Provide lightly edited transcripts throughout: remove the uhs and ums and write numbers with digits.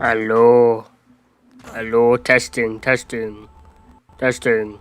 Hello. Hello, testing. Hello, testing.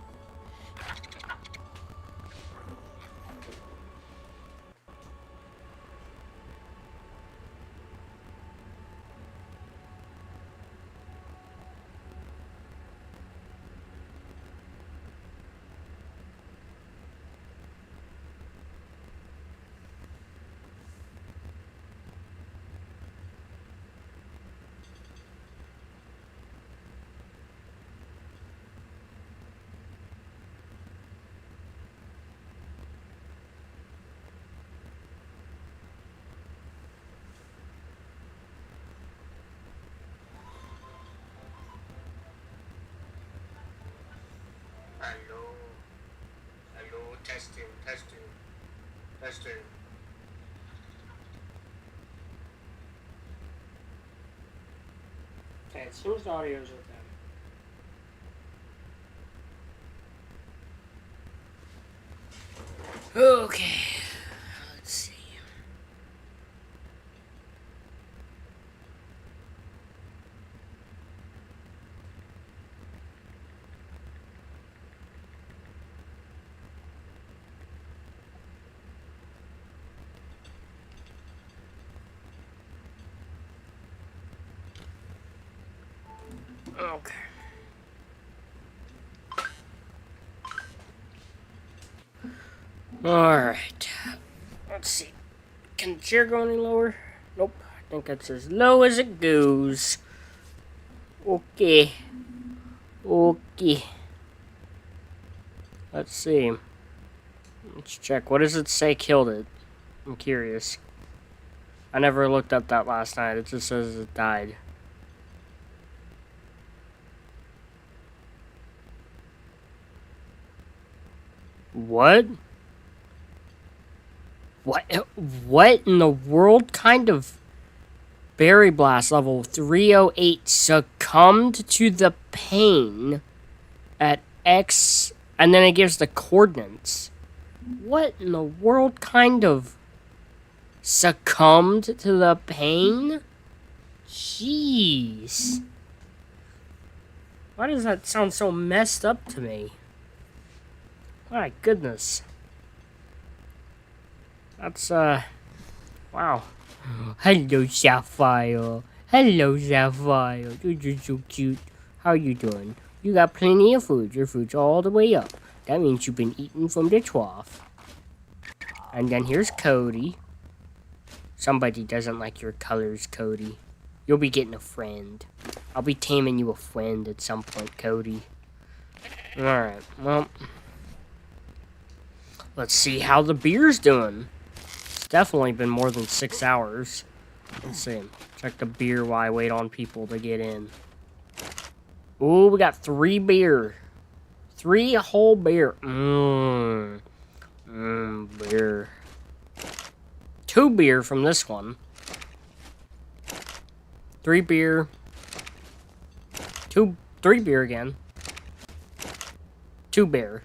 Okay, it seems the audio's okay. Okay, let's see. Okay. Alright. Let's see. Can the chair go any lower? Nope. I think it's as low as it goes. Okay. Let's see. Let's check. What does it say killed it? I'm curious. I never looked up that last night. It just says it died. What? What in the world kind of Berry Blast level 308 succumbed to the pain at X, and then it gives the coordinates? What in the world kind of succumbed to the pain? Jeez. Why does that sound so messed up to me? My goodness. That's, wow. Hello, Sapphire. You're so cute. How you doing? You got plenty of food. Your food's all the way up. That means you've been eating from the trough. And then here's Cody. Somebody doesn't like your colors, Cody. You'll be getting a friend. I'll be taming you a friend at some point, Cody. Alright, well. Let's see how the beer's doing. It's definitely been more than 6 hours. Let's see. Check the beer while I wait on people to get in. Ooh, we got 3 beer. 3 whole beer. Beer. 2 beer from this one. 3 beer. 3 beer again. 2 beer.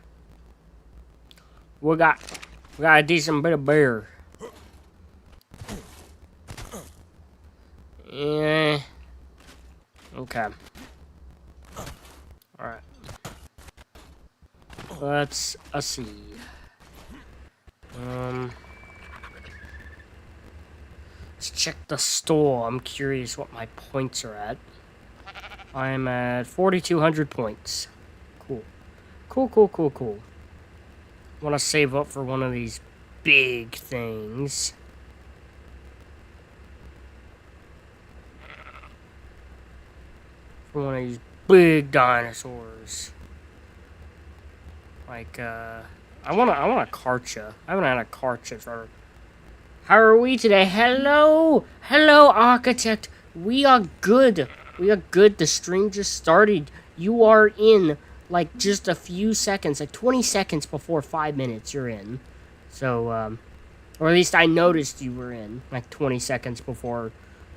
We got a decent bit of beer. Yeah. Okay. Alright. Let's see. Let's check the store. I'm curious what my points are at. I'm at 4,200 points. Cool. Cool. Want to save up for one of these big things. For one of these big dinosaurs. Like, I want a Karcha. I haven't had a Karcha for... How are we today? Hello, Architect. We are good. The stream just started. You are in, like, just a few seconds, like 20 seconds before 5 minutes you're in. So, or at least I noticed you were in, like 20 seconds before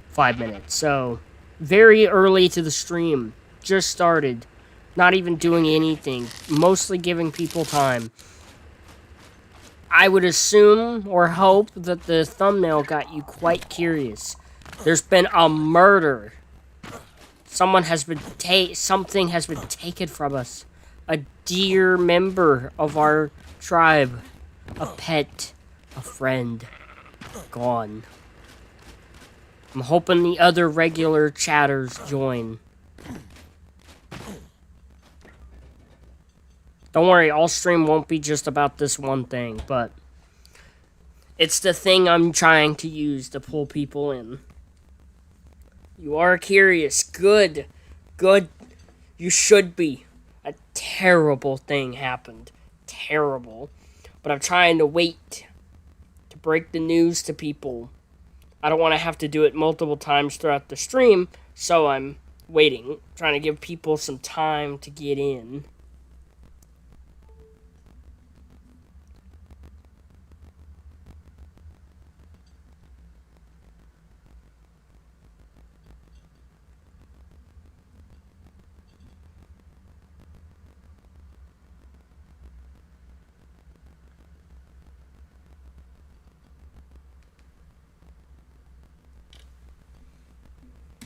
5 minutes. So, very early to the stream. Just started. Not even doing anything. Mostly giving people time. I would assume or hope that the thumbnail got you quite curious. There's been a murder something has been taken from us. A dear member of our tribe. A pet. A friend. Gone. I'm hoping the other regular chatters join. Don't worry, all stream won't be just about this one thing, but it's the thing I'm trying to use to pull people in. You are curious. Good. Good. You should be. A terrible thing happened. Terrible. But I'm trying to wait to break the news to people. I don't want to have to do it multiple times throughout the stream, so I'm waiting, trying to give people some time to get in.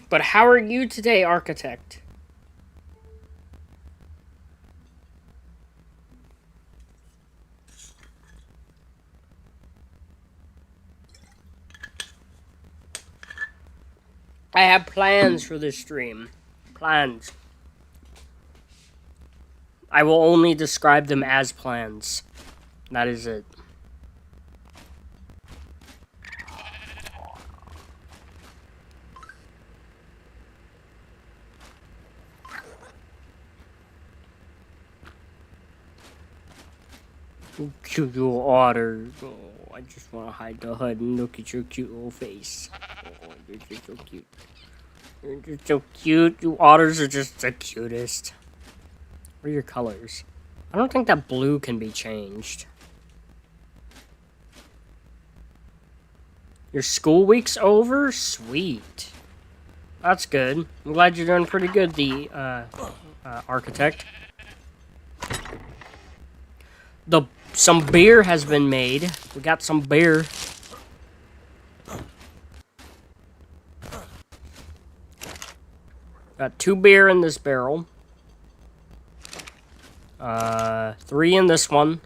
But how are you today, Architect? I have plans for this stream. Plans. I will only describe them as plans. That is it. Cute little otter. Oh, I just want to hide the hood and look at your cute little face. Oh, you're just so cute. You're just so cute. You otters are just the cutest. What are your colors? I don't think that blue can be changed. Your school week's over? Sweet. That's good. I'm glad you're doing pretty good, the Architect. Some beer has been made. We got some beer. Got 2 beer in this barrel. 3 in this one.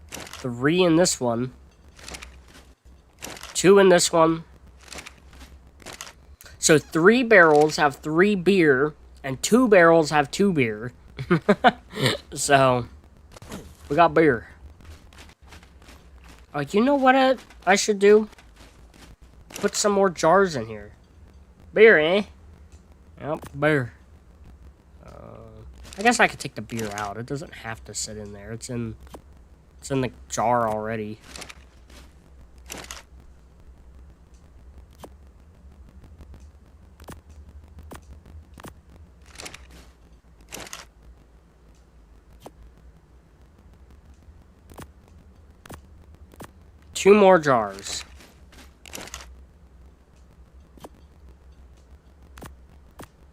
3 in this one. 2 in this one. So 3 barrels have 3 beer, and 2 barrels have 2 beer. So we got beer. Oh, you know what I should do? Put some more jars in here. Beer, eh? Yep, beer. I guess I could take the beer out. It doesn't have to sit in there. It's in the jar already. Two more jars.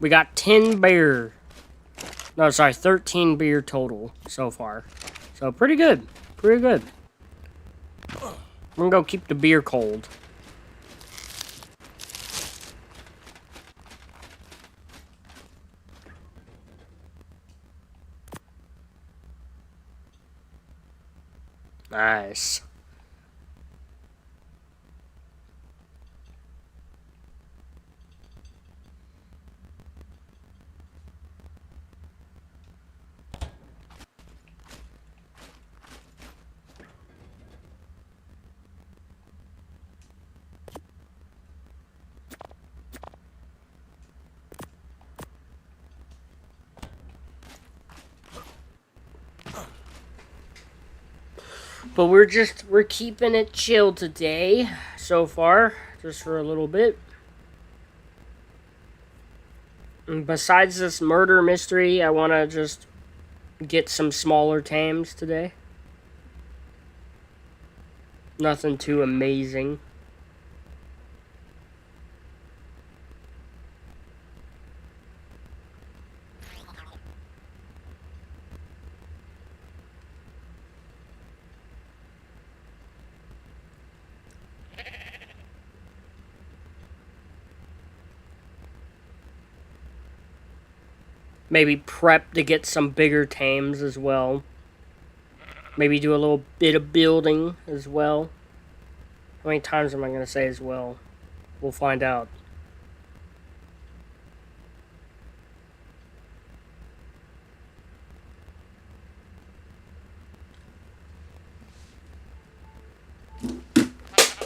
We got 10 beer. No, sorry, 13 beer total so far. So pretty good. Pretty good. I'm gonna go keep the beer cold. Nice. But we're keeping it chill today, so far, just for a little bit. And besides this murder mystery, I want to just get some smaller tames today. Nothing too amazing. Maybe prep to get some bigger tames as well. Maybe do a little bit of building as well. How many times am I going to say as well? We'll find out.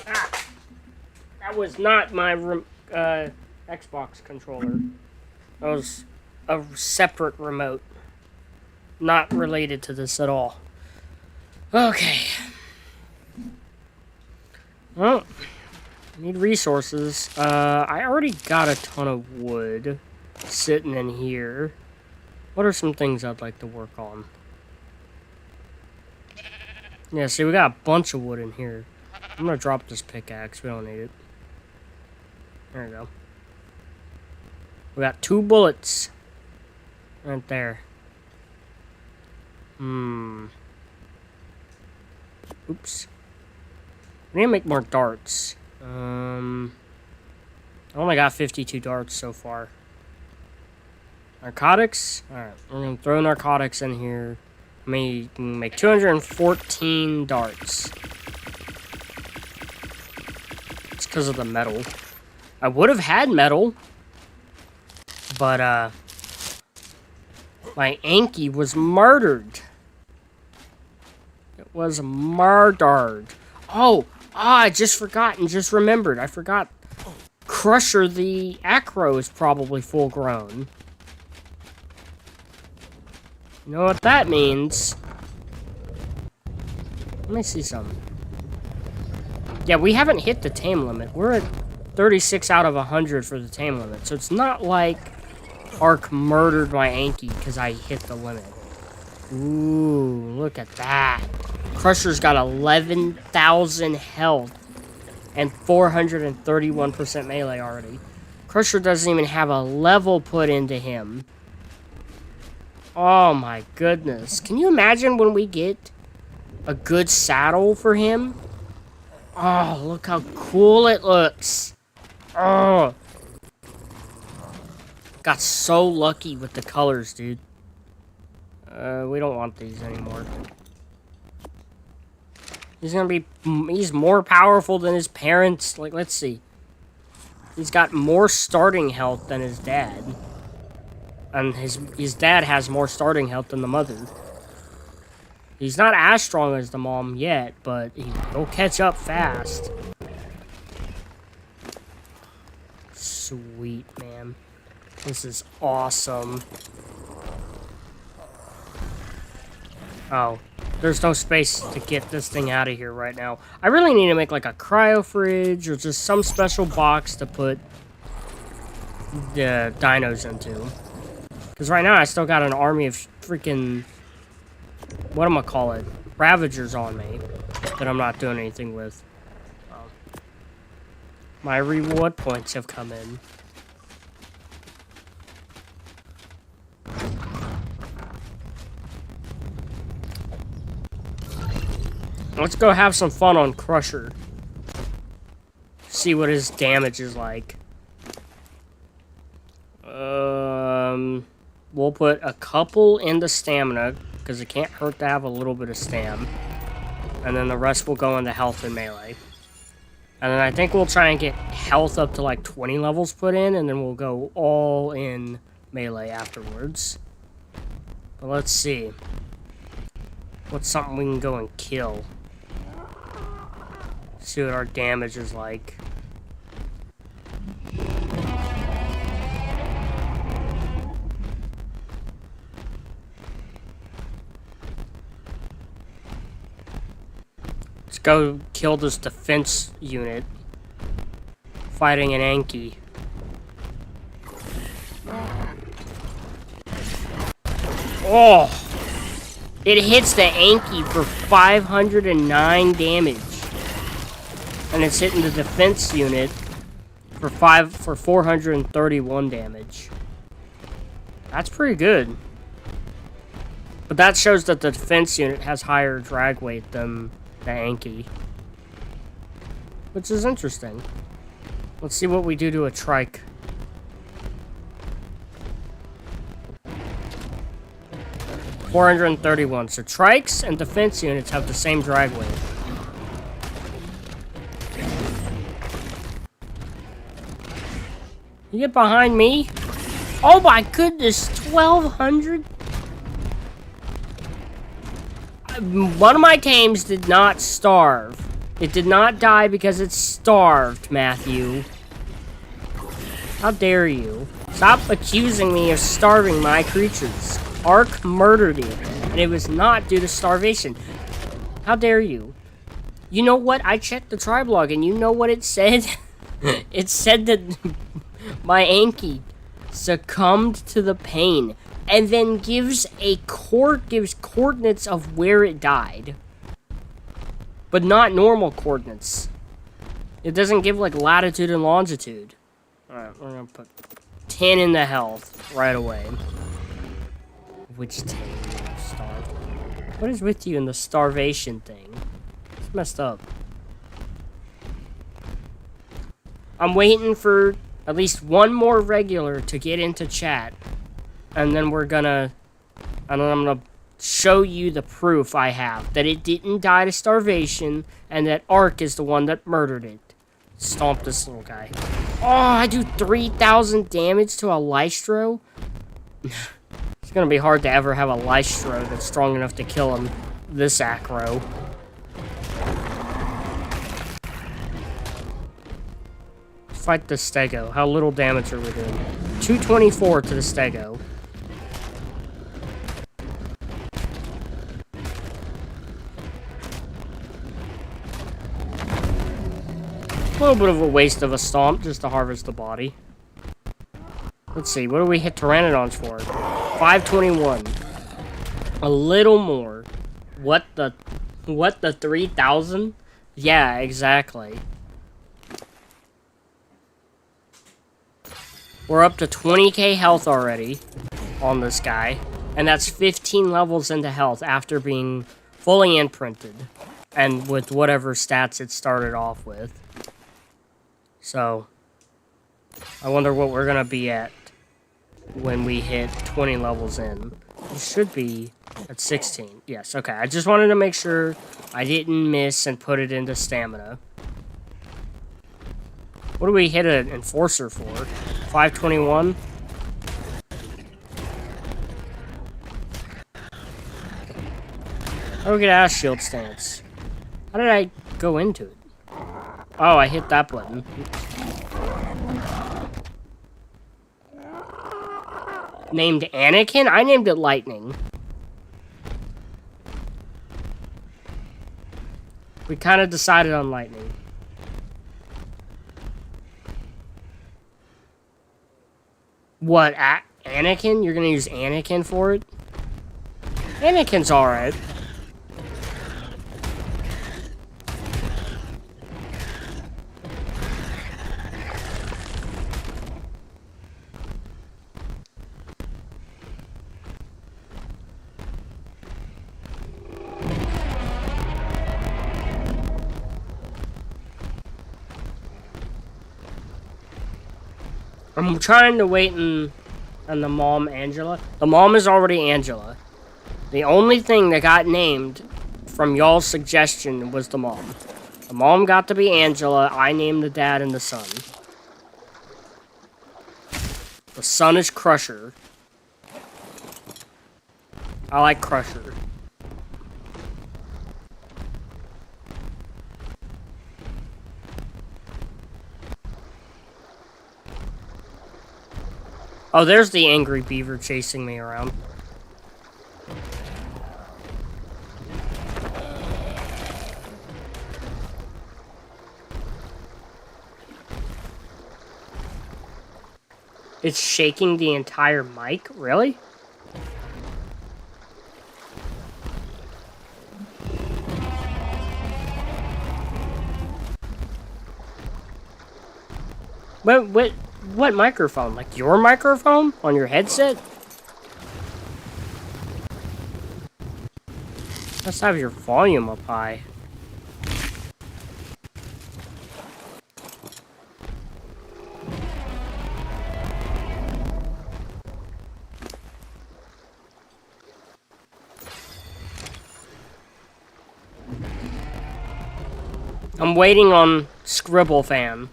Ah, that was not my Xbox controller. That was a separate remote. Not related to this at all. Okay. Well, need resources. I already got a ton of wood sitting in here. What are some things I'd like to work on? Yeah, see, we got a bunch of wood in here. I'm gonna drop this pickaxe. We don't need it. There we go. We got 2 bullets. Right there. Oops. I need to make more darts. I only got 52 darts so far. Narcotics? Alright, we're gonna throw narcotics in here. I mean, you can make 214 darts. It's because of the metal. I would have had metal, but, my Anki was murdered. It was murdered. Oh, I just forgot and just remembered. I forgot. Crusher the acro is probably full grown. You know what that means? Let me see some. Yeah, we haven't hit the tame limit. We're at 36 out of 100 for the tame limit. So it's not like ARK murdered my Anki because I hit the limit. Ooh, look at that. Crusher's got 11,000 health and 431% melee already. Crusher doesn't even have a level put into him. Oh my goodness. Can you imagine when we get a good saddle for him? Oh, look how cool it looks. Oh. Got so lucky with the colors, dude. We don't want these anymore. He's more powerful than his parents. Like, let's see. He's got more starting health than his dad. And his dad has more starting health than the mother. He's not as strong as the mom yet, but he'll catch up fast. Sweet, man. This is awesome. Oh, there's no space to get this thing out of here right now. I really need to make like a cryo fridge or just some special box to put the dinos into. Because right now I still got an army of freaking, Ravagers on me that I'm not doing anything with. Oh. My reward points have come in. Let's go have some fun on Crusher. See what his damage is like. We'll put a couple into stamina, because it can't hurt to have a little bit of stam. And then the rest will go into health and melee. And then I think we'll try and get health up to like 20 levels put in, and then we'll go all in melee afterwards. But let's see. What's something we can go and kill? See what our damage is like. Let's go kill this defense unit. Fighting an Anki. Oh! It hits the Anki for 509 damage. And it's hitting the defense unit for 431 damage. That's pretty good. But that shows that the defense unit has higher drag weight than the Anki. Which is interesting. Let's see what we do to a trike. 431. So trikes and defense units have the same drag weight. You get behind me? Oh my goodness, 1,200? One of my tames did not starve. It did not die because it starved, Matthew. How dare you? Stop accusing me of starving my creatures. ARK murdered it, and it was not due to starvation. How dare you? You know what? I checked the tribe log, and you know what it said? It said that my Anki succumbed to the pain, and then gives coordinates of where it died. But not normal coordinates. It doesn't give, like, latitude and longitude. Alright, we're gonna put 10 in the health right away. Which 10? Starved. What is with you in the starvation thing? It's messed up. I'm waiting for at least one more regular to get into chat. And then I'm gonna show you the proof I have that it didn't die to starvation and that ARK is the one that murdered it. Stomp this little guy. Oh, I do 3,000 damage to a Lystro? It's gonna be hard to ever have a Lystro that's strong enough to kill him this aggro. Fight the Stego. How little damage are we doing? 224 to the Stego. A little bit of a waste of a stomp just to harvest the body. Let's see, what do we hit Pteranodons for? 521. A little more. What the 3,000? Yeah, exactly. We're up to 20k health already on this guy. And that's 15 levels into health after being fully imprinted. And with whatever stats it started off with. So, I wonder what we're gonna be at when we hit 20 levels in. We should be at 16. Yes, okay. I just wanted to make sure I didn't miss and put it into stamina. What do we hit an enforcer for? 521? How do we get out of shield stance? How did I go into it? Oh, I hit that button. Named Anakin? I named it Lightning. We kind of decided on Lightning. What, Anakin? You're gonna use Anakin for it? Anakin's alright. I'm trying to wait on the mom, Angela. The mom is already Angela. The only thing that got named from y'all's suggestion was the mom. The mom got to be Angela. I named the dad and the son. The son is Crusher. I like Crusher. Oh, there's the angry beaver chasing me around. It's shaking the entire mic? Really? What microphone? Like your microphone? On your headset? Let's have your volume up high. I'm waiting on Scribble Fan.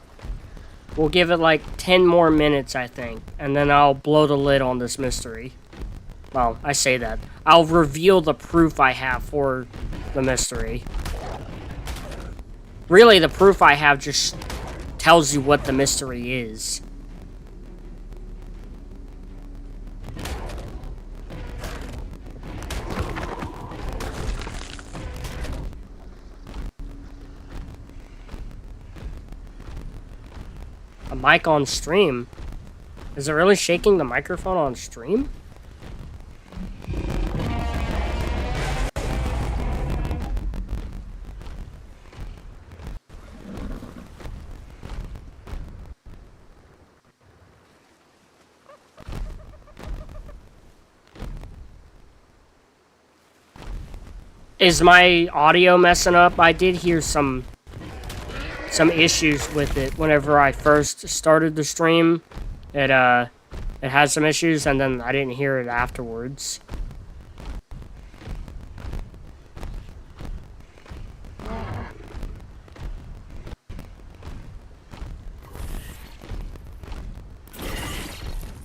We'll give it like 10 more minutes, I think, and then I'll blow the lid on this mystery. Well, I say that. I'll reveal the proof I have for the mystery. Really, the proof I have just tells you what the mystery is. A mic on stream? Is it really shaking the microphone on stream? Is my audio messing up? I did hear some issues with it whenever I first started the stream. It had some issues, and then I didn't hear it afterwards.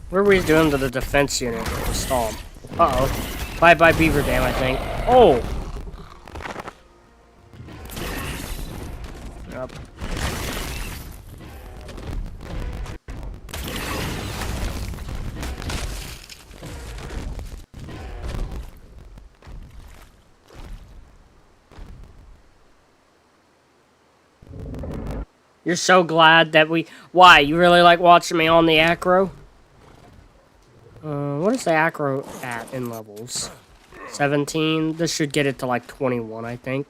What are we doing to the defense unit with the stomp? Uh-oh. Bye-bye Beaver Dam, I think. Oh! Yep. You're so glad that we... Why? You really like watching me on the acro? What is the acro at in levels? 17? This should get it to like 21, I think.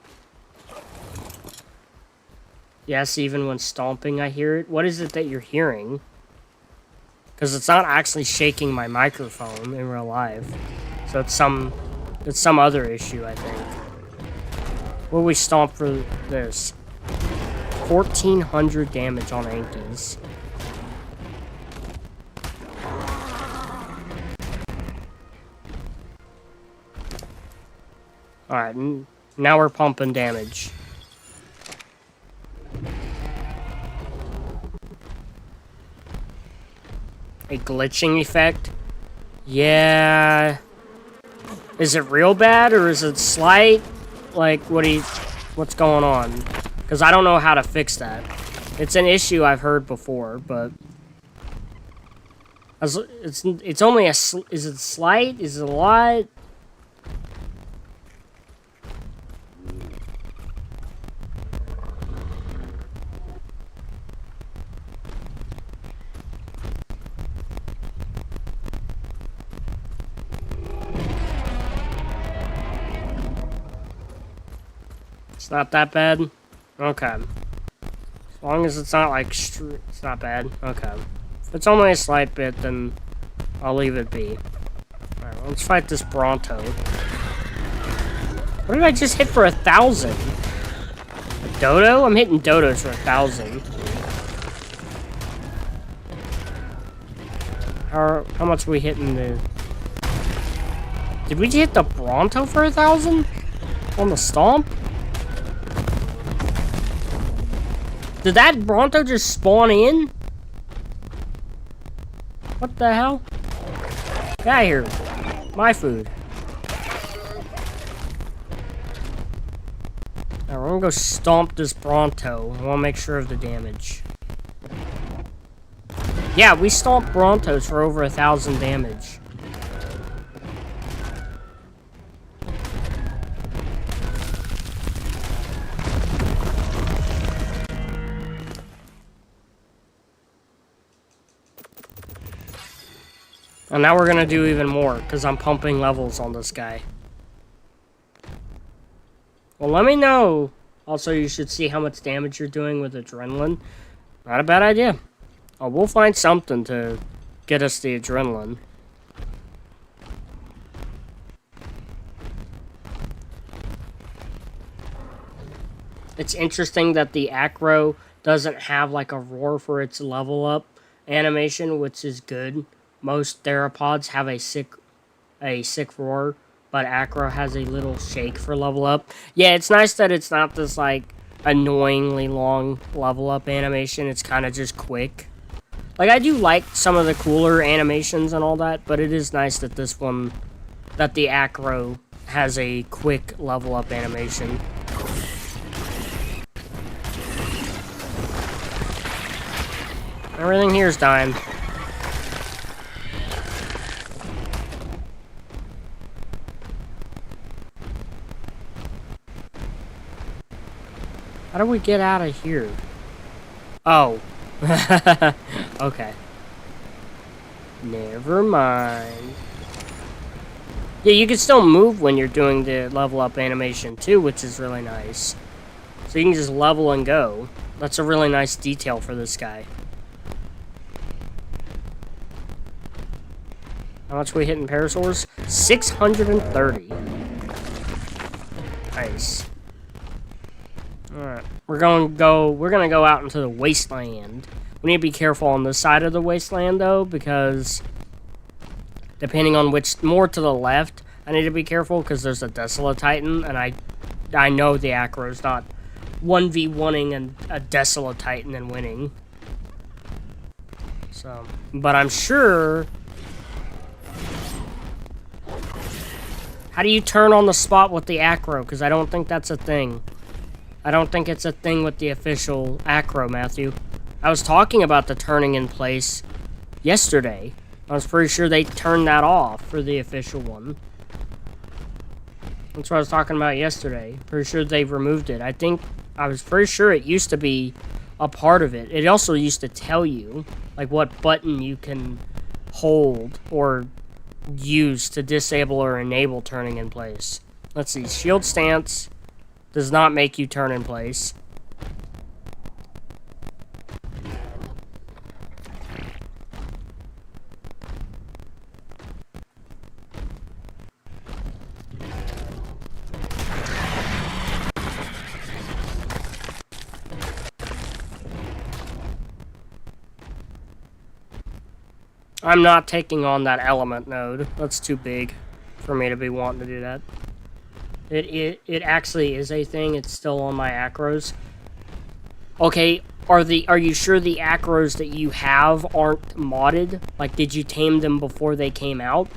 Yes, even when stomping I hear it. What is it that you're hearing? Because it's not actually shaking my microphone in real life. So it's some other issue, I think. What do we stomp for this? 1,400 damage on Ankies. Alright, now we're pumping damage. A glitching effect? Yeah. Is it real bad or is it slight? Like, what's going on? Because I don't know how to fix that. It's an issue I've heard before, but... It's only a... Is it slight? Is it a lot? It's not that bad? Okay. As long as it's not like... It's not bad? Okay. If it's only a slight bit, then I'll leave it be. Alright, let's fight this Bronto. What did I just hit for 1,000? A dodo? I'm hitting dodos for 1,000. How much are we hitting the... Did we hit the Bronto for 1,000? On the stomp? Did that Bronto just spawn in? What the hell? Get out of here. My food. Alright, we're gonna go stomp this Bronto. I wanna make sure of the damage. Yeah, we stomped Brontos for over 1,000 damage. And now we're gonna do even more, because I'm pumping levels on this guy. Well, let me know. Also, you should see how much damage you're doing with adrenaline. Not a bad idea. Oh, we'll find something to get us the adrenaline. It's interesting that the acro doesn't have like a roar for its level up animation, which is good. Most theropods have a sick roar, but acro has a little shake for level up. Yeah, it's nice that it's not this like annoyingly long level up animation. It's kind of just quick. Like, I do like some of the cooler animations and all that, but it is nice that this one, that the acro has a quick level up animation. Everything here is dying. How do we get out of here? Oh. Okay. Never mind. Yeah, you can still move when you're doing the level up animation too, which is really nice. So you can just level and go. That's a really nice detail for this guy. How much we hitting parasaurs? 630. Nice. Alright. We're gonna go out into the wasteland. We need to be careful on this side of the wasteland though, because depending on which, more to the left, I need to be careful because there's a Desolatitan, and I know the acro's not 1v1ing a Desolatitan and winning. So, but I'm sure. How do you turn on the spot with the acro? Because I don't think that's a thing. I don't think it's a thing with the official acro, Matthew. I was talking about the turning in place yesterday. I was pretty sure they turned that off for the official one. That's what I was talking about yesterday. Pretty sure they've removed it. I was pretty sure it used to be a part of it. It also used to tell you, like, what button you can hold or use to disable or enable turning in place. Let's see. Shield stance does not make you turn in place. I'm not taking on that element node. That's too big for me to be wanting to do that. It actually is a thing. It's still on my acros. Okay, are you sure the acros that you have aren't modded? Like, did you tame them before they came out?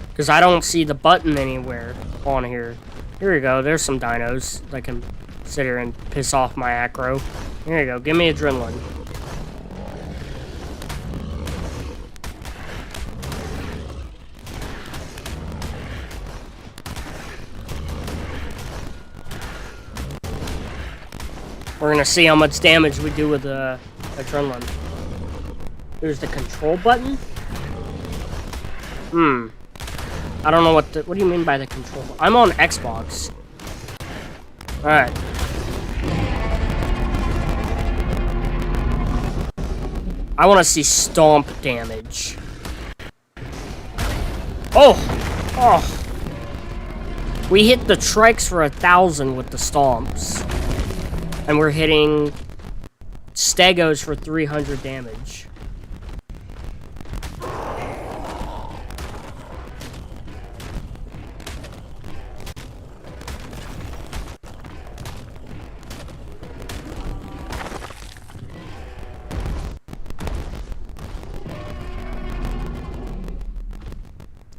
Because I don't see the button anywhere on here. Here we go. There's some dinos that can sit here and piss off my acro. Here you go. Give me adrenaline. We're going to see how much damage we do with the adrenaline. There's the control button. I don't know what do you mean by the control? I'm on Xbox. Alright. I want to see stomp damage. Oh! Oh! We hit the trikes for 1,000 with the stomps. And we're hitting stegos for 300 damage.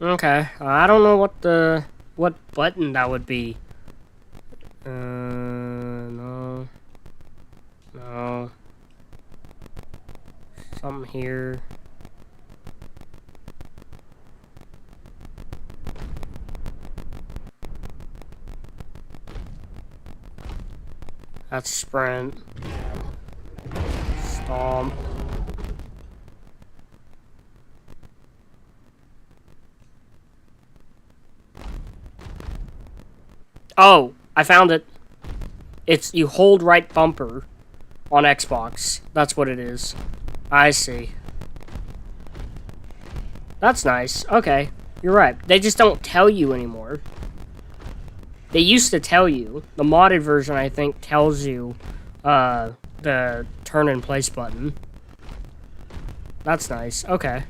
Okay, I don't know what button that would be. No. No. Something here. That's sprint. Stomp. Oh, I found it. It's you hold right bumper on Xbox. That's what it is. I see. That's nice. Okay, you're right. They just don't tell you anymore. They used to tell you. The modded version, I think, tells you the turn and place button. That's nice. Okay.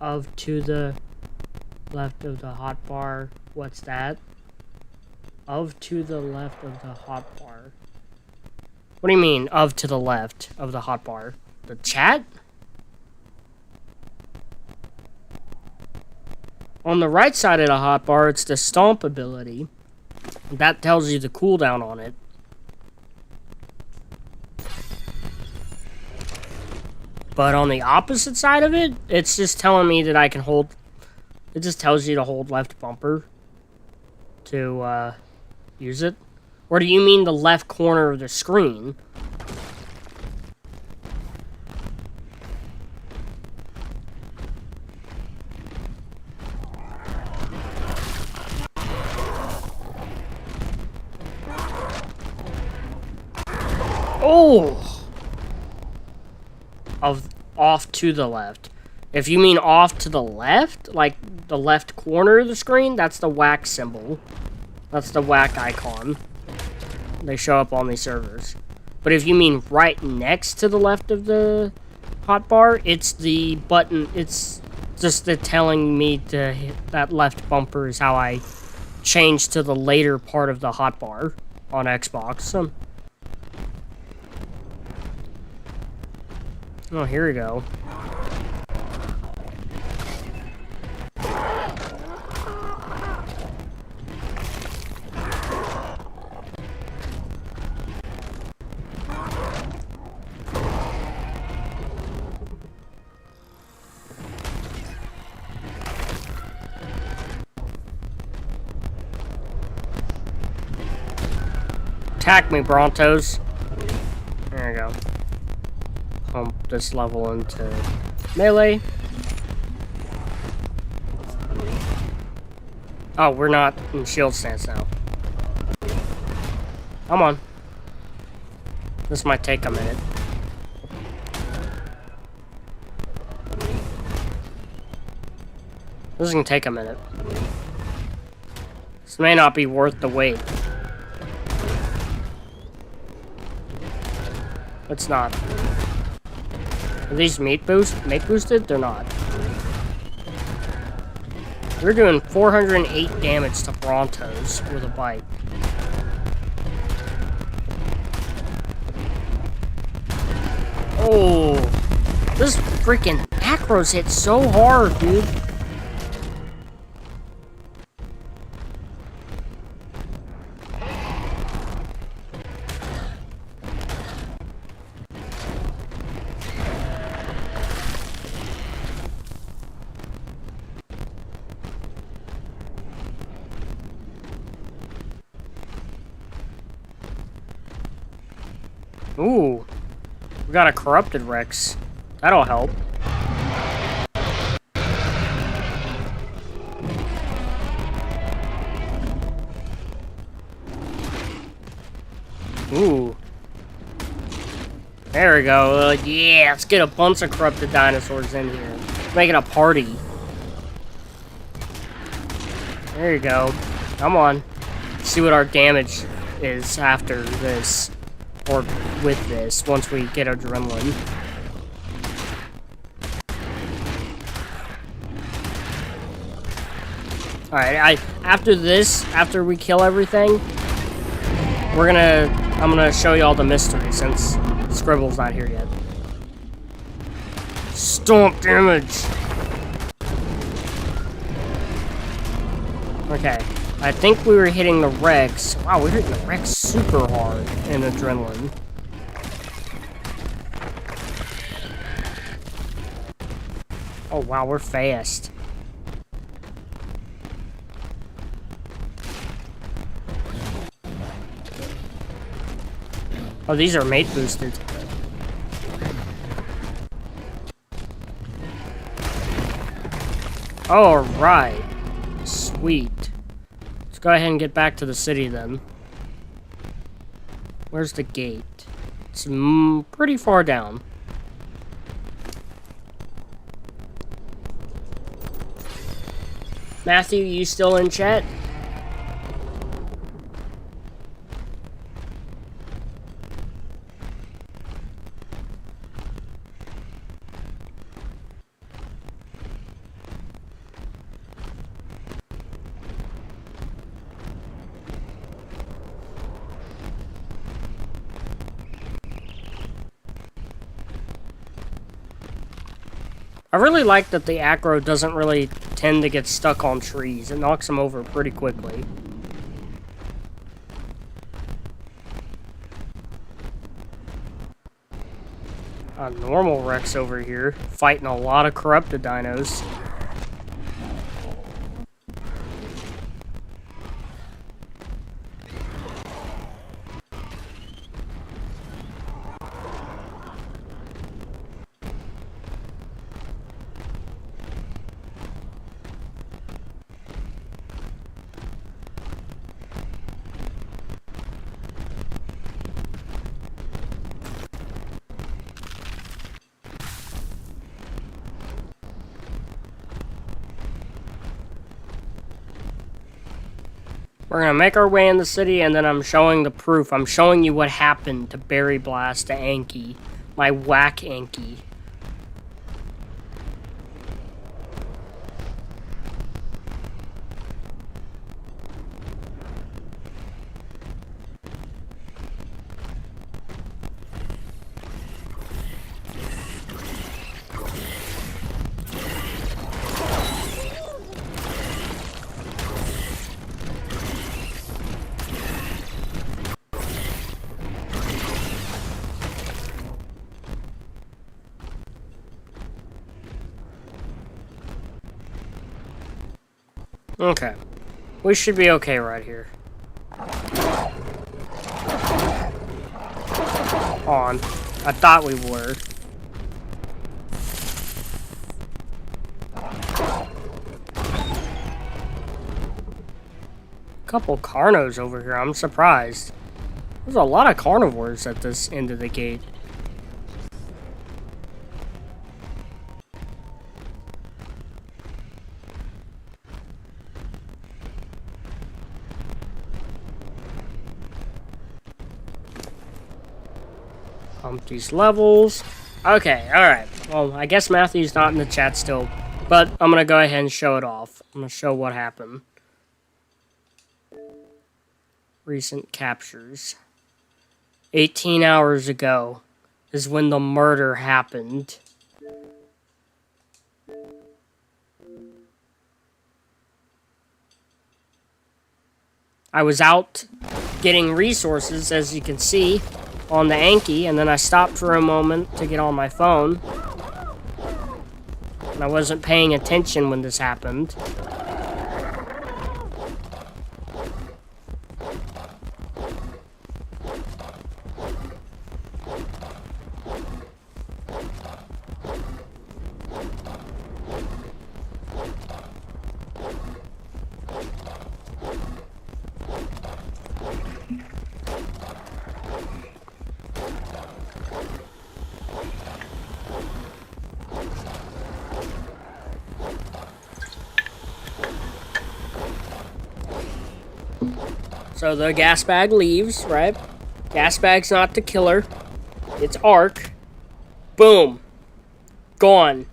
Of to the left of the hotbar. What's that? Of to the left of the hotbar. What do you mean, of to the left of the hotbar? The chat? On the right side of the hotbar, it's the stomp ability. That tells you the cooldown on it. But on the opposite side of it, it's just telling me that I can hold... It just tells you to hold left bumper to use it. Or do you mean the left corner of the screen? Oh! Off to the left. If you mean off to the left, like the left corner of the screen, that's the WAK symbol. That's the WAK icon. They show up on these servers. But if you mean right next to the left of the hotbar, it's the button. It's just the telling me to hit that left bumper is how I change to the later part of the hotbar on Xbox. Oh, here we go. Attack me, Brontos. There we go. Pump this level into melee. Oh, we're not in shield stance now. Come on. This might take a minute. This is gonna take a minute. This may not be worth the wait. It's not. Are these mate boosted? They're not. We're doing 408 damage to Brontos with a bite. Oh, this freaking macros hit so hard, dude. Ooh, we got a corrupted Rex. That'll help. Ooh. There we go. Yeah, let's get a bunch of corrupted dinosaurs in here. Make it a party. There you go. Come on. Let's see what our damage is after this. Or with this, once we get adrenaline. Alright, after we kill everything, I'm gonna show you all the mystery since Scribble's not here yet. Stomp damage! Okay. I think we were hitting the Rex. Wow, we're hitting the Rex super hard in adrenaline. Oh, wow, we're fast. Oh, these are mate boosted. All right. Sweet. Go ahead and get back to the city then. Where's the gate? It's pretty far down. Matthew, you still in chat? I really like that the acro doesn't really tend to get stuck on trees. It knocks them over pretty quickly. A normal Rex over here, fighting a lot of corrupted dinos. We're gonna make our way in the city, and then I'm showing the proof. I'm showing you what happened to Berry Blast to Anki, my WAK Anki. Okay. We should be okay right here. On. I thought we were. Couple carnos over here. I'm surprised. There's a lot of carnivores at this end of the gate. Pump these levels. Okay, alright. Well, I guess Matthew's not in the chat still, but I'm gonna go ahead and show it off. I'm gonna show what happened. Recent captures. 18 hours ago is when the murder happened. I was out getting resources, as you can see, on the Anki, and then I stopped for a moment to get on my phone. And I wasn't paying attention when this happened. So the gas bag leaves, right? Gas bag's not the killer. It's ARK. Boom. Gone.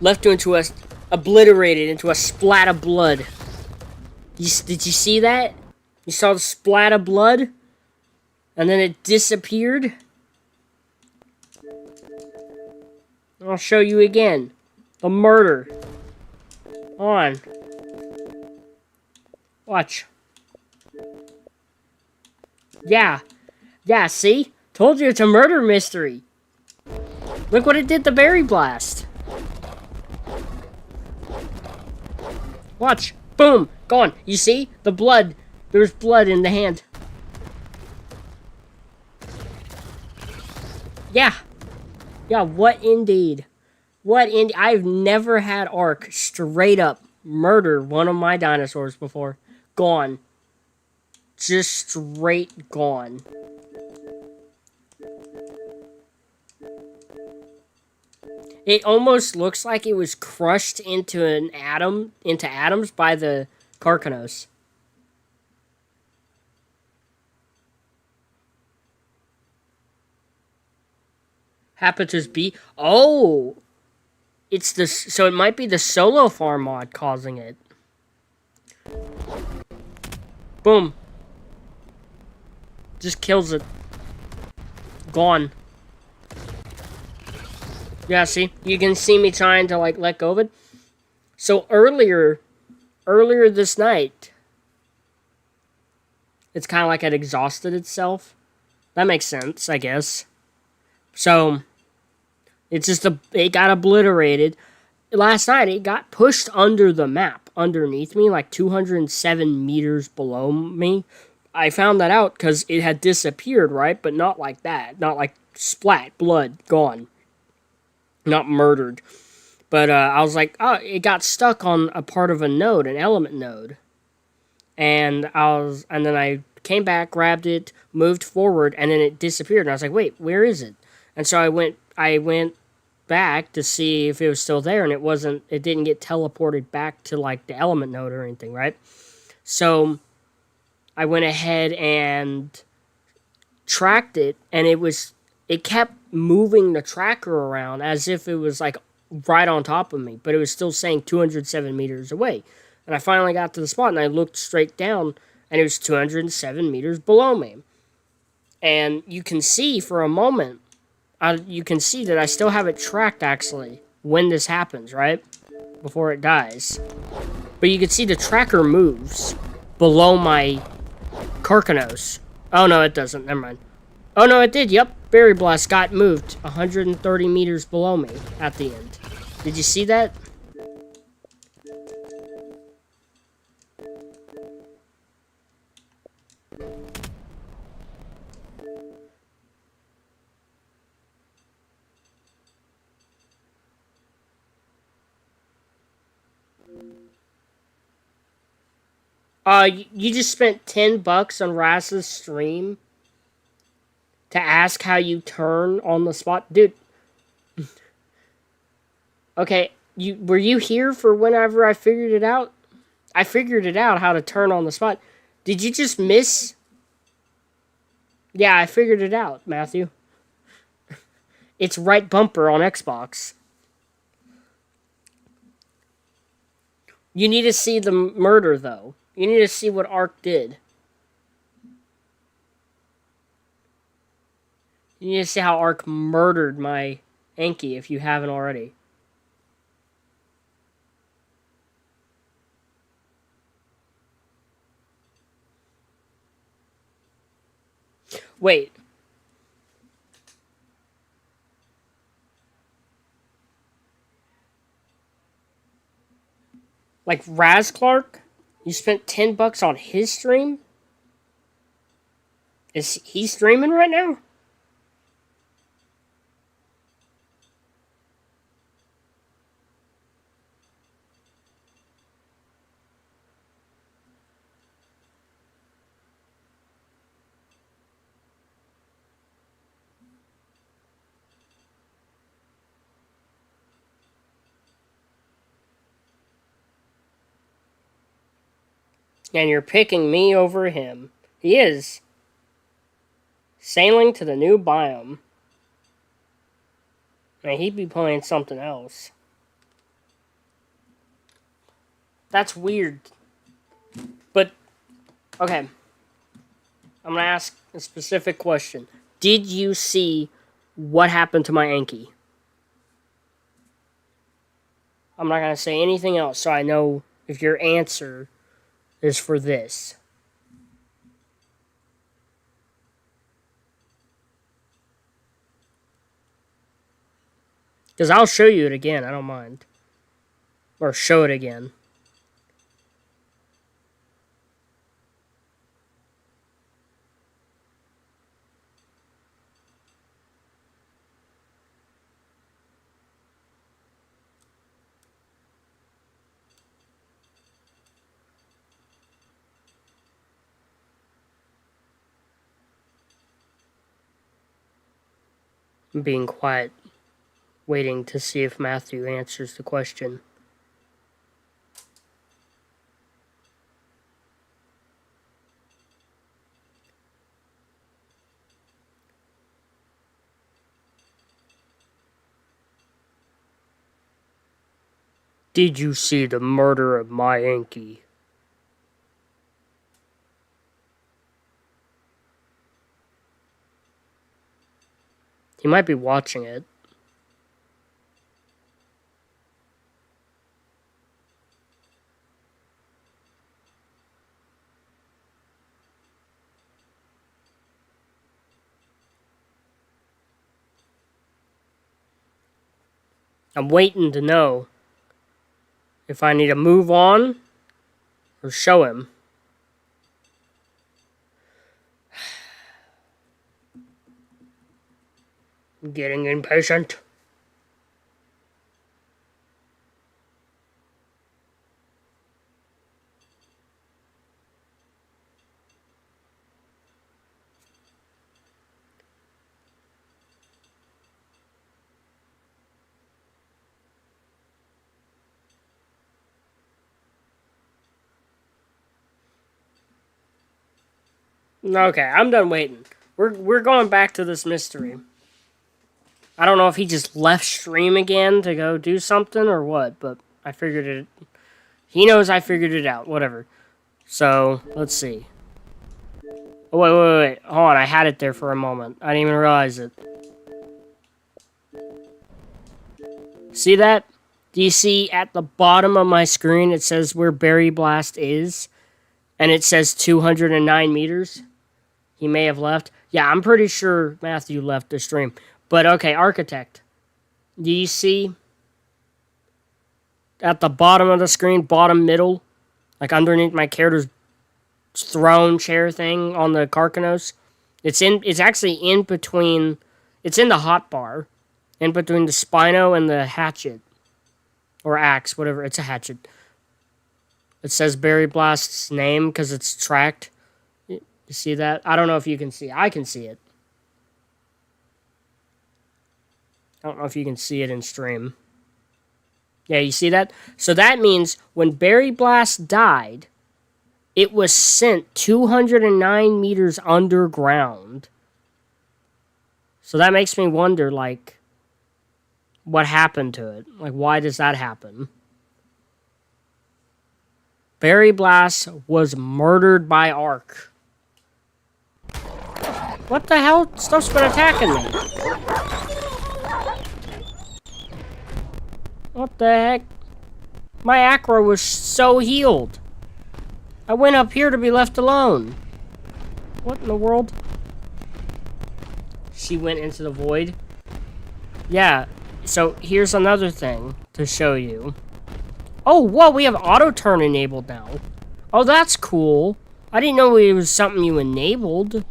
Left into a... obliterated into a splat of blood. Did you see that? You saw the splat of blood? And then it disappeared? I'll show you again. The murder. On. Watch. Yeah, see? Told you it's a murder mystery. Look what it did to Berry Blast. Watch. Boom. Gone. You see? The blood. There's blood in the hand. Yeah. Yeah, what indeed. What indeed. I've never had ARK straight up murder one of my dinosaurs before. Gone. Just straight gone. It almost looks like it was crushed into atoms by the Carcanos. Habitus B. Oh! It's the... So it might be the solo farm mod causing it. Boom. Just kills it. Gone. Yeah, see? You can see me trying to, like, let go of it. So earlier this night, it's kind of like it exhausted itself. That makes sense, I guess. So, it's just, it got obliterated. Last night, it got pushed under the map, underneath me, like 207 meters below me. I found that out because it had disappeared, right? But not like that. Not like splat, blood, gone. Not murdered. But I was like, oh, it got stuck on a part of a node, an element node. And then I came back, grabbed it, moved forward, and then it disappeared. And I was like, wait, where is it? And so I went back to see if it was still there, and it didn't get teleported back to like the element node or anything, right? So I went ahead and tracked it, and it kept moving the tracker around as if it was like right on top of me, but it was still saying 207 meters away. And I finally got to the spot, and I looked straight down, and it was 207 meters below me. And you can see for a moment, you can see that I still have it tracked, actually, when this happens, right? Before it dies. But you can see the tracker moves below my Carcanos. Oh, no, it doesn't. Never mind. Oh, no, it did. Yep. Berry Blast got moved 130 meters below me at the end. Did you see that? You just spent $10 on Raz's stream to ask how you turn on the spot? Dude. Okay, were you here for whenever I figured it out? I figured it out how to turn on the spot. Did you just miss? Yeah, I figured it out, Matthew. It's right bumper on Xbox. You need to see the murder, though. You need to see what ARK did. You need to see how ARK murdered my Anki if you haven't already. Wait. Like Raz Clark? You spent $10 on his stream? Is he streaming right now? And you're picking me over him. He is. Sailing to the new biome. Man, he'd be playing something else. That's weird. But, okay. I'm gonna ask a specific question. Did you see what happened to my Anki? I'm not gonna say anything else, so I know if your answer is for this. Because I'll show you it again, I don't mind. Or show it again. I'm being quiet, waiting to see if Matthew answers the question. Did you see the murder of my Anki? He might be watching it. I'm waiting to know if I need to move on or show him. I'm getting impatient. Okay, I'm done waiting. We're going back to this mystery. I don't know if he just left stream again to go do something or what, but I figured it. He knows I figured it out. Whatever. So, let's see. Oh, wait. Hold on, I had it there for a moment. I didn't even realize it. See that? Do you see at the bottom of my screen it says where Berry Blast is? And it says 209 meters? He may have left. Yeah, I'm pretty sure Matthew left the stream. But okay, Architect. Do you see at the bottom of the screen, bottom middle, like underneath my character's throne chair thing on the Carcanos? It's actually in between, it's in the hotbar, in between the Spino and the hatchet. Or axe, whatever, it's a hatchet. It says Berry Blast's name because it's tracked. You see that? I don't know if you can see it. I can see it. I don't know if you can see it in stream. Yeah, you see that? So that means when Berry Blast died, it was sent 209 meters underground. So that makes me wonder, like, what happened to it? Like, why does that happen? Berry Blast was murdered by ARK. What the hell? Stuff's been attacking me. What the heck? My acro was so healed. I went up here to be left alone. What in the world? She went into the void. Yeah, so here's another thing to show you. Oh, whoa, we have auto turn enabled now. Oh, that's cool. I didn't know it was something you enabled.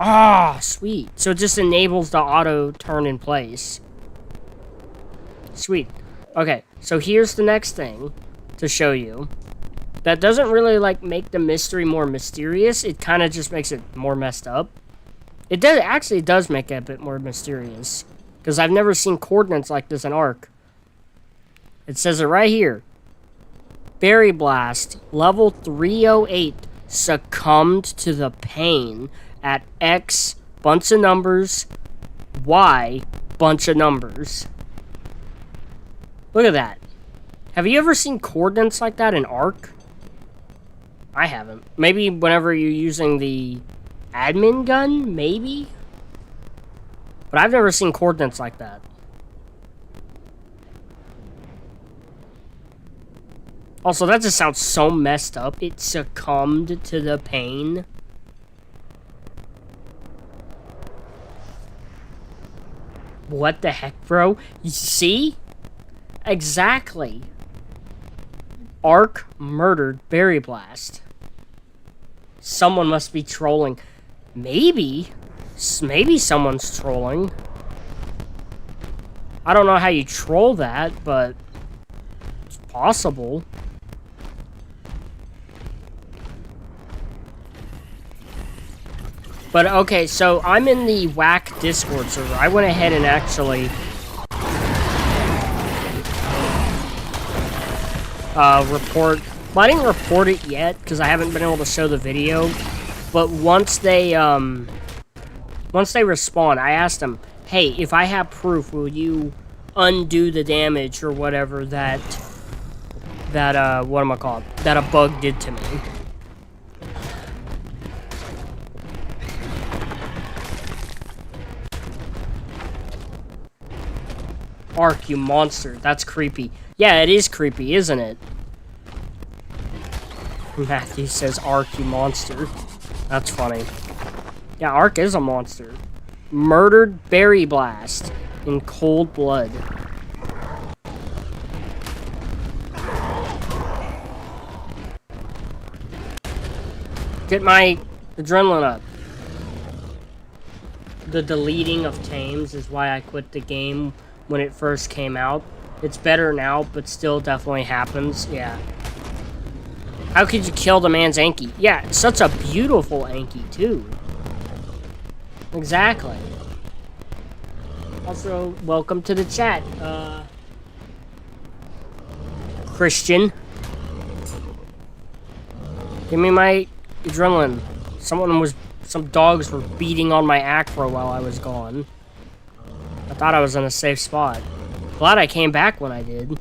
Ah, sweet. So it just enables the auto turn in place. Sweet. Okay, so here's the next thing to show you. That doesn't really, like, make the mystery more mysterious. It kind of just makes it more messed up. It does make it a bit more mysterious. Because I've never seen coordinates like this in ARK. It says it right here. Berry Blast, level 308, succumbed to the pain at X, bunch of numbers, Y, bunch of numbers. Look at that. Have you ever seen coordinates like that in ARK? I haven't. Maybe whenever you're using the admin gun, maybe? But I've never seen coordinates like that. Also, that just sounds so messed up. It succumbed to the pain. What the heck, bro? You see? Exactly. ARK murdered Berry Blast. Someone must be trolling. Maybe someone's trolling. I don't know how you troll that, but it's possible. But okay, so I'm in the WAK Discord server. I went ahead and actually report. Well, I didn't report it yet because I haven't been able to show the video. But once they respawn, I asked them, "Hey, if I have proof, will you undo the damage or whatever that that a bug did to me?" ARK, you monster. That's creepy. Yeah, it is creepy, isn't it? Matthew says, ARK, you monster. That's funny. Yeah, ARK is a monster. Murdered Berry Blast in cold blood. Get my adrenaline up. The deleting of tames is why I quit the game when it first came out. It's better now, but still definitely happens. Yeah. How could you kill the man's Anki? Yeah, such a beautiful Anki, too. Exactly. Also, welcome to the chat, Christian. Give me my adrenaline. Some dogs were beating on my acro while I was gone. I thought I was in a safe spot. Glad I came back when I did.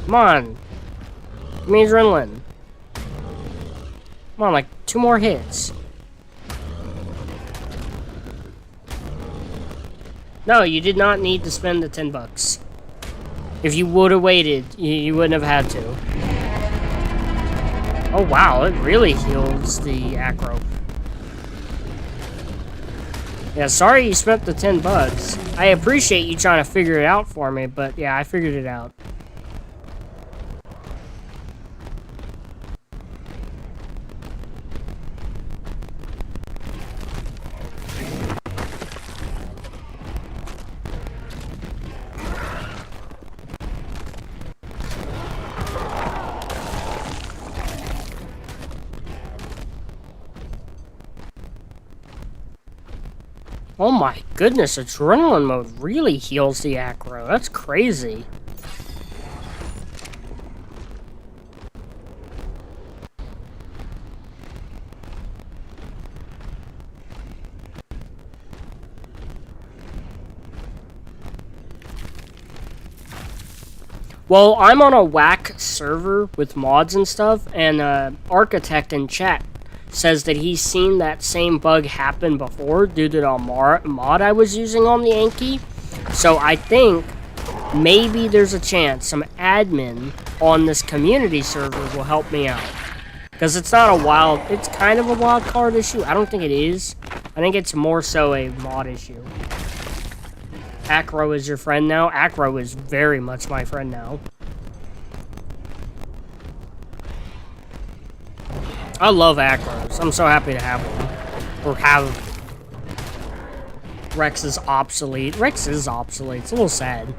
Come on. Give me adrenaline. Come on, like 2 more hits. No, you did not need to spend the $10. If you would have waited, you wouldn't have had to. Oh wow, it really heals the acro. Yeah, sorry you spent the $10. I appreciate you trying to figure it out for me, but yeah, I figured it out. Oh my goodness, adrenaline mode really heals the acro. That's crazy. Well, I'm on a WAK server with mods and stuff, and Architect in chat says that he's seen that same bug happen before due to the mod I was using on the Anki. So I think maybe there's a chance some admin on this community server will help me out. Because it's not a wild, it's kind of a wild card issue. I don't think it is. I think it's more so a mod issue. Acro is your friend now? Acro is very much my friend now. I love acros. I'm so happy to have one. Or have... Rex is obsolete. Rex is obsolete. It's a little sad.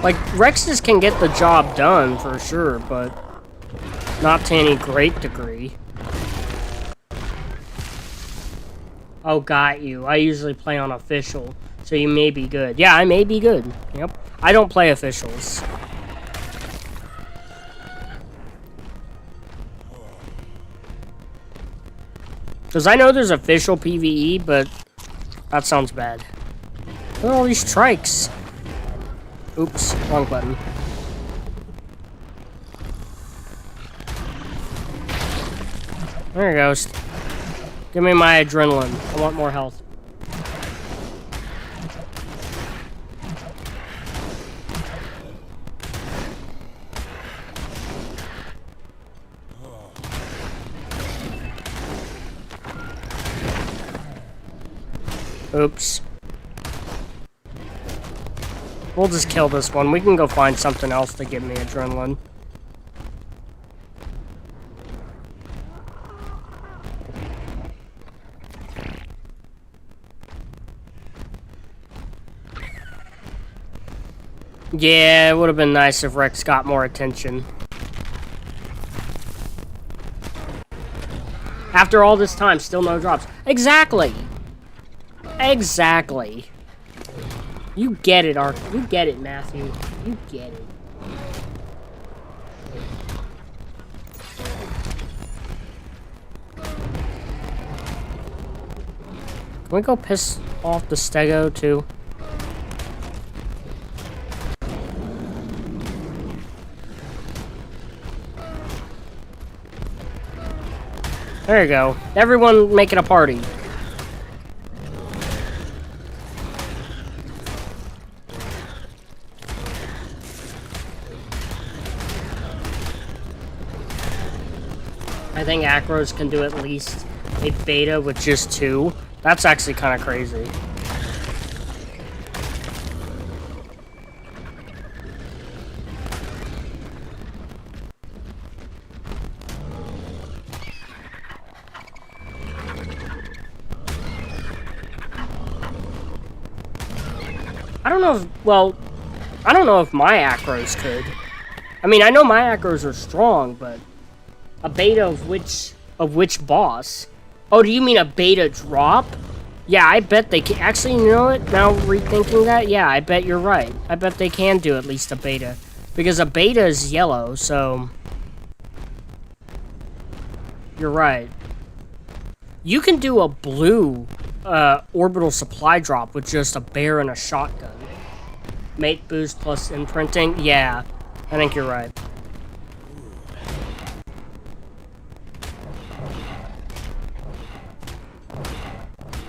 Like, Rexes can get the job done, for sure, but not to any great degree. Oh, got you. I usually play on official, so you may be good. Yeah, I may be good. Yep. I don't play officials. Because I know there's official PvE, but that sounds bad. Look at all these trikes. Oops, wrong button. There it goes. Give me my adrenaline. I want more health. Oops. We'll just kill this one. We can go find something else to give me adrenaline. Yeah, it would have been nice if Rex got more attention. After all this time, still no drops. Exactly! Exactly. You get it, ARK. You get it, Matthew. You get it. Can we go piss off the stego, too? There you go. Everyone making a party. I think acros can do at least a beta with just 2. That's actually kind of crazy. I don't know if, well, I don't know if my acros could. I mean, I know my acros are strong, but a beta of which boss? Oh, do you mean a beta drop? Yeah, I bet they can. Actually, you know what? Now rethinking that, yeah, I bet you're right. I bet they can do at least a beta. Because a beta is yellow, so... You're right. You can do a blue orbital supply drop with just a bear and a shotgun. Mate boost plus imprinting? Yeah, I think you're right.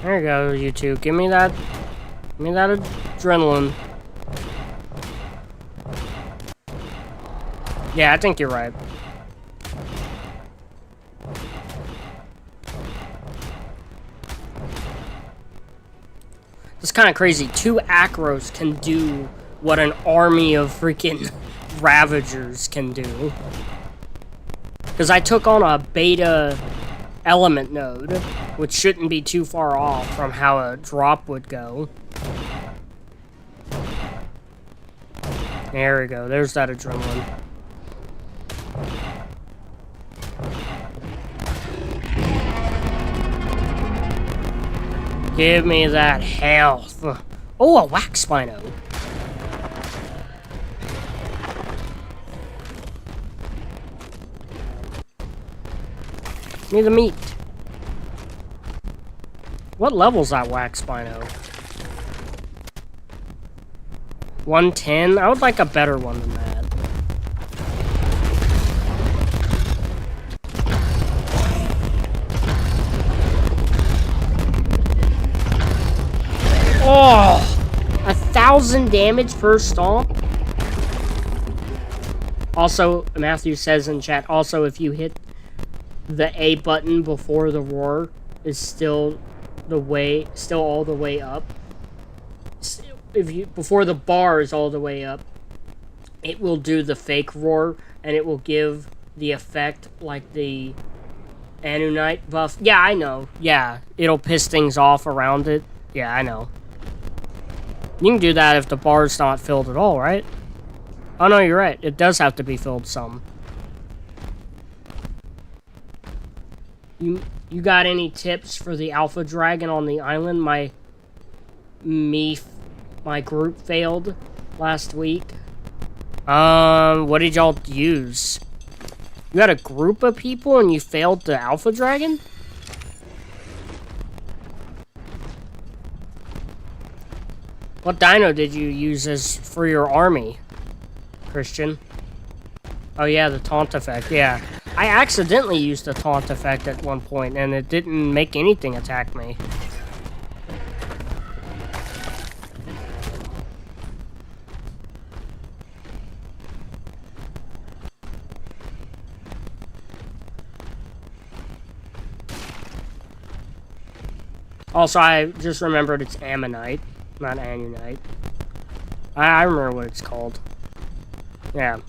There you go, you two. Give me that adrenaline. Yeah, I think you're right. It's kind of crazy. 2 acros can do what an army of freaking Ravagers can do. Because I took on a beta element node, which shouldn't be too far off from how a drop would go. There we go. There's that adrenaline. Give me that health. Oh, a WAK Spino. Give me the meat. What level's that WAK Spino? 110? I would like a better one than that. Oh! 1,000 damage per stomp? Also, Matthew says in chat, also if you hit the A button before the roar is still all the way up. Before the bar is all the way up, it will do the fake roar, and it will give the effect like the Anunite buff. Yeah, I know. Yeah, it'll piss things off around it. Yeah, I know. You can do that if the bar's not filled at all, right? Oh, no, you're right. It does have to be filled some. You got any tips for the Alpha Dragon on the island? My group failed last week. What did y'all use? You had a group of people and you failed the Alpha Dragon? What dino did you use as for your army, Christian? Oh yeah, the taunt effect, yeah. I accidentally used the taunt effect at one point, and it didn't make anything attack me. Also, I just remembered it's Ammonite, not Anunite. I remember what it's called. Yeah.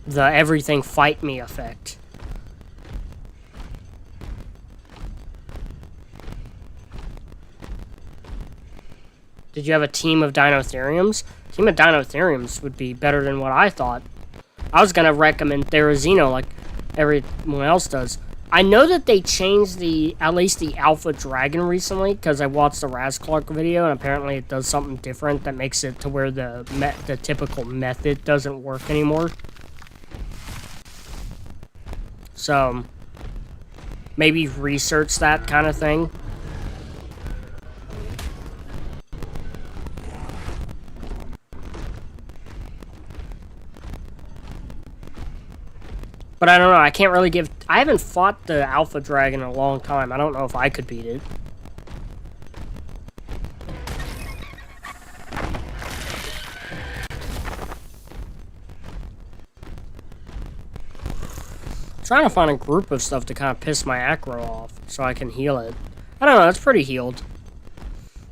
The everything fight me effect. Did you have a team of Dinotheriums? Team of Dinotheriums would be better than what I thought. I was gonna recommend Therizino like everyone else does. I know that they changed at least the Alpha Dragon recently, because I watched the Razclark video, and apparently it does something different that makes it to where the typical method doesn't work anymore. So, maybe research that kind of thing. But I don't know, I can't really give... I haven't fought the Alpha Dragon in a long time. I don't know if I could beat it. trying to find a group of stuff to kind of piss my acro off so I can heal it. I don't know, it's pretty healed.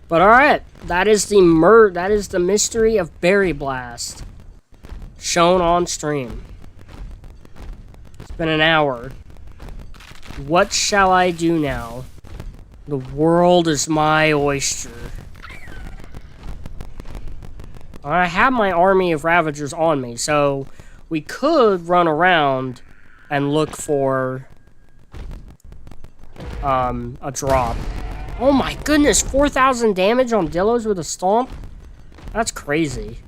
But alright, that is the mystery of Berry Blast. Shown on stream. It's been an hour. What shall I do now? The world is my oyster. I have my army of Ravagers on me, so we could run around and look for a drop. Oh my goodness, 4,000 damage on Dillos with a Stomp? That's crazy.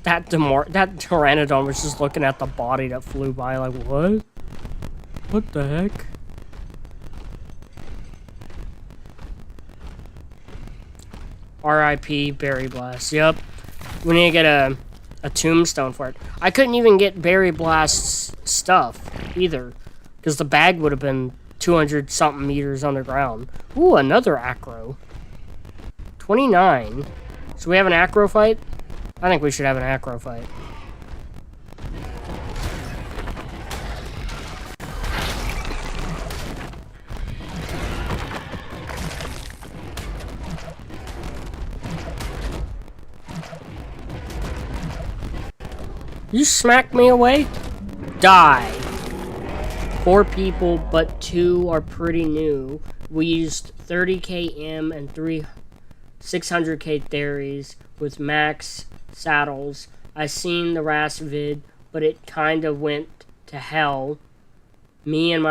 That Pteranodon was just looking at the body that flew by like, what? What the heck? R.I.P. Berry Blast. Yep. We need to get a tombstone for it. I couldn't even get Berry Blast's stuff either, because the bag would have been 200-something meters underground. Ooh, another acro. 29. So we have an acro fight? I think we should have an acro fight. You smacked me away? Die. 4 people, but 2 are pretty new. We used 30k M and 600k theories with max saddles. I seen the RAS vid, but it kind of went to hell. Me and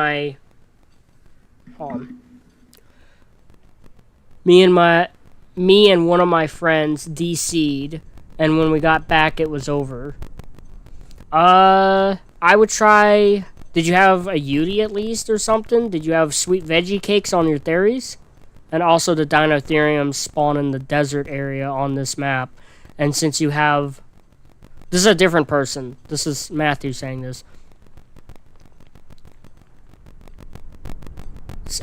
one of my friends DC'd, and when we got back, it was over. I would try. Did you have a Yudi at least or something? Did you have sweet veggie cakes on your theories? And also the Dinotheriums spawn in the desert area on this map. And since you have... This is a different person. This is Matthew saying this.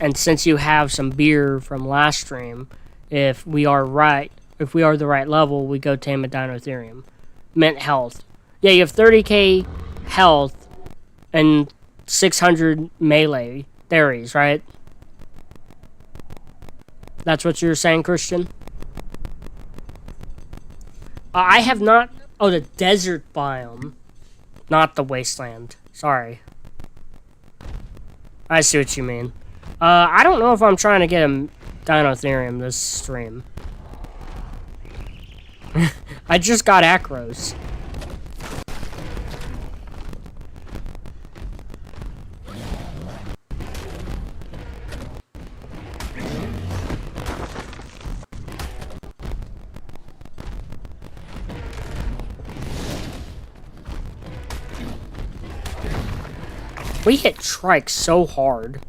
And since you have some beer from last stream, if we are the right level, we go tame a Dinotherium. Mint health. Yeah, you have 30k health and 600 melee theories, right? That's what you're saying, Christian? I have not... Oh, the desert biome. Not the wasteland. Sorry. I see what you mean. I don't know if I'm trying to get a Dinotherium this stream. I just got acros. We hit Trike so hard.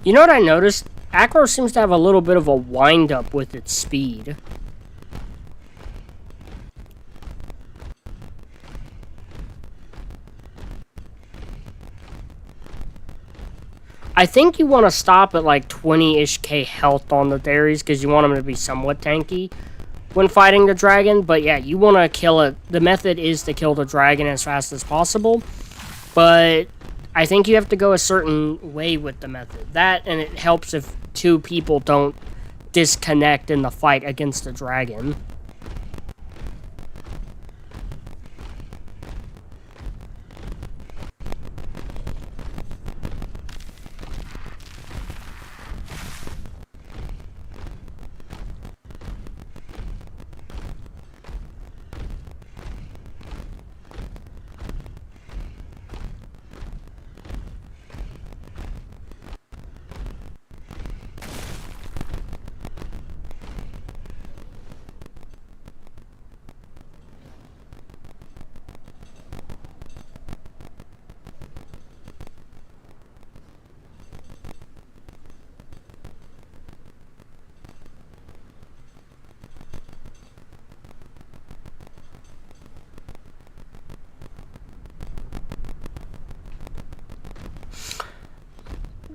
You know what I noticed? Acro seems to have a little bit of a wind-up with its speed. I think you want to stop at like 20-ish K health on the theories because you want them to be somewhat tanky when fighting the dragon. But yeah, you want to kill it. The method is to kill the dragon as fast as possible. But I think you have to go a certain way with the method. That, and it helps if 2 people don't disconnect in the fight against the dragon.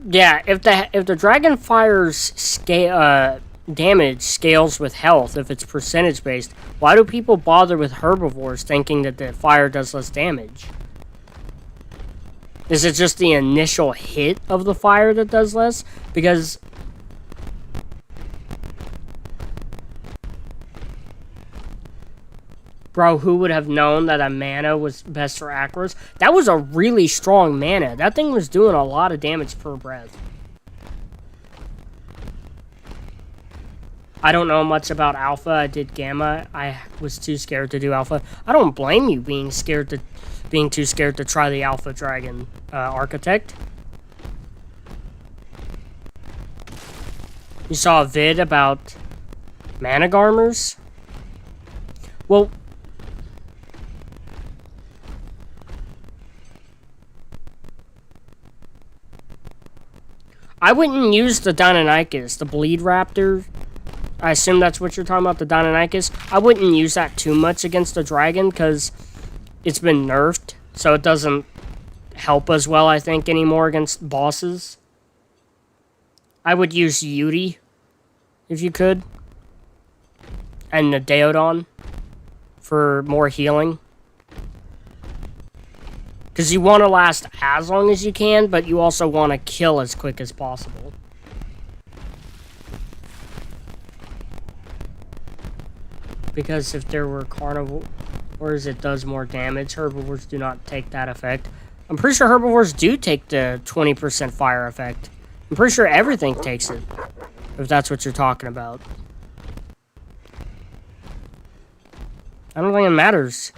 Yeah, if the dragon fire's damage scales with health, if it's percentage based, why do people bother with herbivores thinking that the fire does less damage? Is it just the initial hit of the fire that does less? Because bro, who would have known that a mana was best for acros? That was a really strong mana. That thing was doing a lot of damage per breath. I don't know much about alpha. I did gamma. I was too scared to do alpha. I don't blame you being too scared to try the alpha dragon architect. You saw a vid about mana garmers? Well, I wouldn't use the Deinonychus, the Bleed Raptor. I assume that's what you're talking about, the Deinonychus. I wouldn't use that too much against a dragon, because it's been nerfed, so it doesn't help as well, I think, anymore against bosses. I would use Yuri, if you could. And the Deodon for more healing. Because you want to last as long as you can, but you also want to kill as quick as possible. Because if there were carnivores, it does more damage. Herbivores do not take that effect. I'm pretty sure herbivores do take the 20% fire effect. I'm pretty sure everything takes it, if that's what you're talking about. I don't think it matters.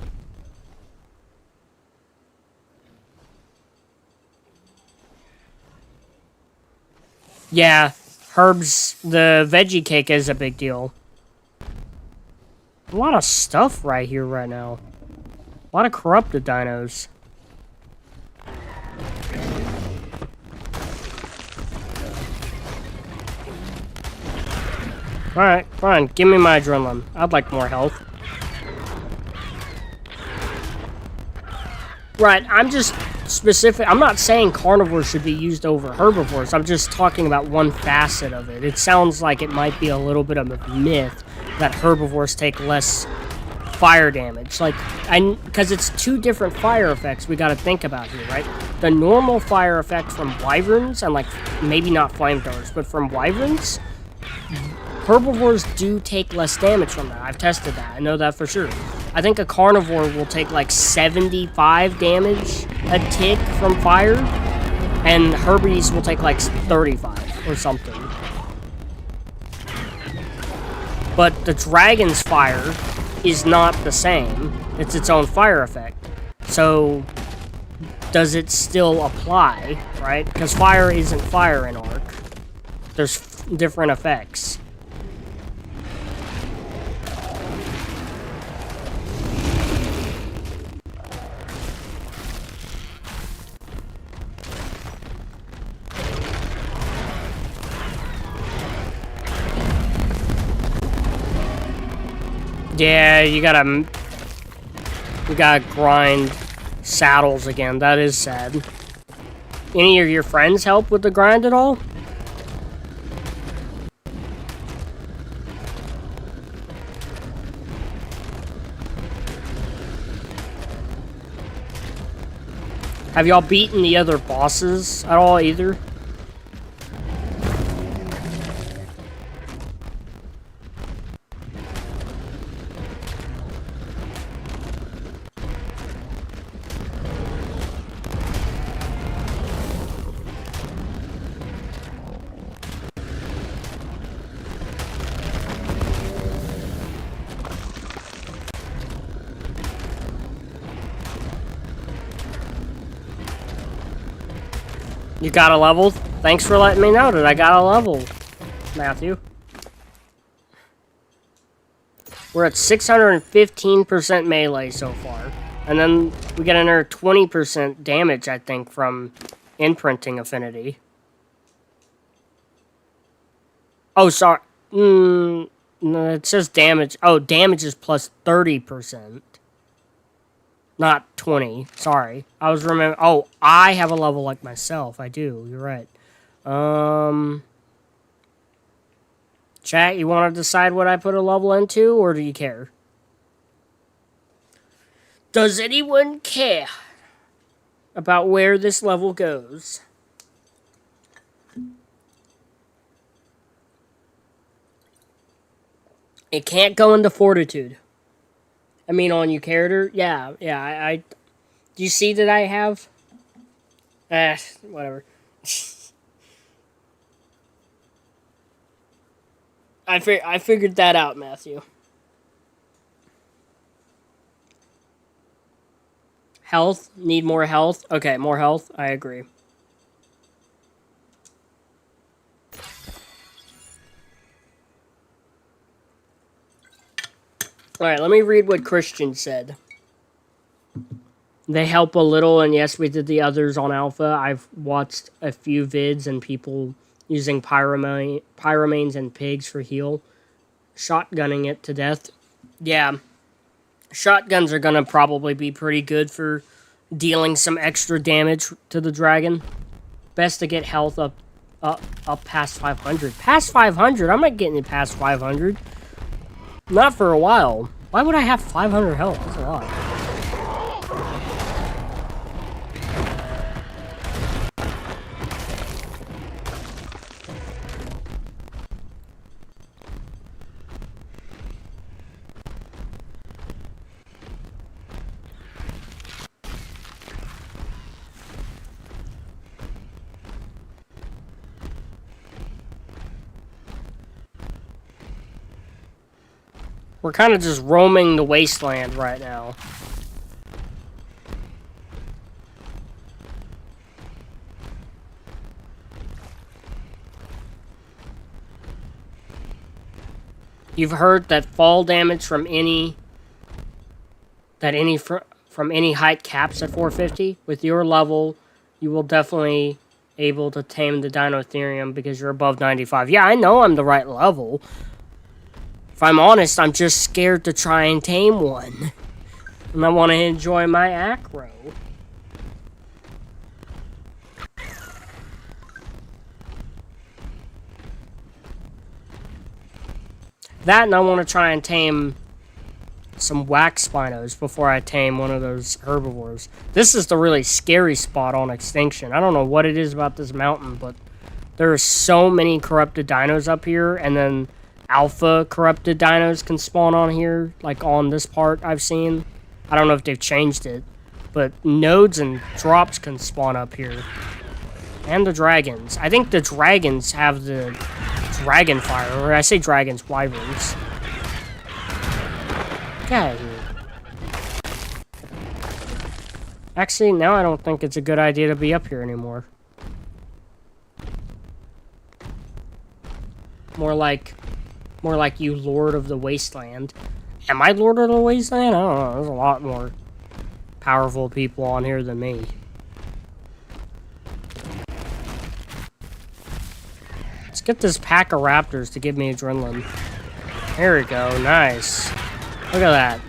Yeah, herbs, the veggie cake is a big deal. A lot of stuff right here right now. A lot of corrupted dinos. Alright, fine. Give me my adrenaline. I'd like more health. Right, I'm just specific. I'm not saying carnivores should be used over herbivores. I'm just talking about one facet of it. It sounds like it might be a little bit of a myth that herbivores take less fire damage. Like, because it's two different fire effects we got to think about here, right? The normal fire effect from wyverns, and like maybe not flamethrowers, but from wyverns, herbivores do take less damage from that. I've tested that. I know that for sure. I think a carnivore will take like 75 damage a tick from fire, and herbies will take like 35 or something. But the dragon's fire is not the same. It's its own fire effect. So, does it still apply, right? Because fire isn't fire in ARK. There's different effects. Yeah, you gotta grind saddles again. That is sad. Any of your friends help with the grind at all? Have y'all beaten the other bosses at all either? You got a level? Thanks for letting me know that I got a level, Matthew. We're at 615% melee so far. And then we get another 20% damage, I think, from imprinting affinity. Oh, sorry. No, it says damage. Oh, damage is plus 30%. Not 20. Sorry. I was remembering. Oh, I have a level like myself. I do. You're right. Chat, you want to decide what I put a level into, or do you care? Does anyone care about where this level goes? It can't go into fortitude. I mean, on your character? Yeah, I do you see that I have? Whatever. I figured that out, Matthew. Health? Need more health? Okay, more health. I agree. Alright, let me read what Christian said. They help a little, and yes, we did the others on Alpha. I've watched a few vids and people using pyramanes and pigs for heal. Shotgunning it to death. Yeah. Shotguns are going to probably be pretty good for dealing some extra damage to the dragon. Best to get health up past 500. Past 500? I'm not getting it past 500. Not for a while. Why would I have 500 health? That's a lot. We're kind of just roaming the wasteland right now. You've heard that fall damage from any height caps at 450. With your level, you will definitely able to tame the Dinotherium because you're above 95. Yeah, I know I'm the right level. If I'm honest, I'm just scared to try and tame one. And I want to enjoy my acro. That, and I want to try and tame some WAK Spinos before I tame one of those herbivores. This is the really scary spot on Extinction. I don't know what it is about this mountain, but there are so many corrupted dinos up here, and then alpha corrupted dinos can spawn on here, like on this part I've seen. I don't know if they've changed it, but nodes and drops can spawn up here. And the dragons. I think the dragons have the dragon fire, or I say dragons, wyverns. Get out of here. Actually, now I don't think it's a good idea to be up here anymore. More like you, Lord of the Wasteland. Am I Lord of the Wasteland? I don't know. There's a lot more powerful people on here than me. Let's get this pack of raptors to give me adrenaline. There we go. Nice. Look at that.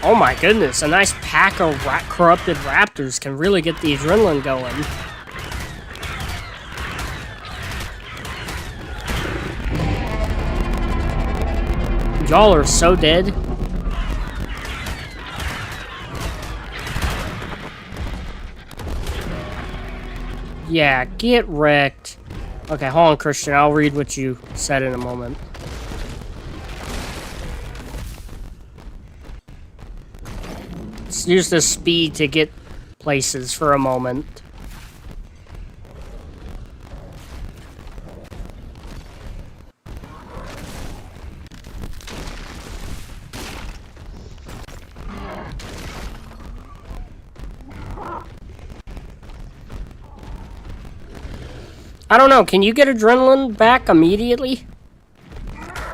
Oh my goodness. A nice pack of corrupted raptors can really get the adrenaline going. Y'all are so dead. Yeah, get wrecked. Okay, hold on, Christian. I'll read what you said in a moment. Let's use the speed to get places for a moment. I don't know, can you get adrenaline back immediately?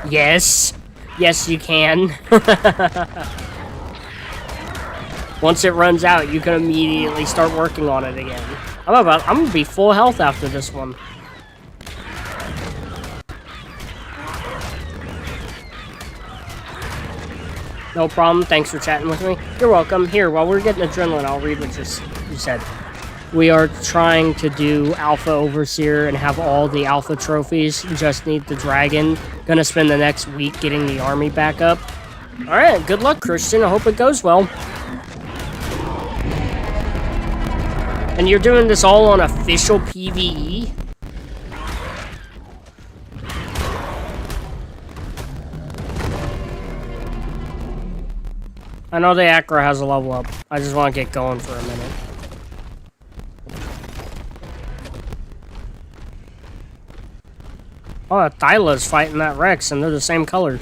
Yes. Yes, you can. Once it runs out, you can immediately start working on it again. I'm gonna be full health after this one. No problem, thanks for chatting with me. You're welcome. Here, while we're getting adrenaline, I'll read what you said. We are trying to do Alpha Overseer and have all the Alpha trophies. Just need the dragon. Gonna spend the next week getting the army back up. Alright, good luck, Christian. I hope it goes well. And you're doing this all on official PvE? I know the Acro has a level up. I just want to get going for a minute. Oh, Thyla's fighting that Rex, and they're the same color.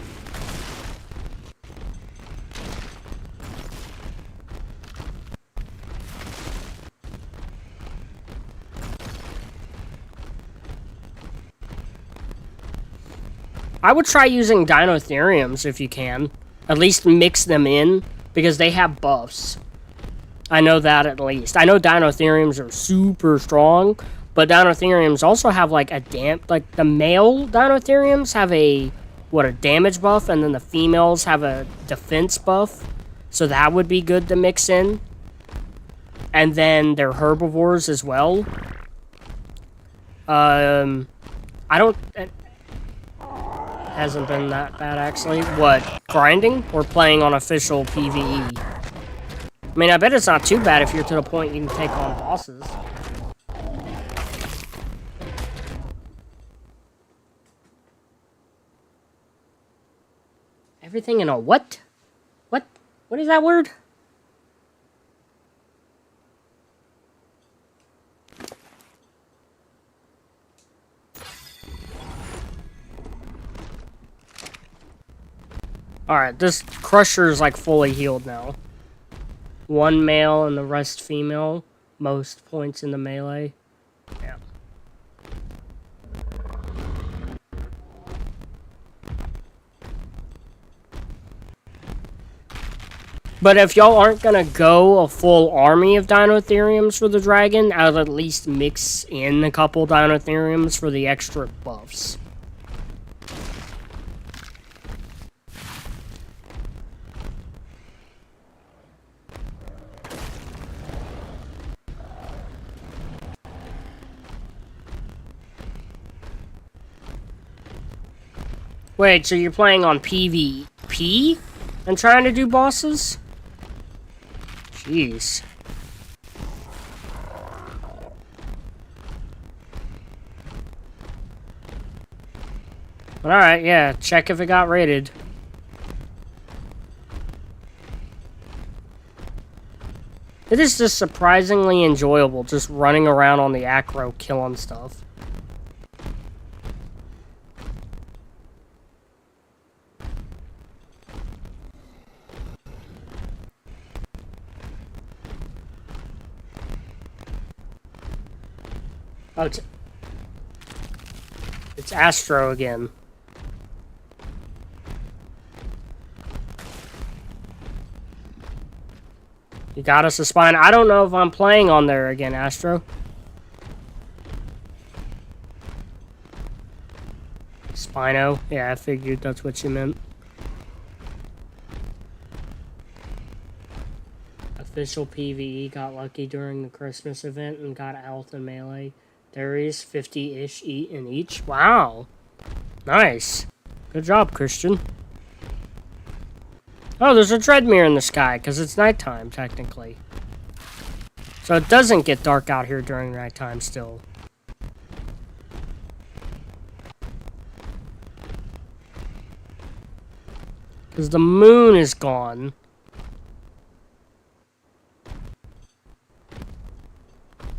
I would try using Dinotheriums if you can. At least mix them in, because they have buffs. I know that at least. I know Dinotheriums are super strong, but Dinotheriums also have like a like the male Dinotheriums have a damage buff, and then the females have a defense buff. So that would be good to mix in. And then they're herbivores as well. I don't... Hasn't been that bad, actually. What? Grinding? Or playing on official PvE? I mean, I bet it's not too bad if you're to the point you can take on bosses. Everything in a what? What? What is that word? Alright, this Crusher is like fully healed now. One male and the rest female. Most points in the melee. Yeah. But if y'all aren't gonna go a full army of Dinotheriums for the dragon, I'll at least mix in a couple Dinotheriums for the extra buffs. Wait, so you're playing on PvP and trying to do bosses? Jeez. But alright, yeah, check if it got rated. It is just surprisingly enjoyable just running around on the acro killing stuff. Oh, it's Astro again. You got us a spine. I don't know if I'm playing on there again, Astro. Spino? Yeah, I figured that's what you meant. Official PvE got lucky during the Christmas event and got health and melee. There is 50-ish in each. Wow. Nice. Good job, Christian. Oh, there's a Dreadmere in the sky, because it's nighttime, technically. So it doesn't get dark out here during nighttime still. Because the moon is gone.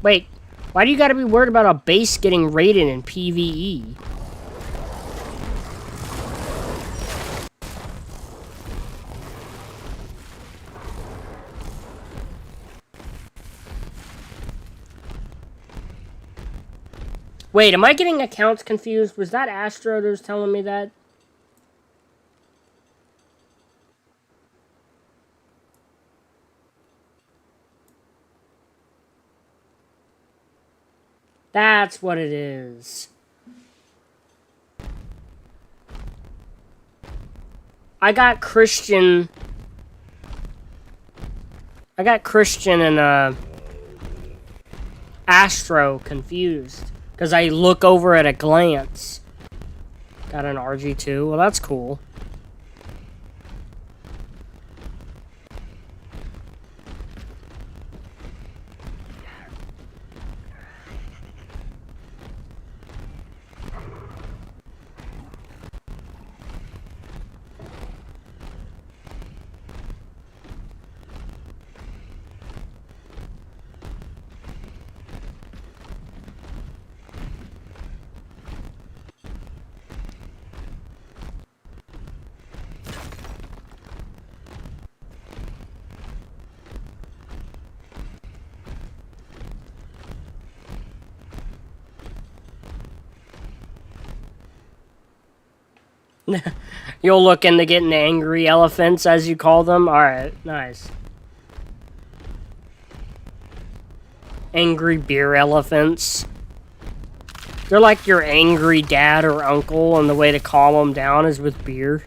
Wait. Why do you gotta be worried about a base getting raided in PvE? Wait, am I getting accounts confused? Was that Astro that was telling me that? That's what it is. I got Christian and Astro confused. Because I look over at a glance. Got an RG2. Well, that's cool. You'll look into getting angry elephants, as you call them. Alright, nice. Angry beer elephants. They're like your angry dad or uncle, and the way to calm them down is with beer.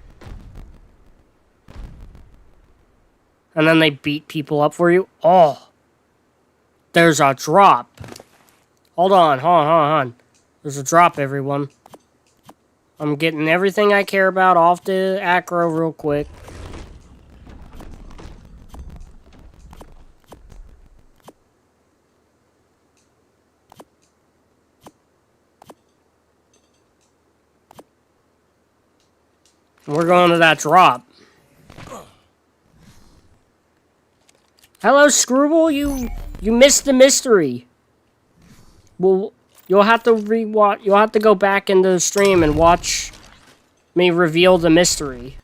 And then they beat people up for you. Oh! There's a drop. Hold on. There's a drop, everyone. I'm getting everything I care about off the acro real quick. We're going to that drop. Hello, Screwball. You missed the mystery. Well, you'll have to rewatch. You'll have to go back into the stream and watch me reveal the mystery.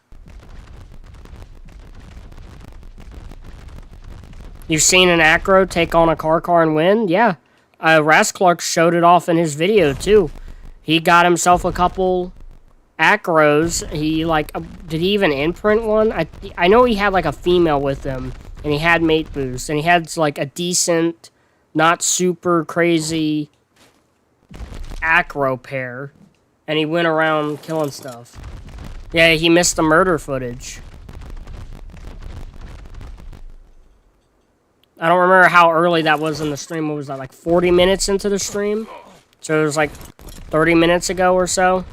You've seen an acro take on a car and win? Yeah. Rasclark showed it off in his video, too. He got himself a couple acros. He, like, did he even imprint one? I know he had, like, a female with him, and he had mate boost, and he had, like, a decent, not super crazy acro pair, and he went around killing stuff. Yeah, he missed the murder footage. I don't remember how early that was in the stream. What was that, like 40 minutes into the stream? So it was like 30 minutes ago or so.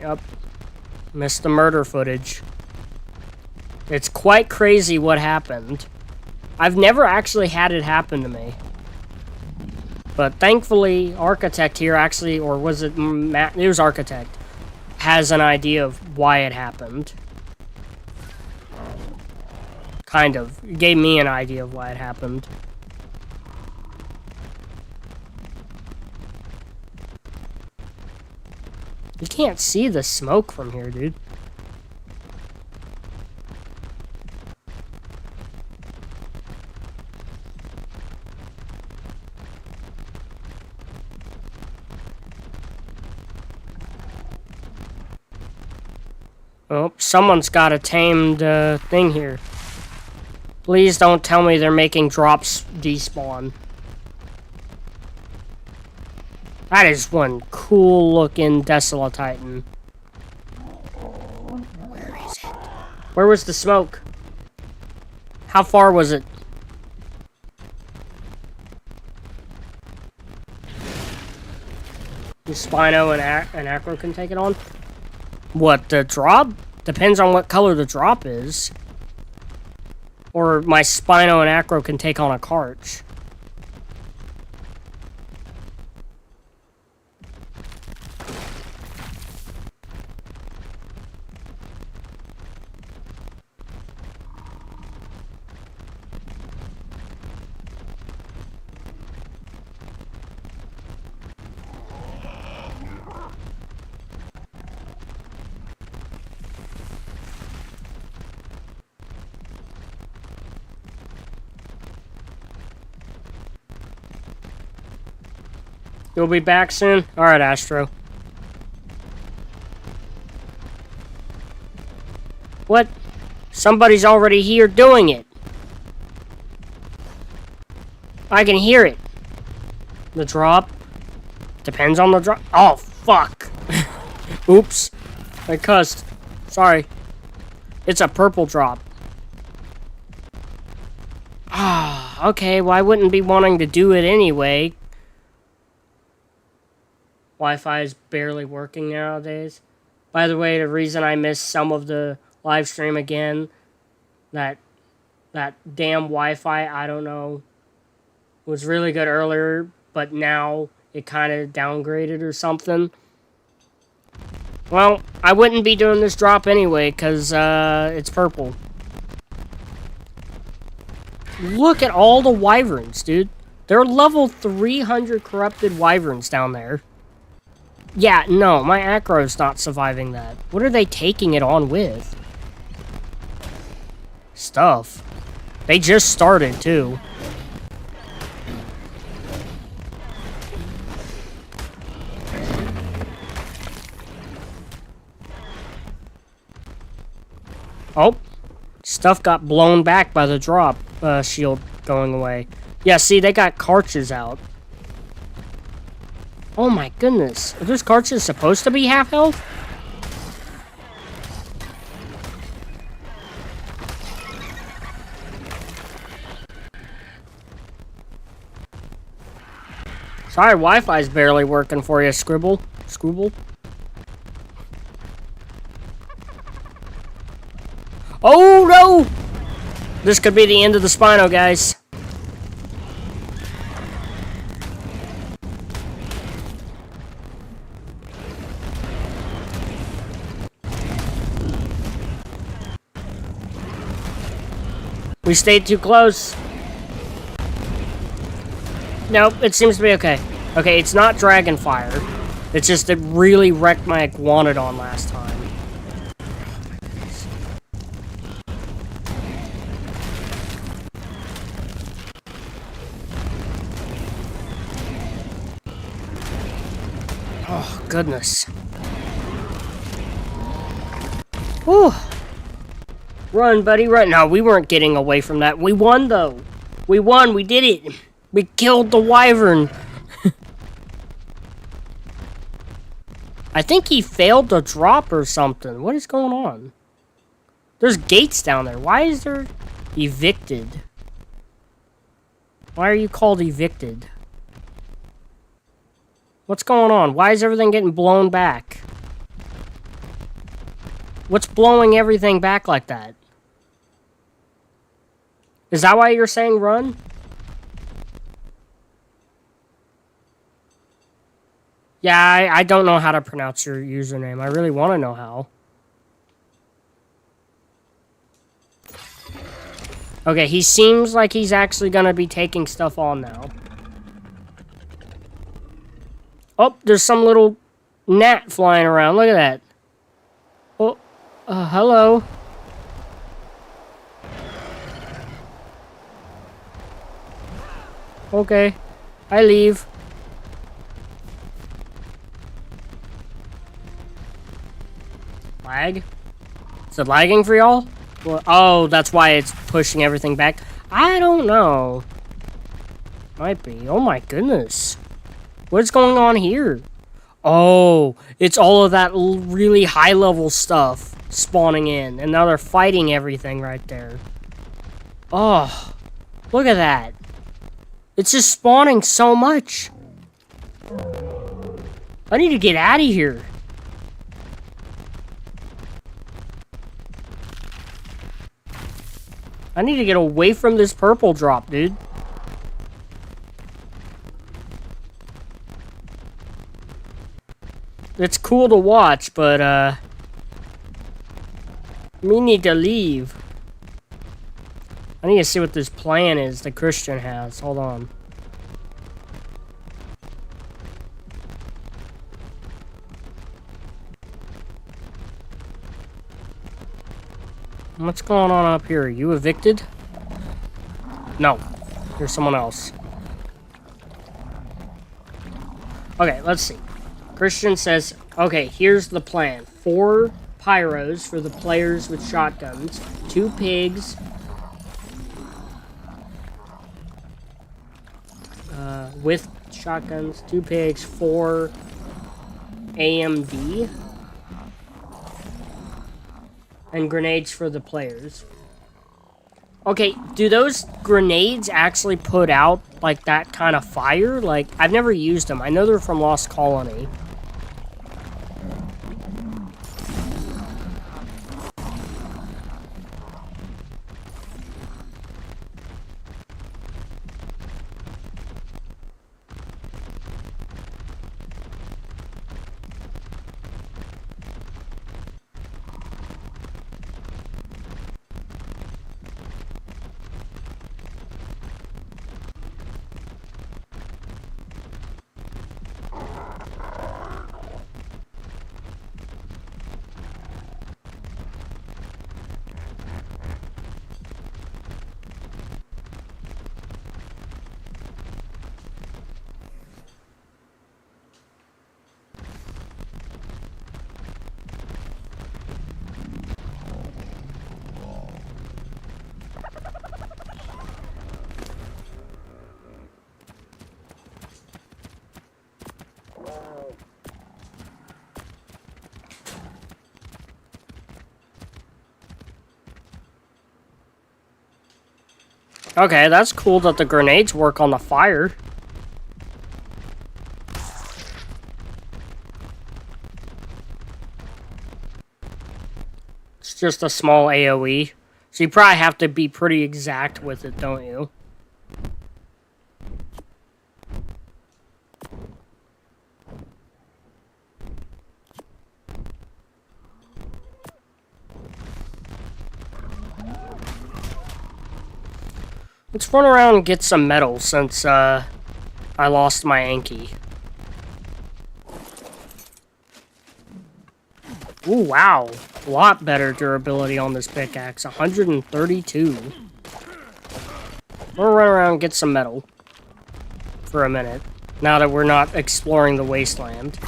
Yep. Missed the murder footage. It's quite crazy what happened. I've never actually had it happen to me. But thankfully, Architect here actually, or was it Matt? It was Architect, has an idea of why it happened. Kind of. It gave me an idea of why it happened. You can't see the smoke from here, dude. Oh, someone's got a tamed thing here. Please don't tell me they're making drops despawn. That is one cool looking Desolatitan. Where is it? Where was the smoke? How far was it? The Spino and Acro can take it on? What, the drop? Depends on what color the drop is. Or my Spino and Acro can take on a Karch. You'll be back soon? Alright, Astro. What? Somebody's already here doing it. I can hear it. The drop? Depends on the drop. Oh, fuck. Oops. I cussed. Sorry. It's a purple drop. Ah, okay, well I wouldn't be wanting to do it anyway. Wi-Fi is barely working nowadays. By the way, the reason I missed some of the live stream again, that damn Wi-Fi, I don't know, was really good earlier, but now it kind of downgraded or something. Well, I wouldn't be doing this drop anyway, because it's purple. Look at all the wyverns, dude. There are level 300 corrupted wyverns down there. Yeah, no, my acro's not surviving that. What are they taking it on with? Stuff. They just started, too. Oh. Stuff got blown back by the drop shield going away. Yeah, see, they got carches out. Oh my goodness. Are those carches supposed to be half health? Sorry, Wi-Fi's barely working for you, Scribble. Oh no! This could be the end of the Spino, guys. We stayed too close. Nope, it seems to be okay. Okay, it's not dragon fire. It's just it really wrecked my iguanodon last time. Oh, goodness. Whew. Run, buddy, run. No, we weren't getting away from that. We won, though. We won. We did it. We killed the wyvern. I think he failed to drop or something. What is going on? There's gates down there. Why is there evicted? Why are you called evicted? What's going on? Why is everything getting blown back? What's blowing everything back like that? Is that why you're saying run? Yeah, I don't know how to pronounce your username. I really want to know how. Okay, he seems like he's actually going to be taking stuff on now. Oh, there's some little gnat flying around. Look at that. Oh, hello. Okay, I leave. Lag? Is it lagging for y'all? Well, oh, that's why it's pushing everything back. I don't know. Might be. Oh my goodness. What's going on here? Oh, it's all of that really high level stuff spawning in. And now they're fighting everything right there. Oh, look at that. It's just spawning so much. I need to get out of here. I need to get away from this purple drop, dude. It's cool to watch, but, we need to leave. I need to see what this plan is that Christian has. Hold on. What's going on up here? Are you evicted? No. You're someone else. Okay, let's see. Christian says, okay, here's the plan. 4 pyros for the players with shotguns. 2 pigs. With shotguns. 2 pigs. 4 AMD. And grenades for the players. Okay, do those grenades actually put out, like, that kind of fire? Like, I've never used them. I know they're from Lost Colony. Okay, that's cool that the grenades work on the fire. It's just a small AoE. So you probably have to be pretty exact with it, don't you? Let's run around and get some metal since I lost my Anki. Ooh, wow. A lot better durability on this pickaxe. 132. We'll run around and get some metal. For a minute. Now that we're not exploring the wasteland.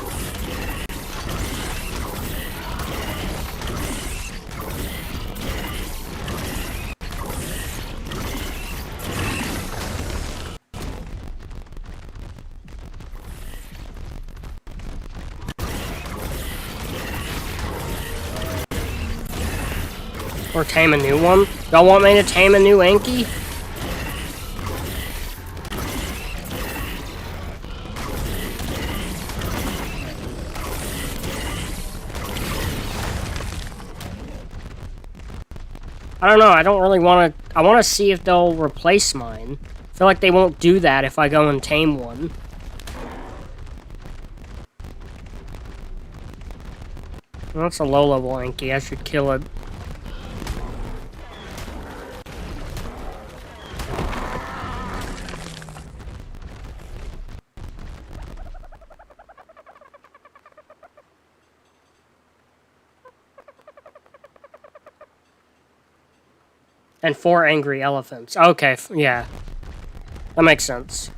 Or tame a new one? Y'all want me to tame a new Anki? I don't know, I don't really want to... I want to see if they'll replace mine. I feel like they won't do that if I go and tame one. Well, that's a low-level Anki, I should kill it. And 4 angry elephants. Okay, yeah. That makes sense.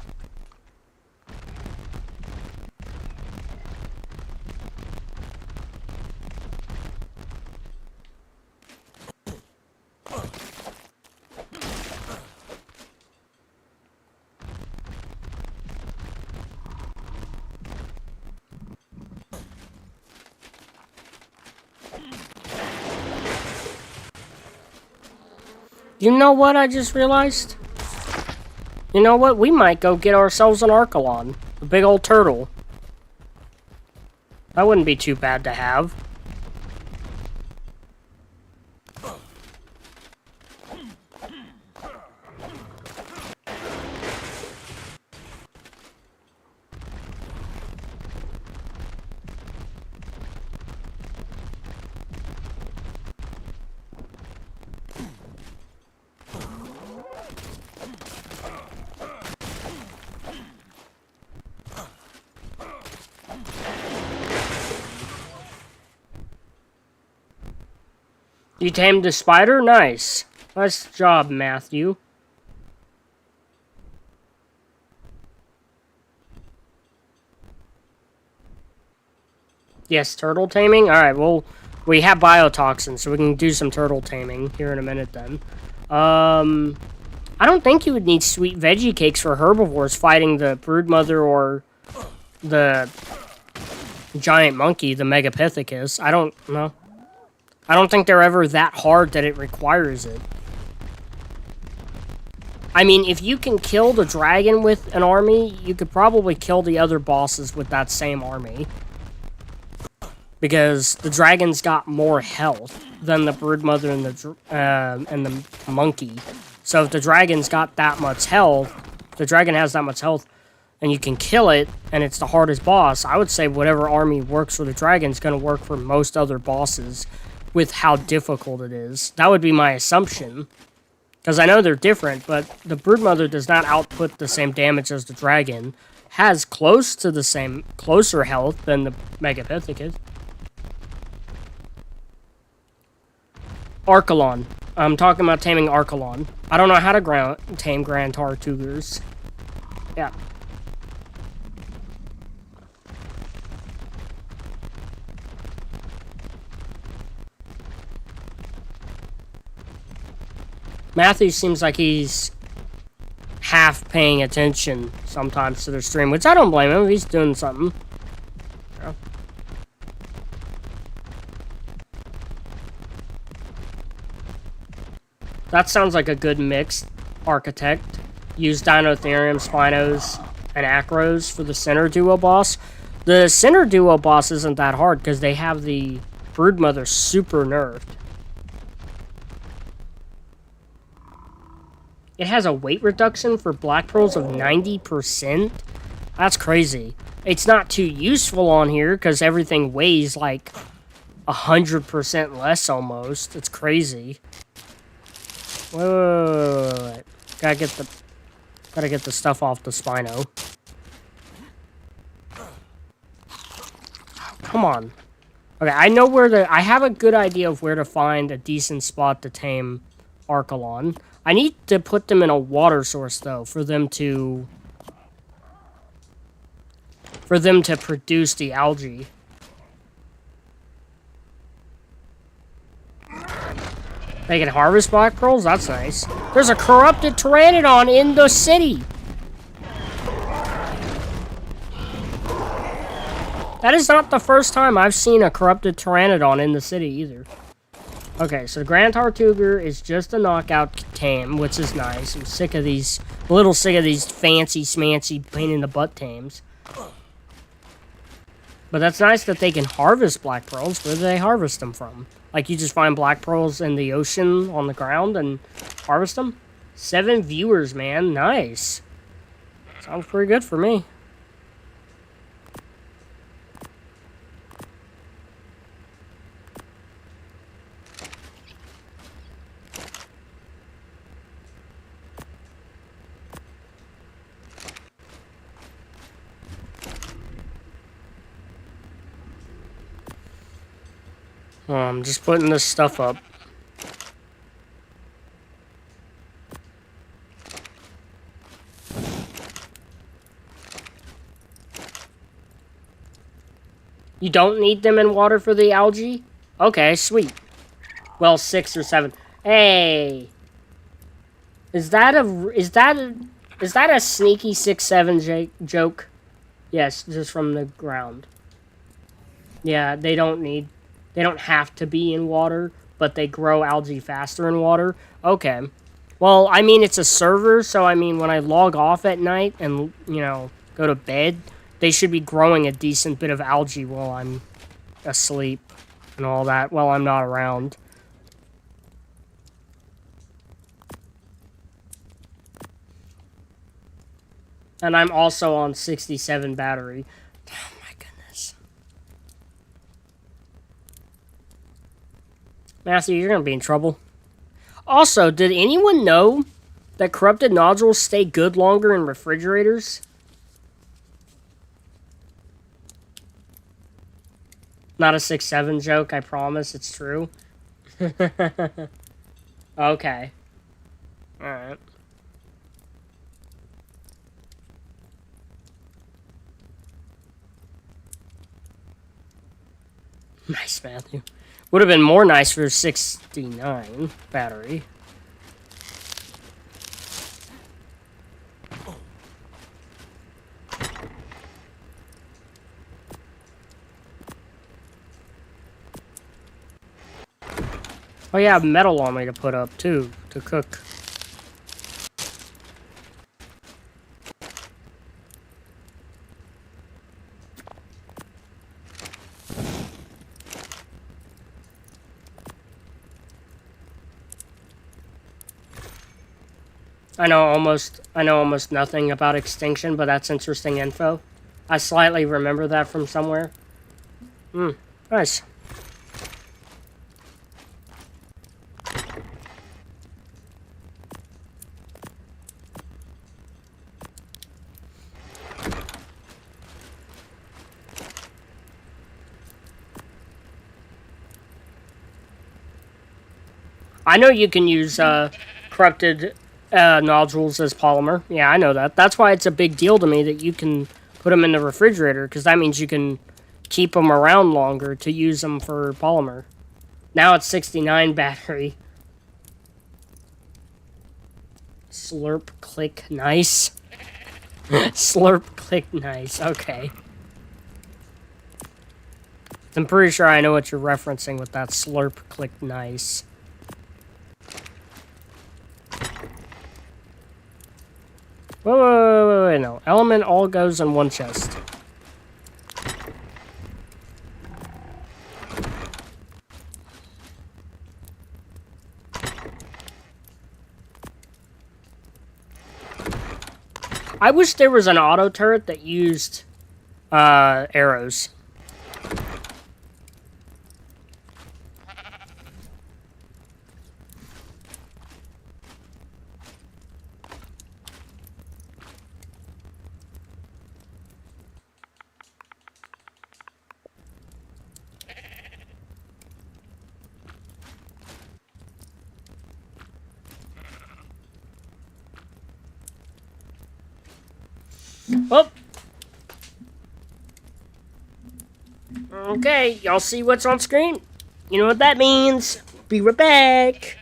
You know what I just realized? You know what? We might go get ourselves an Archelon. A big old turtle. That wouldn't be too bad to have. You tamed the spider? Nice. Nice job, Matthew. Yes, turtle taming? Alright, well, we have biotoxins, so we can do some turtle taming here in a minute then. I don't think you would need sweet veggie cakes for herbivores fighting the broodmother or the giant monkey, the Megapithecus. I don't know. I don't think they're ever that hard that it requires it. I mean, if you can kill the dragon with an army, you could probably kill the other bosses with that same army. Because the dragon's got more health than the broodmother and the monkey. So if the dragon's got that much health, if the dragon has that much health, and you can kill it, and it's the hardest boss, I would say whatever army works for the dragon is going to work for most other bosses with how difficult it is. That would be my assumption. Because I know they're different, but the broodmother does not output the same damage as the dragon. Has close to the same, closer health than the Megapithecus. Archelon. I'm talking about taming Archelon. I don't know how to tame Grand Tartugers. Yeah. Matthew seems like he's half paying attention sometimes to the stream, which I don't blame him. He's doing something. Yeah. That sounds like a good mix, Architect. Use Dinotherium, Spinos, and Acros for the center duo boss. The center duo boss isn't that hard because they have the broodmother super nerfed. It has a weight reduction for black pearls of 90%. That's crazy. It's not too useful on here because everything weighs like 100% less almost. It's crazy. Wait. Gotta get the stuff off the Spino. Oh, come on. Okay, I know I have a good idea of where to find a decent spot to tame Archelon. I need to put them in a water source, though, for them to produce the algae. They can harvest black pearls? That's nice. There's a corrupted Pteranodon in the city! That is not the first time I've seen a corrupted Pteranodon in the city, either. Okay, so Grand Tartuger is just a knockout tame, which is nice. I'm a little sick of these fancy smancy pain in the butt tames. But that's nice that they can harvest black pearls. Where do they harvest them from? Like, you just find black pearls in the ocean on the ground and harvest them? 7 viewers, man. Nice. Sounds pretty good for me. I'm just putting this stuff up. You don't need them in water for the algae? Okay, sweet. Well, 6 or 7. Hey! Is that a sneaky 6-7 joke? Yes, just from the ground. Yeah, they don't have to be in water, but they grow algae faster in water. Okay. Well, I mean, it's a server, so I mean, when I log off at night and, you know, go to bed, they should be growing a decent bit of algae while I'm asleep and all that, while I'm not around. And I'm also on 67 battery. Oh my goodness. Matthew, you're gonna be in trouble. Also, did anyone know that corrupted nodules stay good longer in refrigerators? Not a 6-7 joke, I promise, it's true. Okay. Alright. Nice, Matthew. Would have been more nice for 69 battery. Oh yeah, I have metal on me to put up too, to cook. I know almost nothing about extinction, but that's interesting info. I slightly remember that from somewhere. Nice. I know you can use corrupted nodules as polymer. Yeah, I know that. That's why it's a big deal to me that you can put them in the refrigerator, because that means you can keep them around longer to use them for polymer. Now it's 69 battery. Slurp, click, nice. Slurp, click, nice. Okay. I'm pretty sure I know what you're referencing with that slurp, click, nice. Wait, no. Element all goes in one chest. I wish there was an auto turret that used arrows. Oh. Okay, y'all see what's on screen? You know what that means. Be right back.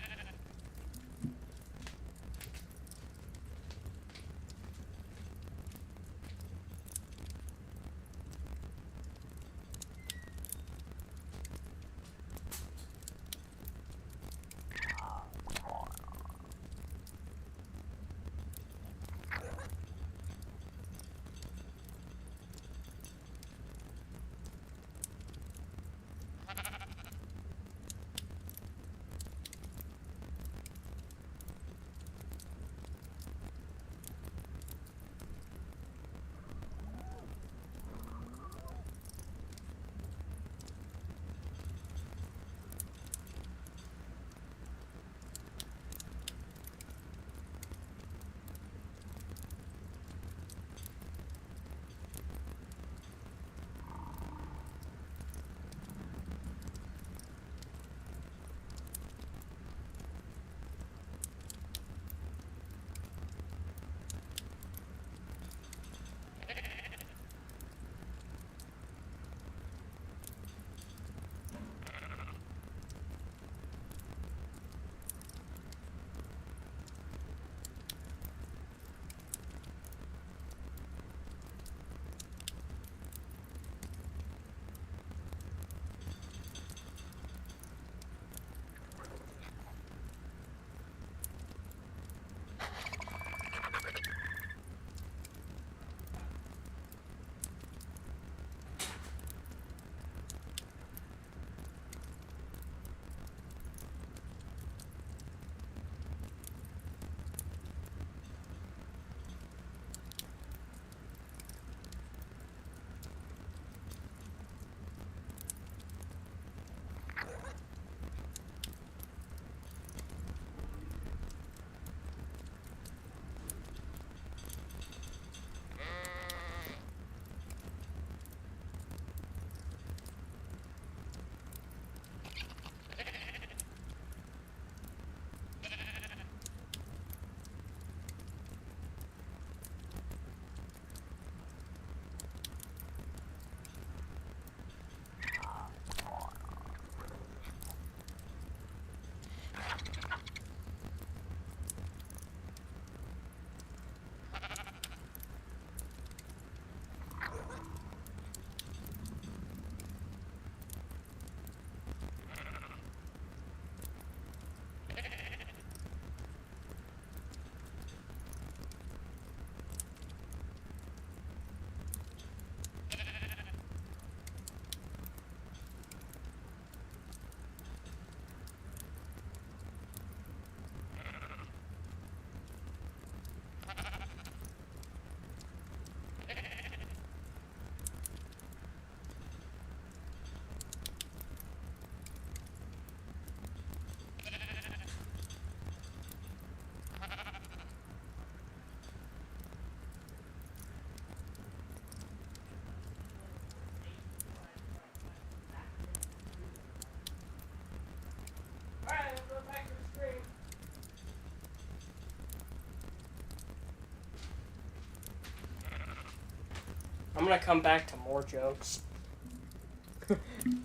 I'm gonna come back to more jokes.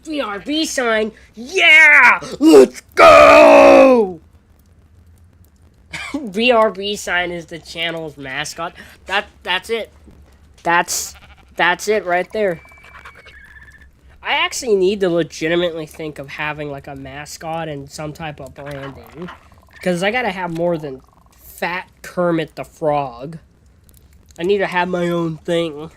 BRB sign, yeah! Let's go! BRB sign is the channel's mascot. That's it. That's it right there. I actually need to legitimately think of having like a mascot and some type of branding. Because I gotta have more than Fat Kermit the Frog. I need to have my own thing.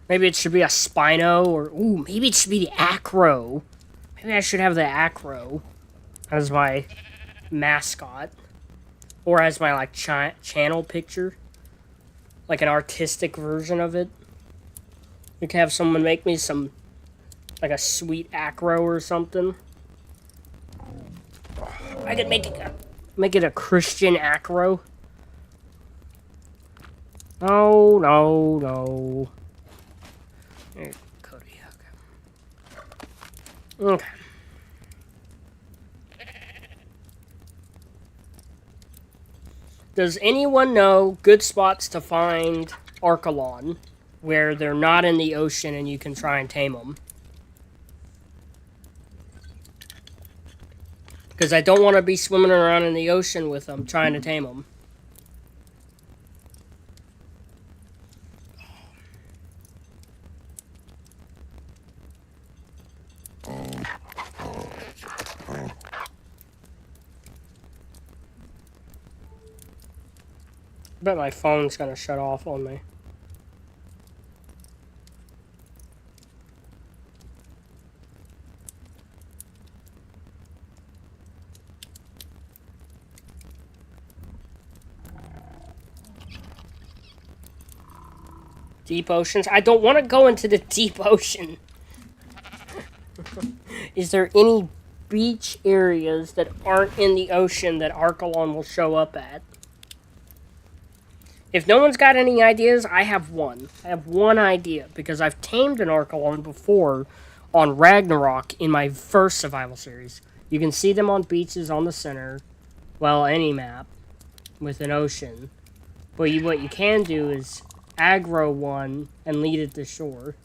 Maybe it should be a Spino, or ooh, maybe it should be the Acro. Maybe I should have the Acro as my mascot, or as my like channel picture, like an artistic version of it. We could have someone make me some, like a sweet Acro or something. I could make it a Christian Acro. No, no, no. There, Cody. Okay. Okay. Does anyone know good spots to find Archelon where they're not in the ocean and you can try and tame them? Because I don't want to be swimming around in the ocean with them trying to tame them. I bet my phone's gonna shut off on me. Deep oceans? I don't want to go into the deep ocean. Is there any beach areas that aren't in the ocean that Archelon will show up at? If no one's got any ideas, I have one. I have one idea, because I've tamed an Archelon before on Ragnarok in my first survival series. You can see them on beaches on the center, well, any map, with an ocean. But what you can do is aggro one and lead it to shore.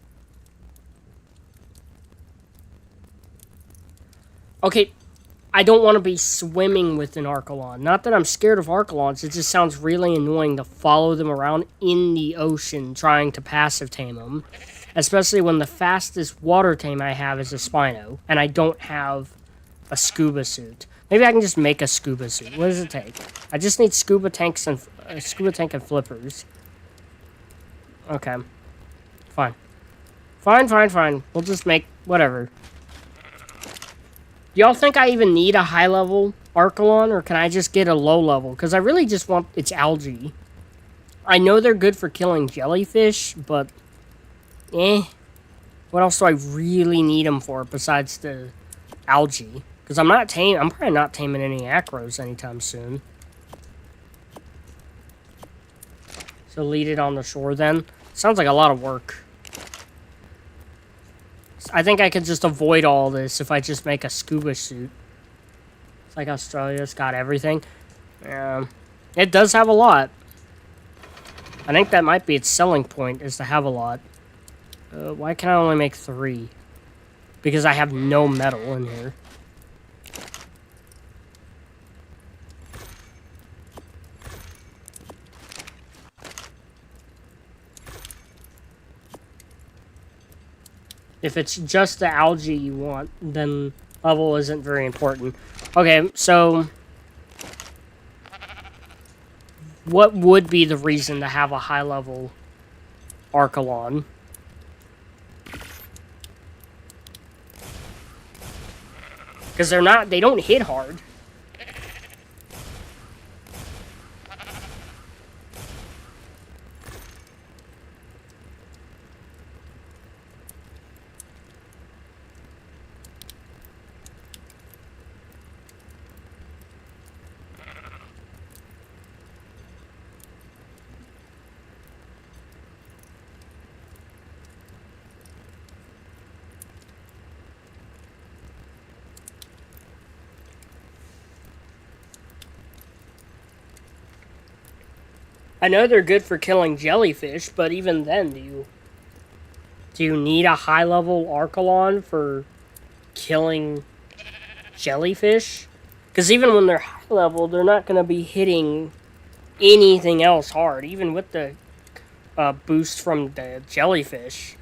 Okay, I don't want to be swimming with an Archelon. Not that I'm scared of Archelons, it just sounds really annoying to follow them around in the ocean trying to passive tame them. Especially when the fastest water tame I have is a Spino, and I don't have a scuba suit. Maybe I can just make a scuba suit. What does it take? I just need scuba tank and flippers. Okay. Fine. Fine. We'll just make whatever. Y'all think I even need a high-level Archelon, or can I just get a low-level? Because I really just want its algae. I know they're good for killing jellyfish, but... What else do I really need them for besides the algae? Because I'm probably not taming any acros anytime soon. So lead it on the shore then. Sounds like a lot of work. I think I could just avoid all this if I just make a scuba suit. It's like Australia's got everything. It does have a lot. I think that might be its selling point, is to have a lot. Why can I only make 3? Because I have no metal in here. If it's just the algae you want, then level isn't very important. Okay, so... what would be the reason to have a high-level Archelon? Because they don't hit hard. I know they're good for killing jellyfish, but even then, do you need a high-level Archelon for killing jellyfish? Because even when they're high-level, they're not going to be hitting anything else hard, even with the boost from the jellyfish.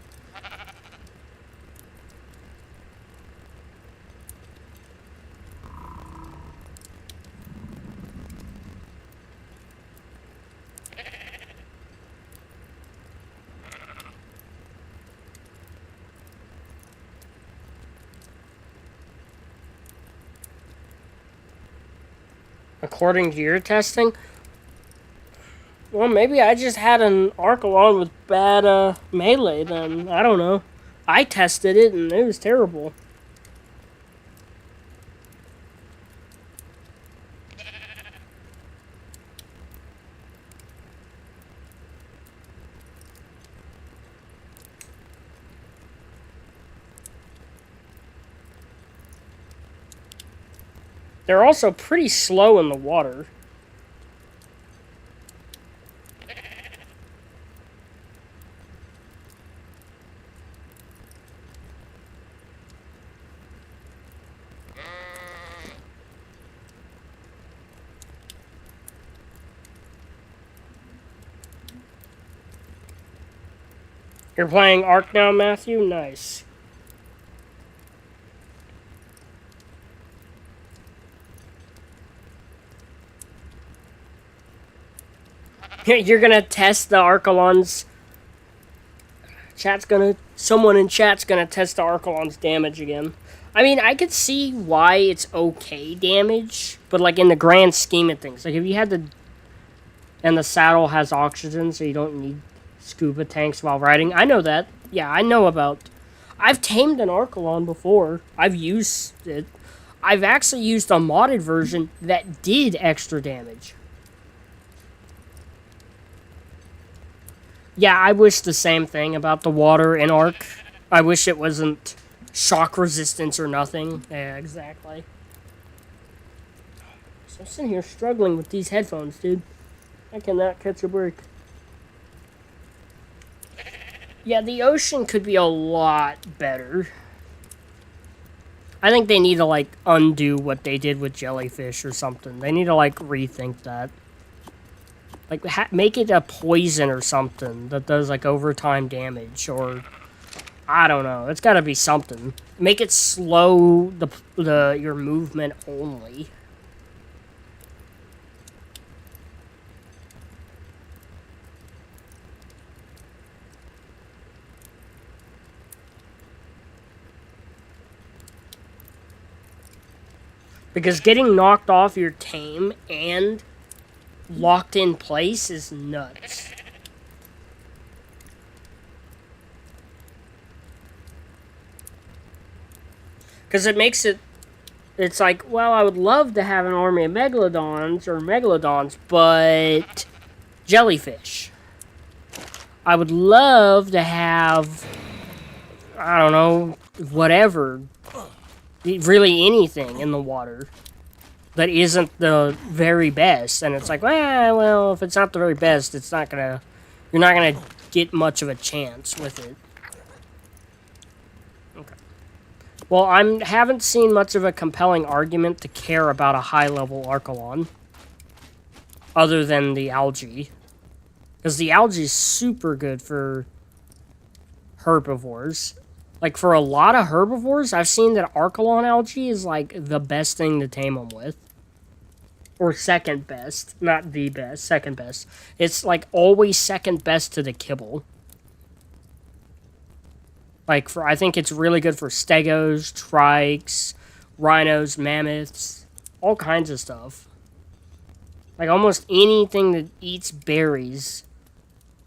According to your testing? Well, maybe I just had an Archelon with bad melee then. I don't know. I tested it and it was terrible. They're also pretty slow in the water. You're playing ARK now, Matthew? Nice. You're gonna test the Archelon's... Someone in chat's gonna test the Archelon's damage again. I mean, I could see why it's okay damage, but like in the grand scheme of things, like if you had the... And the saddle has oxygen, so you don't need scuba tanks while riding. I know that. Yeah, I know about... I've tamed an Archelon before. I've used it. I've actually used a modded version that did extra damage. Yeah, I wish the same thing about the water in ARK. I wish it wasn't shock resistance or nothing. Yeah, exactly. So I'm sitting here struggling with these headphones, dude. I cannot catch a break. Yeah, the ocean could be a lot better. I think they need to, like, undo what they did with jellyfish or something. They need to, like, rethink that. Like, make it a poison or something that does, like, overtime damage, or... I don't know. It's gotta be something. Make it slow your movement only. Because getting knocked off your tame and locked in place is nuts. Because it makes it... It's like, well, I would love to have an army of megalodons, but... jellyfish. I would love to have... I don't know, whatever. Really anything in the water that isn't the very best. And it's like, well, if it's not the very best, it's not gonna... You're not gonna get much of a chance with it. Okay. Well, I haven't seen much of a compelling argument to care about a high-level Archelon. Other than the algae. Because the algae is super good for herbivores. Like, for a lot of herbivores, I've seen that Archelon algae is, like, the best thing to tame them with. Or second best. Not the best. Second best. It's, like, always second best to the kibble. Like, I think it's really good for stegos, trikes, rhinos, mammoths, all kinds of stuff. Like, almost anything that eats berries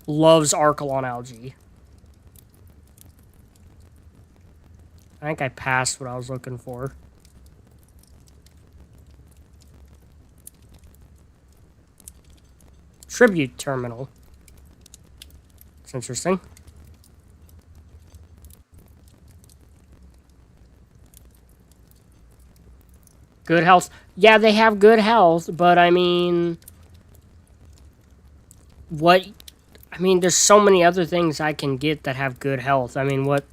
loves Archelon algae. I think I passed what I was looking for. Tribute terminal. It's interesting. Good health. Yeah, they have good health, but I mean... what... I mean, there's so many other things I can get that have good health. I mean, what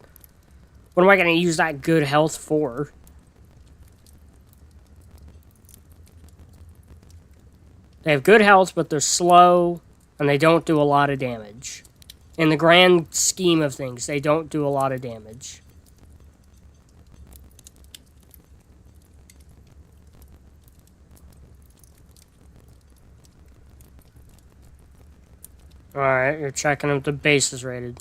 am I going to use that good health for? They have good health, but they're slow, and they don't do a lot of damage. In the grand scheme of things, they don't do a lot of damage. Alright, you're checking if the base is rated.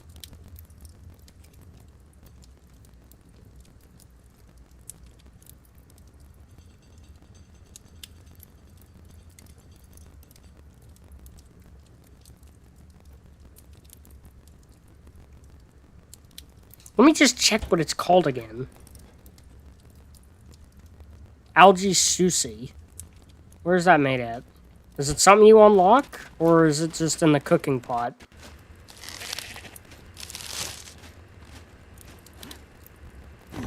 Let me just check what it's called again. Algae sushi. Where's that made at? Is it something you unlock? Or is it just in the cooking pot?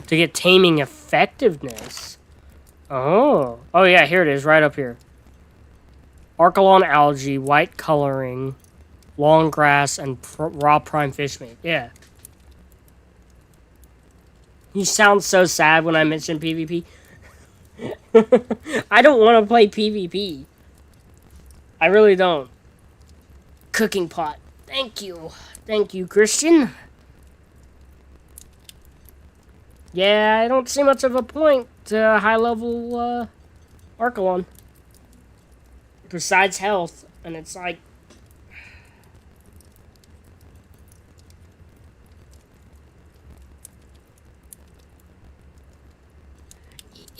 To get taming effectiveness. Oh. Oh yeah, here it is, right up here. Archelon algae, white coloring, long grass, and raw prime fish meat. Yeah. You sound so sad when I mention PvP. I don't want to play PvP. I really don't. Cooking pot. Thank you. Thank you, Christian. Yeah, I don't see much of a point to high-level Archelon. Besides health. And it's like...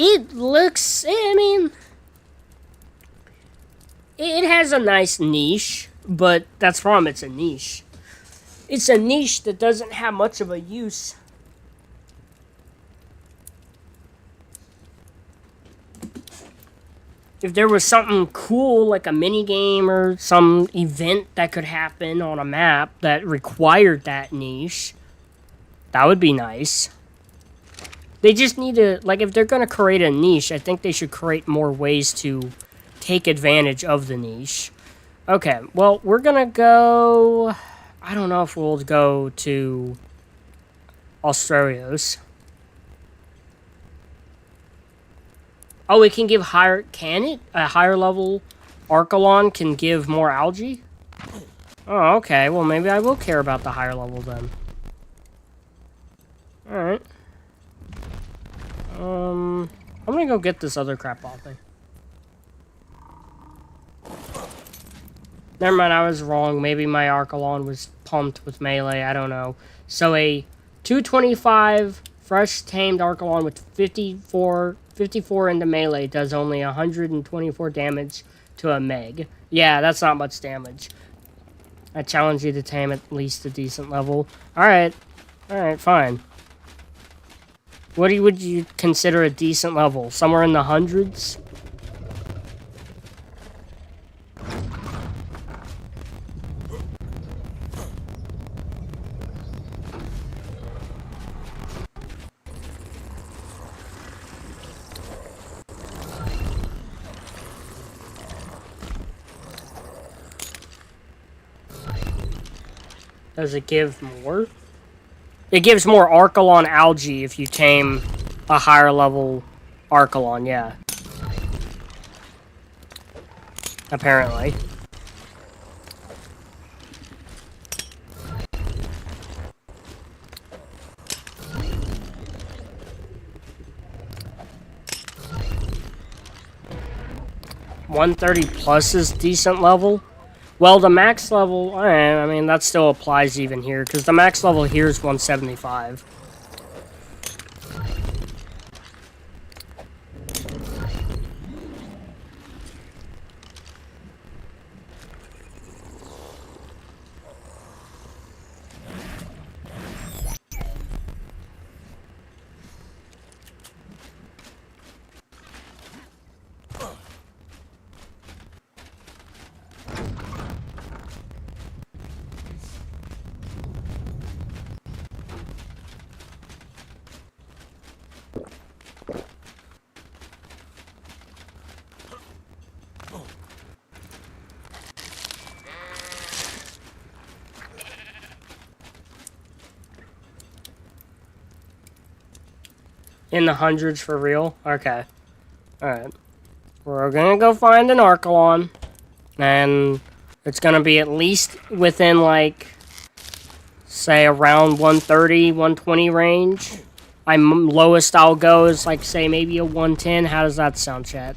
It looks, I mean, it has a nice niche, but that's the problem, it's a niche. It's a niche that doesn't have much of a use. If there was something cool, like a minigame or some event that could happen on a map that required that niche, that would be nice. They just need to, like, if they're going to create a niche, I think they should create more ways to take advantage of the niche. Okay, well, we're going to go... I don't know if we'll go to Australios. Oh, it can give higher... Can it? A higher level Archelon can give more algae? Oh, okay. Well, maybe I will care about the higher level then. Alright. I'm gonna go get this other crap off me. Never mind, I was wrong. Maybe my Archelon was pumped with melee. I don't know. So a 225 fresh tamed Archelon with 54 into melee does only 124 damage to a meg. Yeah, that's not much damage. I challenge you to tame at least a decent level. Alright. Alright, fine. What would you consider a decent level? Somewhere in the hundreds? Does it give more? It gives more Archelon algae if you tame a higher level Archelon, yeah. Apparently. $130 plus is decent level. Well, the max level, I mean, that still applies even here, because the max level here is 175. In the hundreds for real? Okay. Alright. We're gonna go find an Archelon. And it's gonna be at least within, like, say, around 130, 120 range. Lowest I'll go is, like, say, maybe a 110. How does that sound, chat?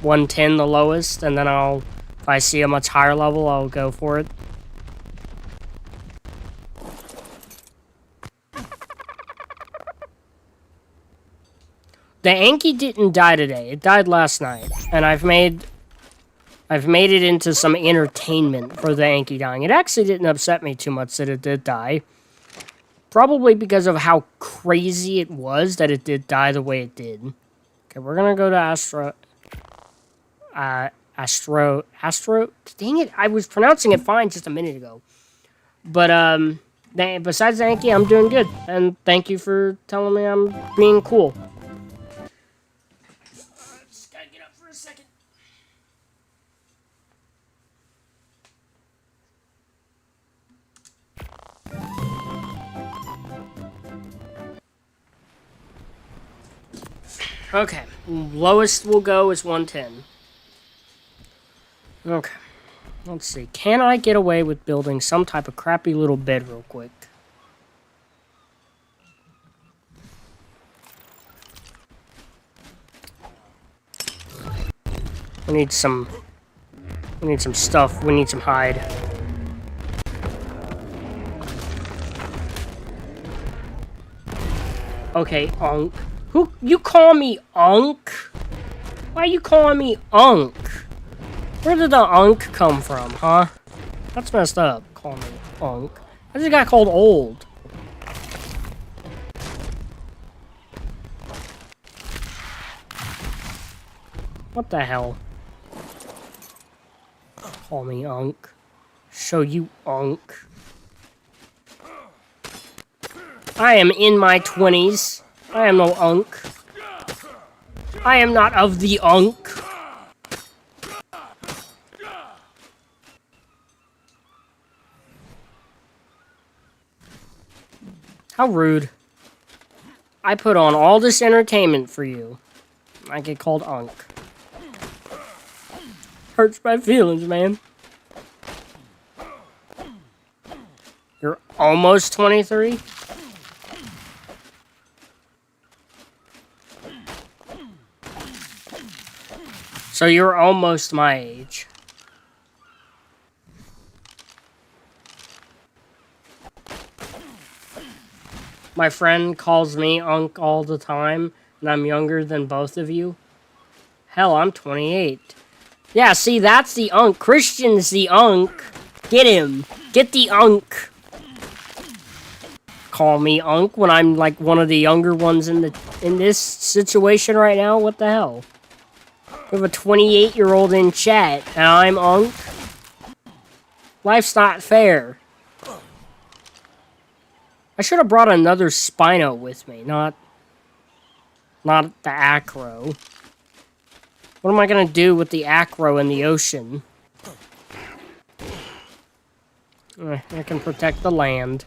110 the lowest, and then if I see a much higher level, I'll go for it. The Anki didn't die today. It died last night, and I've made it into some entertainment for the Anki dying. It actually didn't upset me too much that it did die. Probably because of how crazy it was that it did die the way it did. Okay, we're gonna go to Astro. Dang it, I was pronouncing it fine just a minute ago. But, besides the Anki, I'm doing good. And thank you for telling me I'm being cool. Just gotta get up for a second. Okay, lowest we'll go is 110. Okay, let's see. Can I get away with building some type of crappy little bed real quick? We need some stuff. We need some hide. Okay, Unk. Who you call me Unk? Why you calling me Unk? Where did the Unk come from, huh? That's messed up. Call me Unk. I just got called old. What the hell? Call me Unk. Show you Unk. I am in my 20s. I am no Unk. I am not of the Unk. How rude. I put on all this entertainment for you. I get called Unk. Hurts my feelings, man. You're almost 23? So you're almost my age. My friend calls me Unk all the time, and I'm younger than both of you. Hell, I'm 28. Yeah, see, that's the Unk. Christian's the Unk. Get him. Get the Unk. Call me Unk when I'm like one of the younger ones in this situation right now. What the hell? We have a 28-year-old in chat, and I'm Unk. Life's not fair. I should have brought another Spino with me, not the Acro. What am I gonna do with the Acro in the ocean? I can protect the land.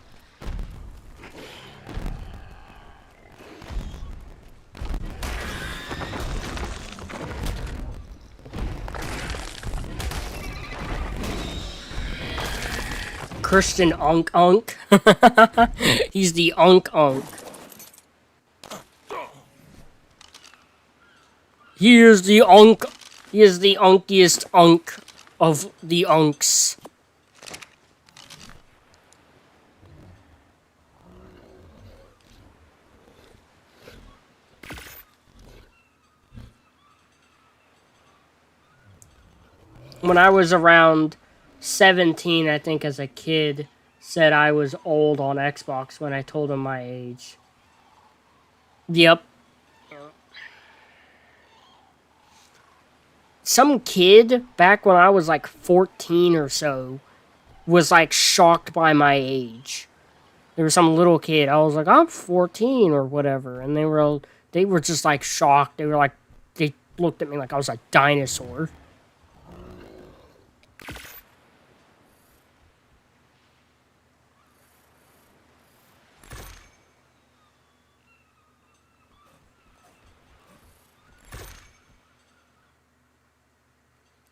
Christian Unk. He's the Unk. He is the Unk. He is the unkiest Unk of the Unks. When I was around 17, I think, as a kid, said I was old on Xbox when I told him my age. Yep. Some kid, back when I was like 14 or so, was like shocked by my age. There was some little kid. I was like, I'm 14 or whatever. And they were just like shocked. They looked at me like I was a dinosaur.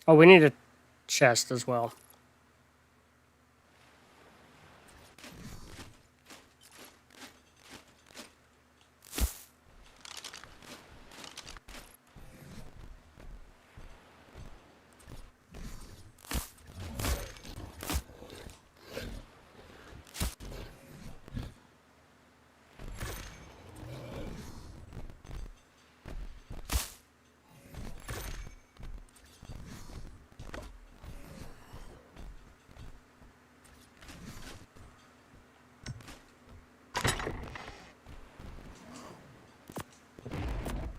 Oh, we need a chest as well.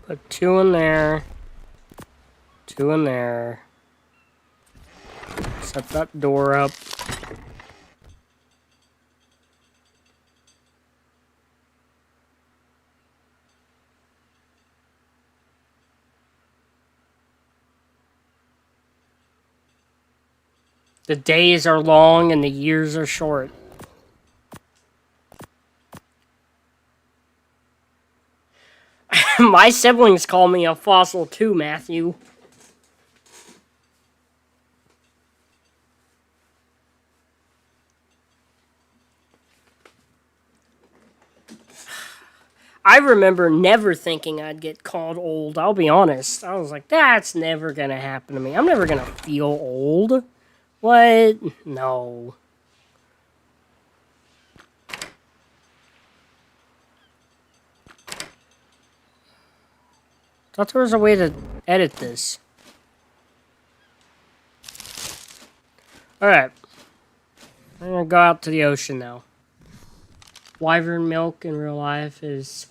Put 2 in there. 2 in there. Set that door up. The days are long and the years are short. My siblings call me a fossil too, Matthew. I remember never thinking I'd get called old, I'll be honest. I was like, that's never gonna happen to me. I'm never gonna feel old. What? No. Thought there was a way to edit this. Alright. I'm gonna go out to the ocean now. Wyvern milk in real life is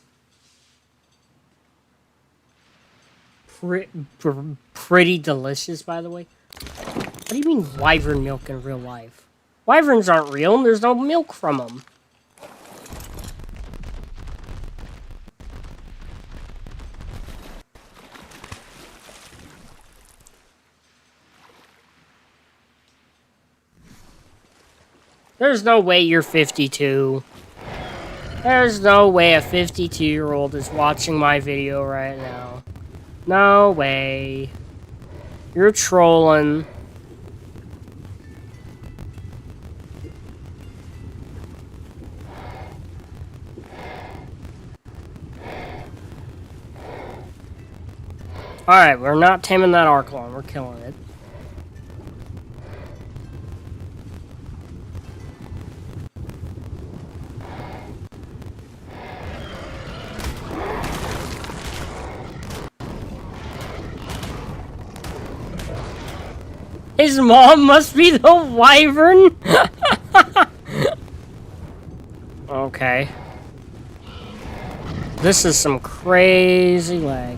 pretty delicious, by the way. What do you mean wyvern milk in real life? Wyverns aren't real and there's no milk from them. There's no way you're 52. There's no way a 52-year-old is watching my video right now. No way. You're trolling. Alright, we're not taming that ARK long. We're killing it. His mom must be the wyvern? Okay. This is some crazy lag.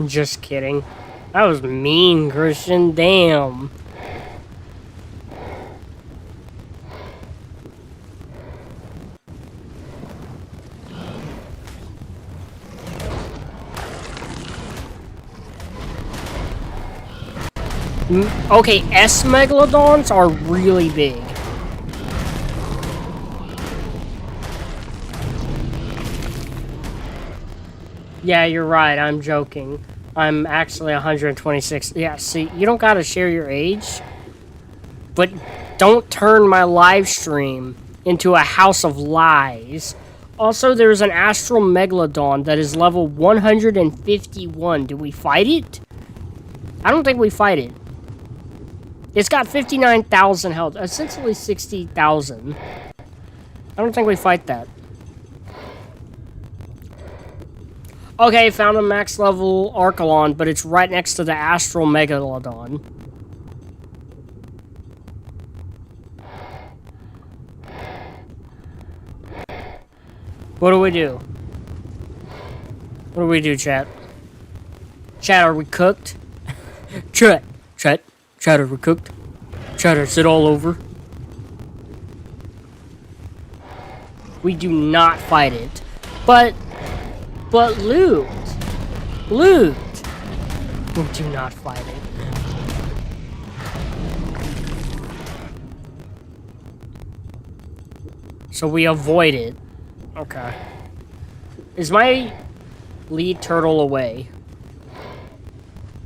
Just kidding. That was mean, Christian. Damn. Okay, S megalodons are really big. Yeah, you're right. I'm joking. I'm actually 126. Yeah, see, you don't gotta share your age. But don't turn my live stream into a house of lies. Also, there's an astral megalodon that is level 151. Do we fight it? I don't think we fight it. It's got 59,000 health, essentially 60,000. I don't think we fight that. Okay, found a max level Archelon, but it's right next to the Astral Megalodon. What do we do? What do we do, chat? Chat, are we cooked? Chat, are we cooked? Chat, is it all over? We do not fight it. But loot. We do not fight it. So we avoid it. Okay. Is my lead turtle away?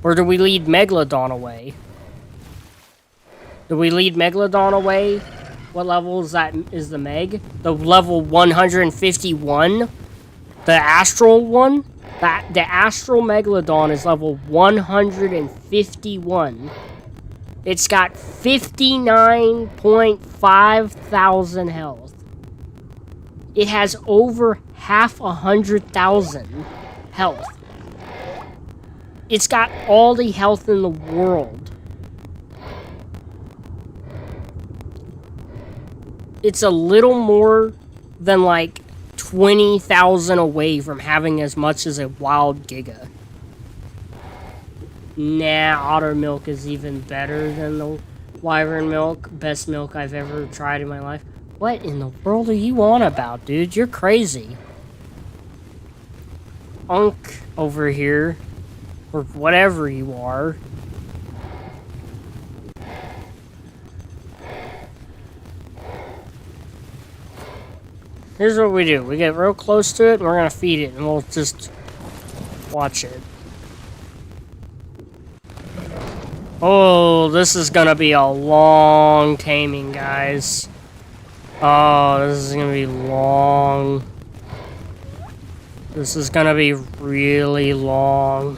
Or do we lead Megalodon away? Do we lead Megalodon away? What level is that? Is the Meg? The level 151? The astral one? The astral Megalodon is level 151. It's got 59.5 thousand health. It has over 100,000 health. It's got all the health in the world. It's a little more than like 20,000 away from having as much as a wild Giga. Nah, otter milk is even better than the wyvern milk. Best milk I've ever tried in my life. What in the world are you on about, dude? You're crazy. Unk over here. Or whatever you are. Here's what we do. We get real close to it, and we're gonna feed it, and we'll just watch it. Oh, this is gonna be a long taming, guys. Oh, this is gonna be long. This is gonna be really long.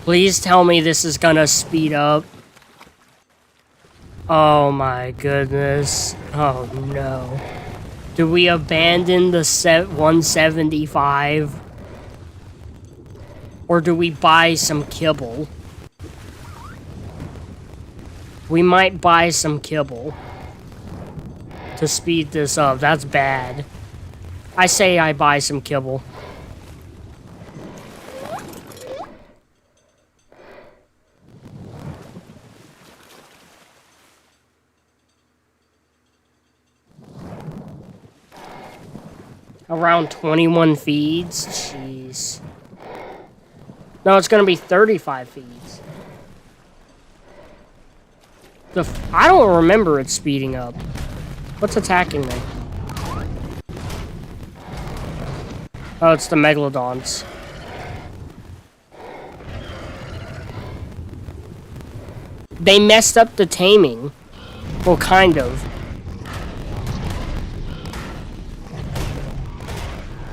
Please tell me this is gonna speed up. Oh my goodness. Oh no. Do we abandon the 175? Or do we buy some kibble? We might buy some kibble to speed this up. That's bad. I say I buy some kibble. Around 21 feeds? Jeez. No, it's gonna be 35 feeds. I don't remember it speeding up. What's attacking me? Oh, it's the Megalodons. They messed up the taming. Well, kind of.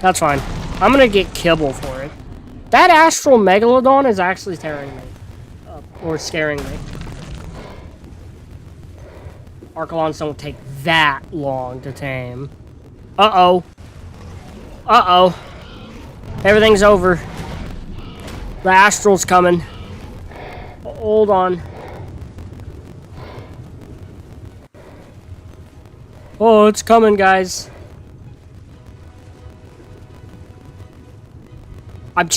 That's fine. I'm gonna get kibble for it. That astral Megalodon is actually tearing me up, or scaring me. Archelons don't take that long to tame. Uh-oh. Uh-oh. Everything's over. The astral's coming. Hold on. Oh, it's coming, guys. I'm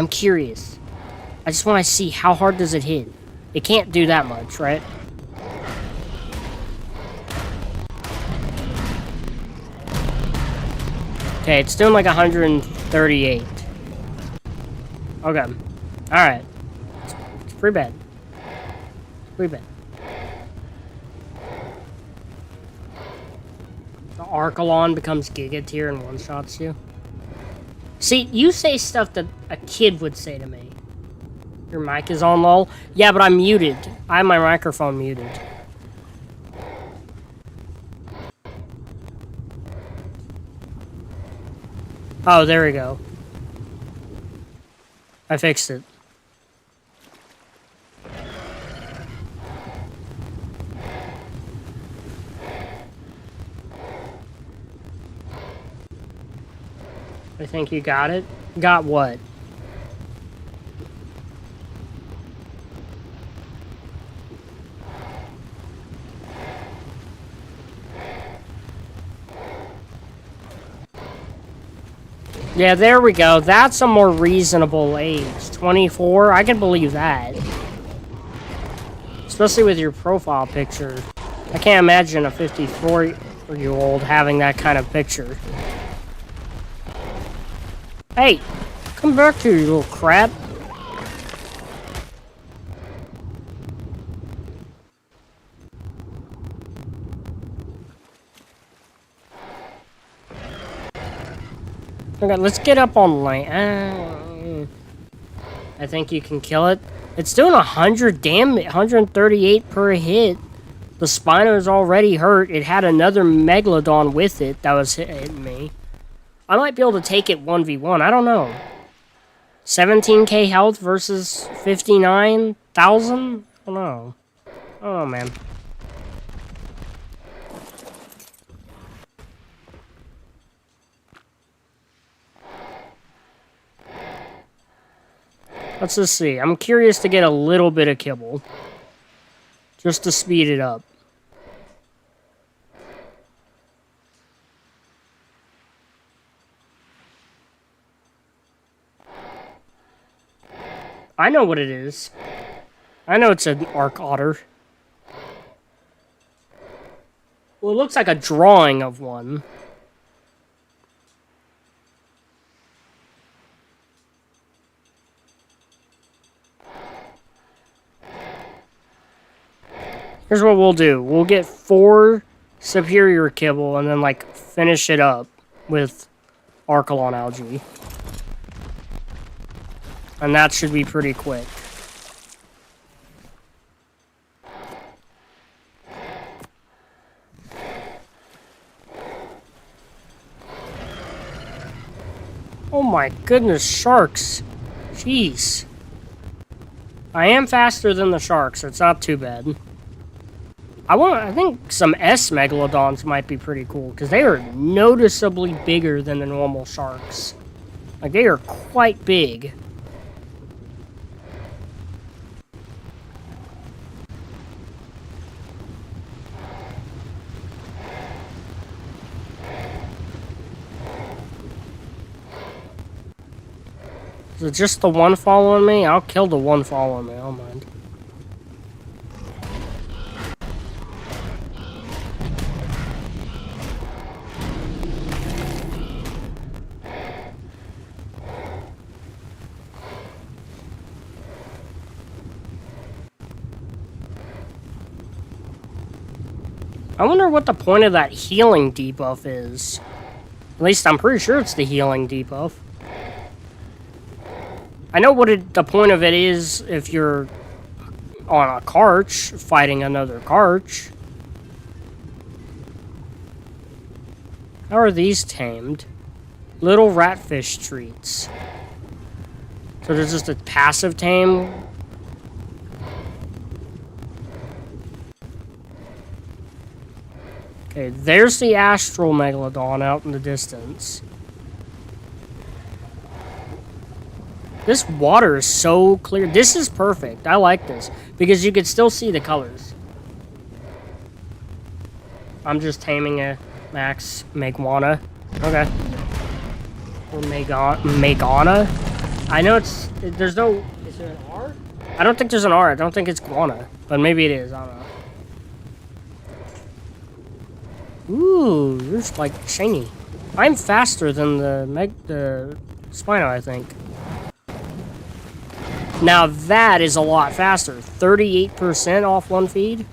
curious. I just want to see how hard does it hit. It can't do that much, right? Okay, it's doing like 138. Okay. Alright. It's pretty bad. Pretty bad. The Archelon becomes Giga tier and one-shots you. See, you say stuff that a kid would say to me. Your mic is on, lol. Yeah, but I'm muted. I have my microphone muted. Oh, there we go. I fixed it. I think you got it. Got what? Yeah, there we go. That's a more reasonable age. 24? I can believe that. Especially with your profile picture. I can't imagine a 54-year-old having that kind of picture. Hey! Come back here, you little crap. Okay, let's get up on land. I think you can kill it. It's doing 100 damage, 138 per hit. The Spino is already hurt. It had another Megalodon with it that was hitting me. I might be able to take it 1v1. I don't know. 17k health versus 59,000? I don't know. I don't know, man. Let's just see. I'm curious to get a little bit of kibble. Just to speed it up. I know what it is. I know it's an ARK otter. Well, it looks like a drawing of one. Here's what we'll do. We'll get 4 superior kibble and then, like, finish it up with Archelon algae. And that should be pretty quick. Oh my goodness, sharks. Jeez. I am faster than the sharks, so it's not too bad. I think some S megalodons might be pretty cool, because they are noticeably bigger than the normal sharks. Like, they are quite big. Is it just the one following me? I'll kill the one following me, I don't mind. I wonder what the point of that healing debuff is. At least I'm pretty sure it's the healing debuff. I know what the point of it is if you're on a Karch, fighting another Karch. How are these tamed? Little ratfish treats. So there's just a passive tame? Okay, there's the astral megalodon out in the distance. This water is so clear. This is perfect. I like this. Because you can still see the colors. I'm just taming a max Meguana. Okay. Or Megana. I know there's no... Is there an R? I don't think there's an R. I don't think it's guana. But maybe it is. I don't know. Ooh, you're like shiny. I'm faster than the Spino, I think. Now that is a lot faster. 38% off one feed.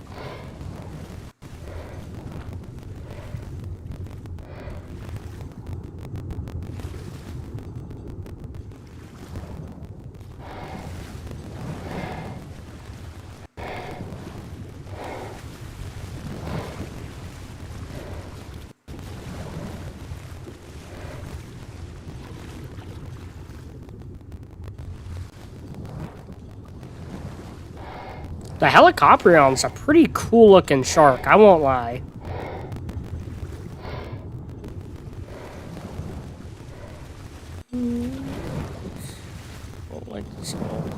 The Helicoprion's a pretty cool looking shark, I won't lie. I don't like this at all.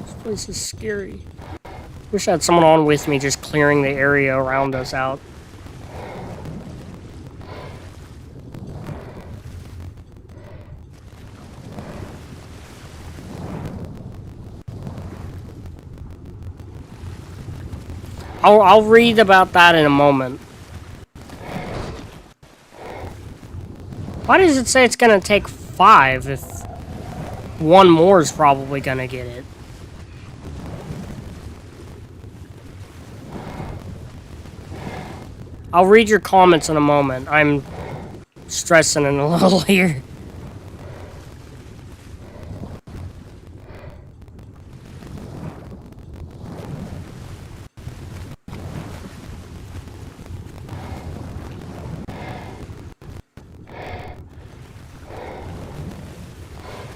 This place is scary. Wish I had someone on with me just clearing the area around us out. I'll read about that in a moment. Why does it say it's gonna take 5 if one more is probably gonna get it? I'll read your comments in a moment. I'm stressing in a little here.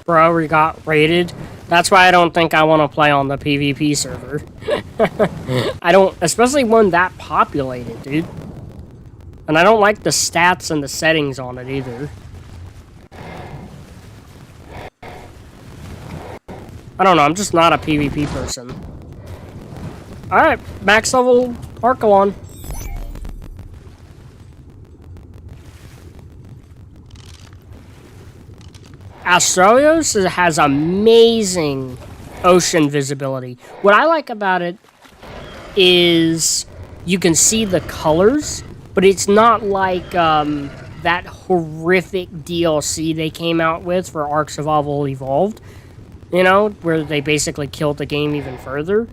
Bro, we got raided. That's why I don't think I want to play on the PvP server. I don't, especially one that populated, dude. And I don't like the stats and the settings on it either. I don't know, I'm just not a PvP person. Alright, max level Archelon. Ascneded has amazing ocean visibility. What I like about it is you can see the colors, but it's not like that horrific DLC they came out with for Ark Survival Evolved, you know, where they basically killed the game even further.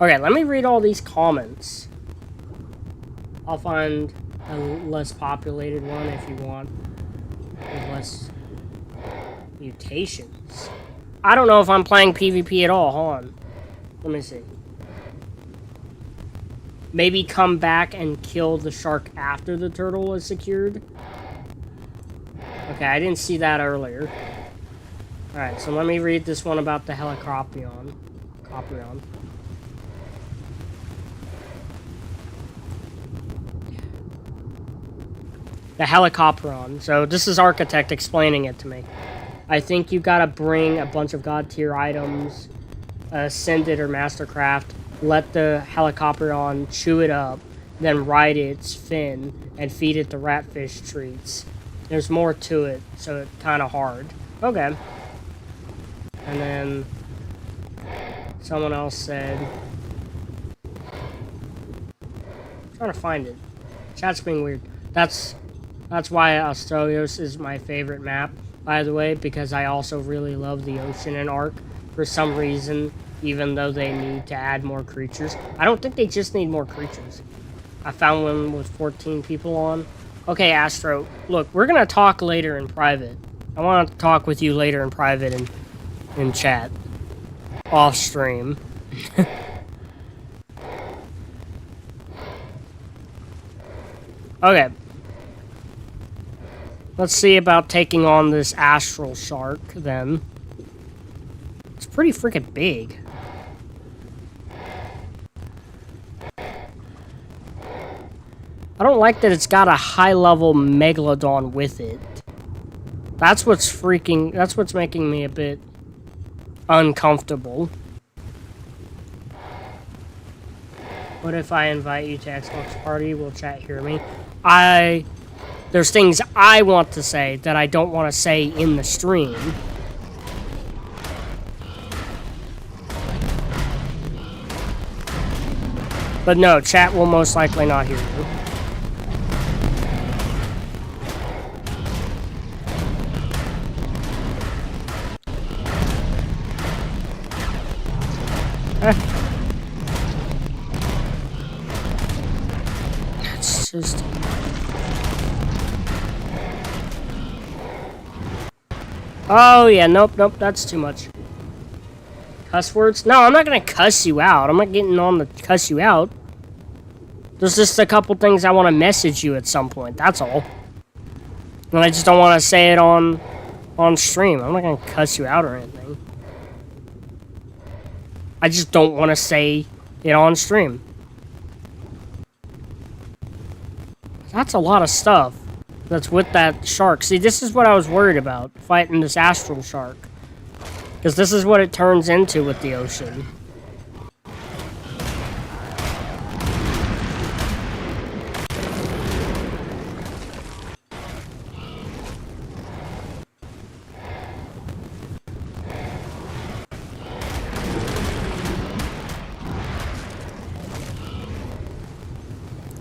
Okay, let me read all these comments. I'll find a less populated one if you want. With less mutations. I don't know if I'm playing PvP at all. Hold on. Let me see. Maybe come back and kill the shark after the turtle is secured. Okay, I didn't see that earlier. Alright, so let me read this one about the Helicopterion. The Helicopteron. So this is Architect explaining it to me. I think you gotta bring a bunch of god tier items, Ascended or Mastercraft, let the Helicopteron chew it up, then ride its fin and feed it the ratfish treats. There's more to it, so it's kind of hard. Okay. And then someone else said, I'm trying to find it. Chat's being weird. That's why Ascneded is my favorite map, by the way, because I also really love the ocean in Ark for some reason, even though they need to add more creatures. I don't think they just need more creatures. I found one with 14 people on. Okay, Astro, look, we're going to talk later in private. I want to talk with you later in private in chat. Off stream. Okay. Let's see about taking on this astral shark, then. It's pretty freaking big. I don't like that it's got a high-level megalodon with it. That's what's making me a bit uncomfortable. What if I invite you to Xbox party? Will chat hear me? There's things I want to say that I don't want to say in the stream. But no, chat will most likely not hear you. That's just... Oh, yeah, nope, that's too much. Cuss words? No, I'm not gonna cuss you out. I'm not getting on to cuss you out. There's just a couple things I want to message you at some point, that's all. And I just don't want to say it on stream. I'm not gonna cuss you out or anything. I just don't want to say it on stream. That's a lot of stuff that's with that shark. See, this is what I was worried about, fighting this astral shark. Because this is what it turns into with the ocean.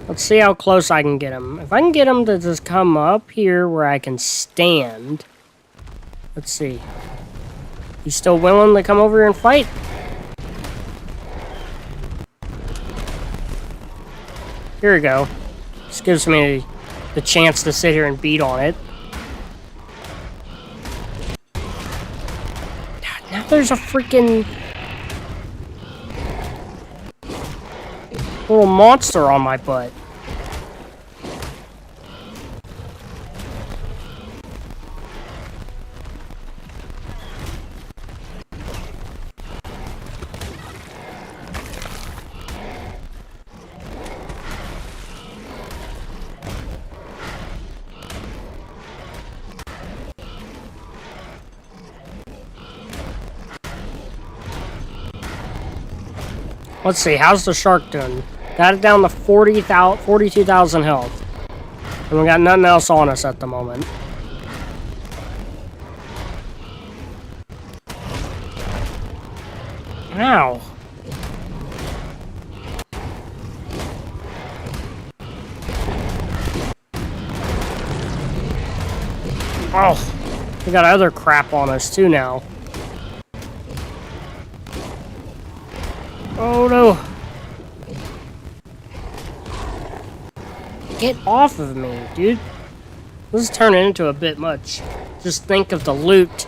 Let's see how close I can get him. If I can get him to just come up here where I can stand. Let's see. You still willing to come over here and fight? Here we go. This gives me the chance to sit here and beat on it. Now there's a freaking... Little monster on my butt. Let's see, how's the shark doing? Got it down to 42,000 health. And we got nothing else on us at the moment. Ow. Oh, we got other crap on us too now. Oh no. Get off of me, dude. This is turning into a bit much. Just think of the loot.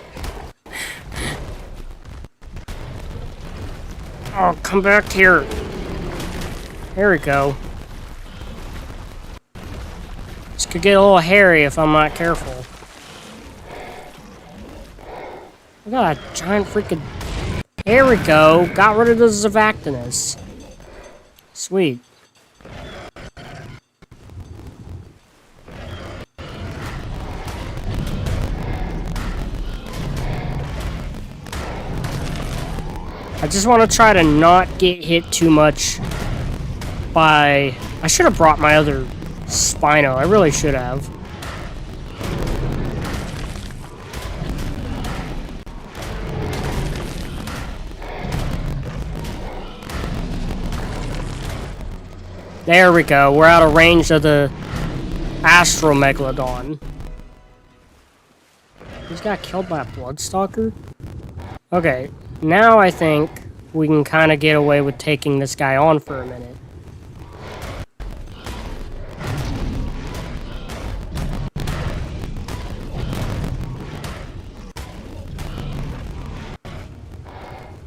Oh, come back here. There we go. This could get a little hairy if I'm not careful. I got a giant freaking... There we go. Got rid of the Vectispinus. Sweet. I just want to try to not get hit too much by... I should have brought my other Spino. I really should have. There we go. We're out of range of the Astromegalodon. He's got killed by a Bloodstalker? Okay. Now I think we can kind of get away with taking this guy on for a minute.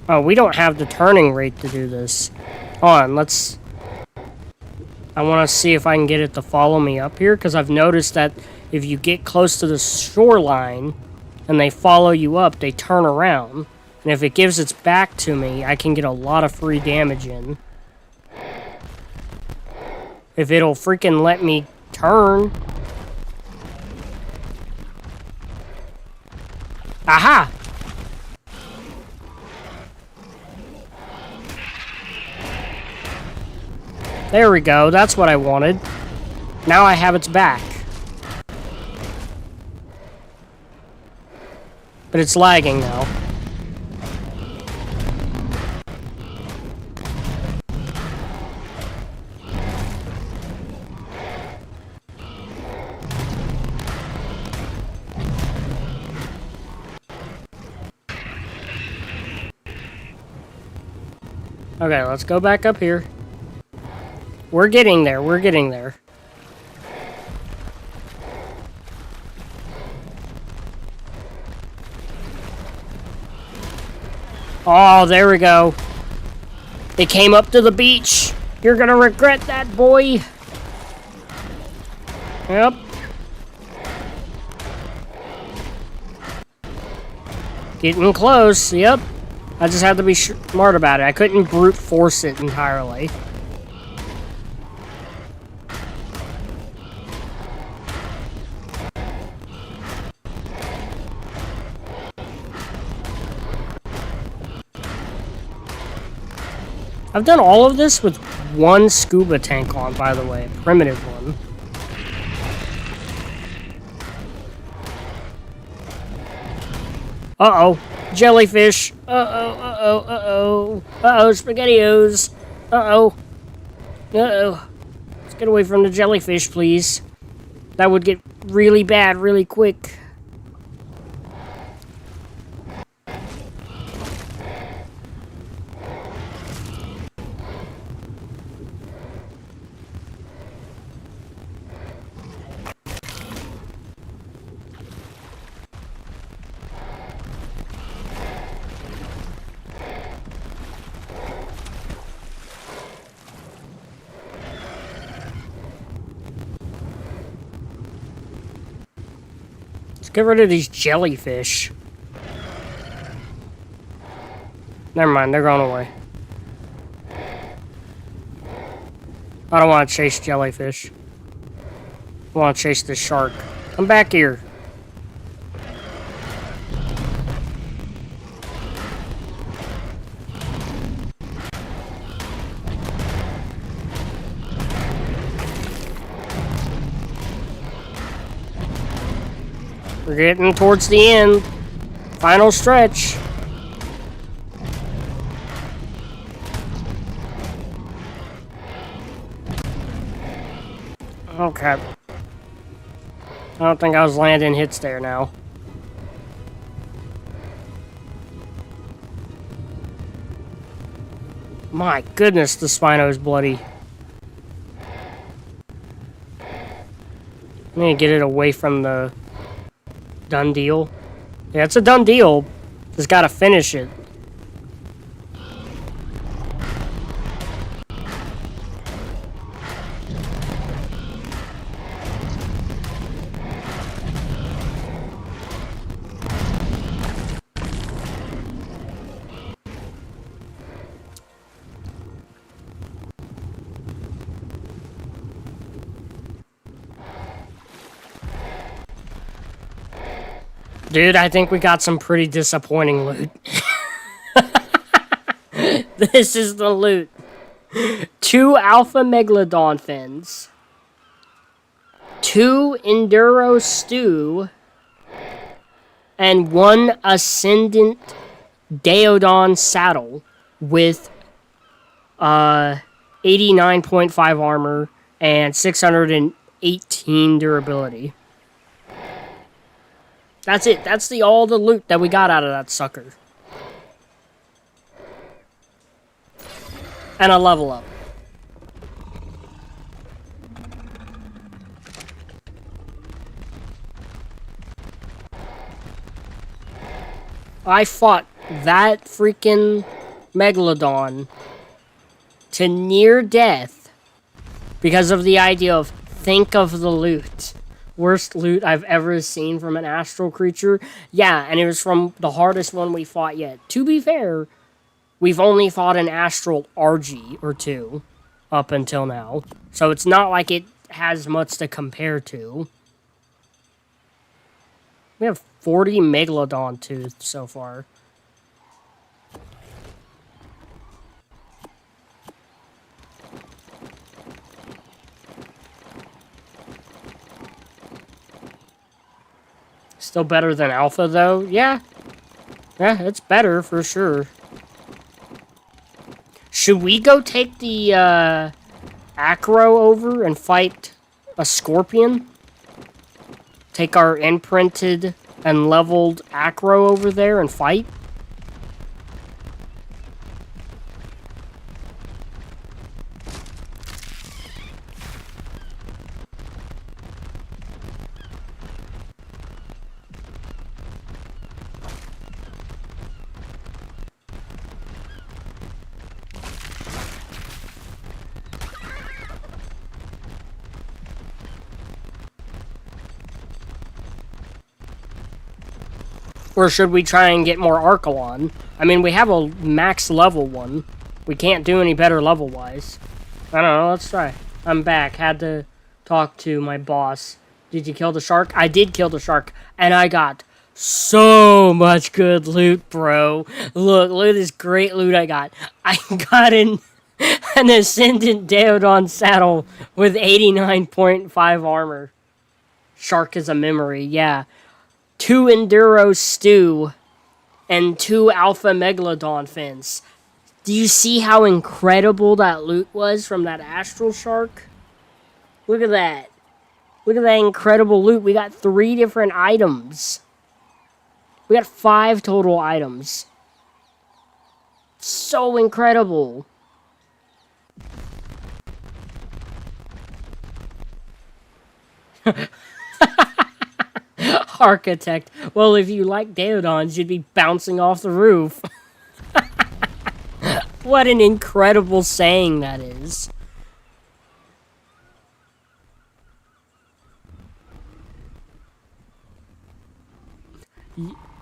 Oh, we don't have the turning rate to do this. Hold on, let's... I want to see if I can get it to follow me up here, because I've noticed that if you get close to the shoreline and they follow you up, they turn around. And if it gives its back to me, I can get a lot of free damage in. If it'll freaking let me turn. Aha! There we go, that's what I wanted. Now I have its back. But it's lagging now. Okay, let's go back up here. We're getting there, we're getting there. Oh, there we go. They came up to the beach. You're gonna regret that, boy. Yep. Getting close, yep. I just had to be smart about it. I couldn't brute force it entirely. I've done all of this with one scuba tank on, by the way, a primitive one. Uh-oh. Jellyfish. Uh-oh, uh-oh, uh-oh. Uh-oh, SpaghettiOs. Uh-oh. Uh-oh. Let's get away from the jellyfish, please. That would get really bad really quick. Let's get rid of these jellyfish. Never mind, they're going away. I don't want to chase jellyfish. I want to chase the shark. Come back here. We're getting towards the end. Final stretch. Okay. I don't think I was landing hits there now. My goodness, the Spino is bloody. I need to get it away from the done deal. Yeah, it's a done deal. Just gotta finish it. Dude, I think we got some pretty disappointing loot. This is the loot. 2 alpha megalodon fins. 2 enduro stew. And 1 ascendant Daeodon saddle with 89.5 armor and 618 durability. That's it. That's all the loot that we got out of that sucker. And a level up. I fought that freaking Megalodon to near death because of the idea of think of the loot. Worst loot I've ever seen from an astral creature. Yeah, and it was from the hardest one we fought yet. To be fair, we've only fought an astral RG or 2 up until now. So it's not like it has much to compare to. We have 40 Megalodon tooth so far. Still better than Alpha, though? Yeah. Yeah, it's better, for sure. Should we go take the, Acro over and fight a Scorpion? Take our imprinted and leveled Acro over there and fight? Or should we try and get more Archelon? I mean, we have a max level one. We can't do any better level-wise. I don't know, let's try. I'm back. Had to talk to my boss. Did you kill the shark? I did kill the shark. And I got so much good loot, bro. Look at this great loot I got. I got an Ascendant Daeodon saddle with 89.5 armor. Shark is a memory, yeah. 2 Enduro Stew, and 2 Alpha Megalodon fins. Do you see how incredible that loot was from that Astral Shark? Look at that. Look at that incredible loot. We got 3 different items. We got 5 total items. So incredible. Architect. Well, if you like Daeodons, you'd be bouncing off the roof. What an incredible saying that is.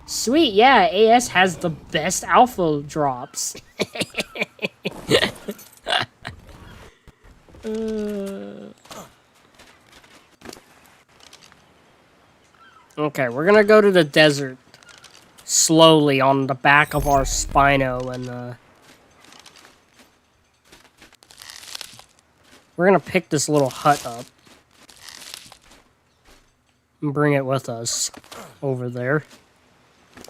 Sweet, yeah, AS has the best alpha drops. Okay, we're gonna go to the desert slowly on the back of our Spino, and we're gonna pick this little hut up and bring it with us over there,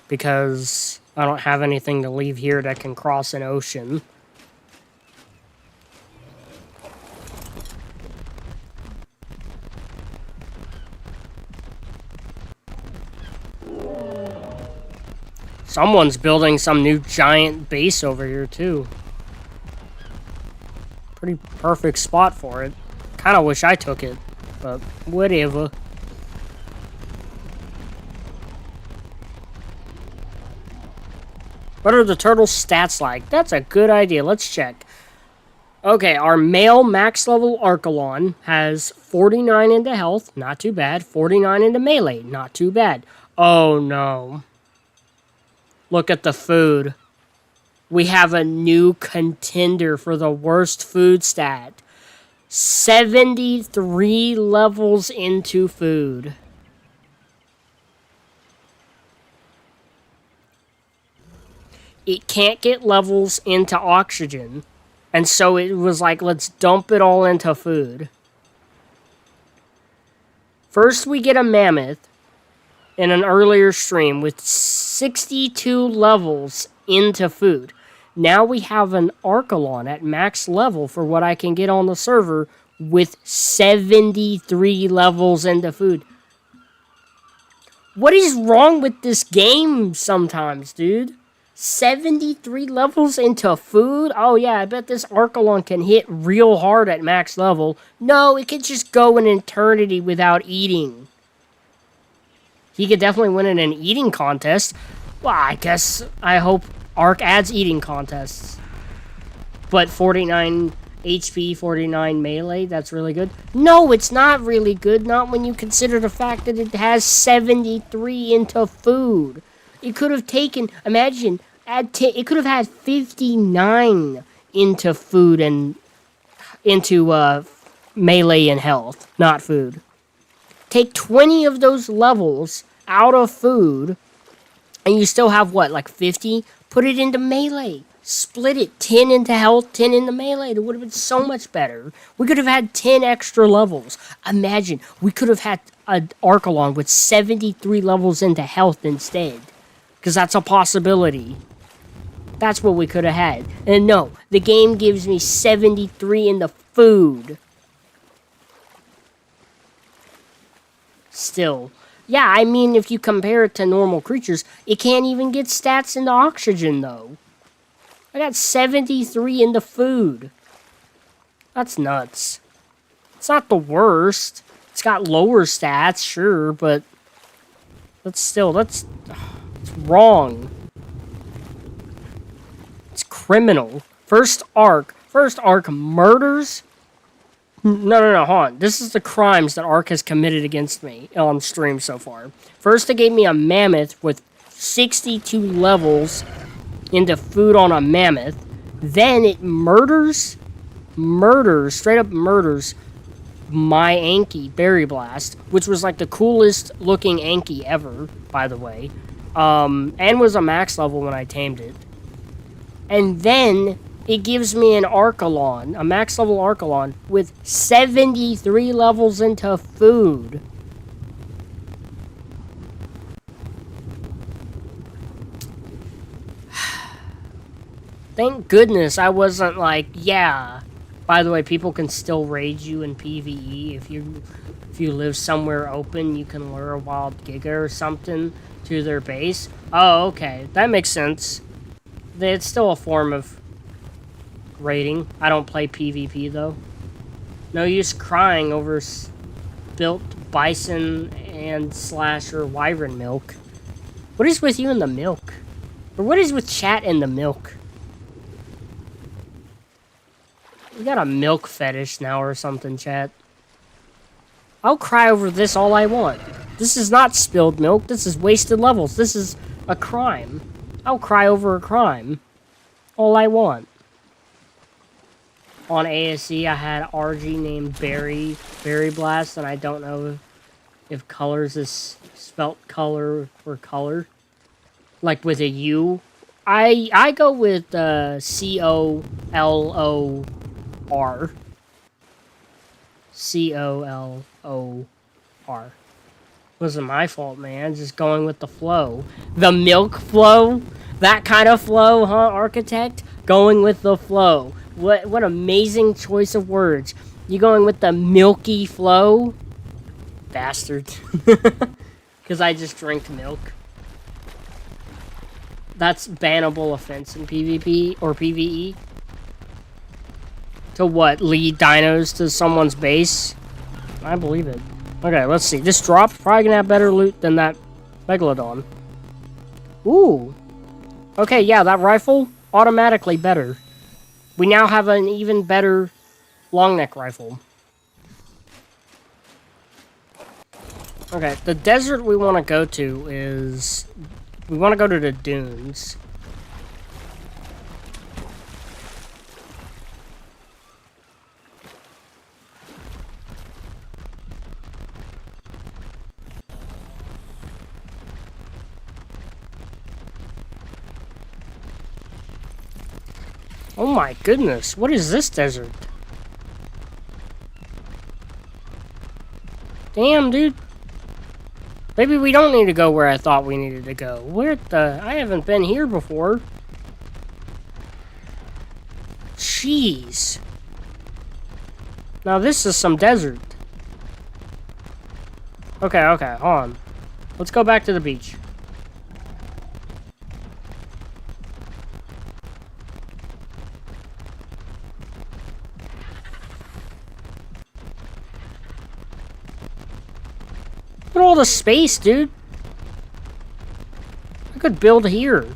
because I don't have anything to leave here that can cross an ocean. Someone's building some new giant base over here, too. Pretty perfect spot for it. Kinda wish I took it, but whatever. What are the turtle's stats like? That's a good idea. Let's check. Okay, our male max level Archelon has 49 into health. Not too bad. 49 into melee. Not too bad. Oh, no. Look at the food. We have a new contender for the worst food stat. 73 levels into food. It can't get levels into oxygen. And so it was like, let's dump it all into food. First we get a mammoth in an earlier stream with 62 levels into food. Now we have an Archelon at max level for what I can get on the server with 73 levels into food. What is wrong with this game sometimes, dude? 73 levels into food? Oh yeah, I bet this Archelon can hit real hard at max level. No, it could just go an eternity without eating. He could definitely win in an eating contest. Well, I hope ARK adds eating contests. But 49 HP, 49 melee, that's really good. No, it's not really good. Not when you consider the fact that it has 73 into food. It could have taken, imagine, it could have had 59 into food and into melee and health, not food. Take 20 of those levels out of food, and you still have, what, like 50? Put it into melee. Split it. 10 into health, 10 into melee. It would have been so much better. We could have had 10 extra levels. Imagine, we could have had an Archelon with 73 levels into health instead. Because that's a possibility. That's what we could have had. And no, the game gives me 73 in the food. Still. Yeah, I mean, if you compare it to normal creatures, it can't even get stats into oxygen, though. I got 73 into food. That's nuts. It's not the worst. It's got lower stats, sure, but... That's it's wrong. It's criminal. First ARK murders... No, hold on. This is the crimes that ARK has committed against me on stream so far. First, it gave me a mammoth with 62 levels into food on a mammoth. Then it straight up murders my Anki, Berry Blast, which was like the coolest looking Anki ever, by the way. And was a max level when I tamed it. And then it gives me an Archelon, a max level Archelon, with 73 levels into food. Thank goodness I wasn't like, yeah. By the way, people can still raid you in PvE. If you live somewhere open, you can lure a wild giga or something to their base. Oh, okay. That makes sense. It's still a form of raiding. I don't play PvP, though. No use crying over spilt bison and / wyvern milk. What is with you and the milk? Or what is with chat and the milk? We got a milk fetish now or something, chat. I'll cry over this all I want. This is not spilled milk. This is wasted levels. This is a crime. I'll cry over a crime. All I want. On ASC, I had RG named Berry Blast, and I don't know if colors is spelt color or color. Like with a U. I go with C-O-L-O-R. C-O-L-O-R. Wasn't my fault, man. Just going with the flow. The milk flow? That kind of flow, huh, Architect? Going with the flow. What amazing choice of words. You going with the milky flow? Bastard. Because I just drink milk. That's bannable offense in PvP or PvE. To what? Lead dinos to someone's base? I believe it. Okay, let's see. This drop probably gonna have better loot than that Megalodon. Ooh. Okay, yeah, that rifle, automatically better. We now have an even better long neck rifle. Okay, the desert we want to go to is... We want to go to the dunes. Oh my goodness, what is this desert? Damn, dude. Maybe we don't need to go where I thought we needed to go. Where the... I haven't been here before. Jeez. Now this is some desert. Okay, hold on. Let's go back to the beach. Look at all the space, dude. I could build here.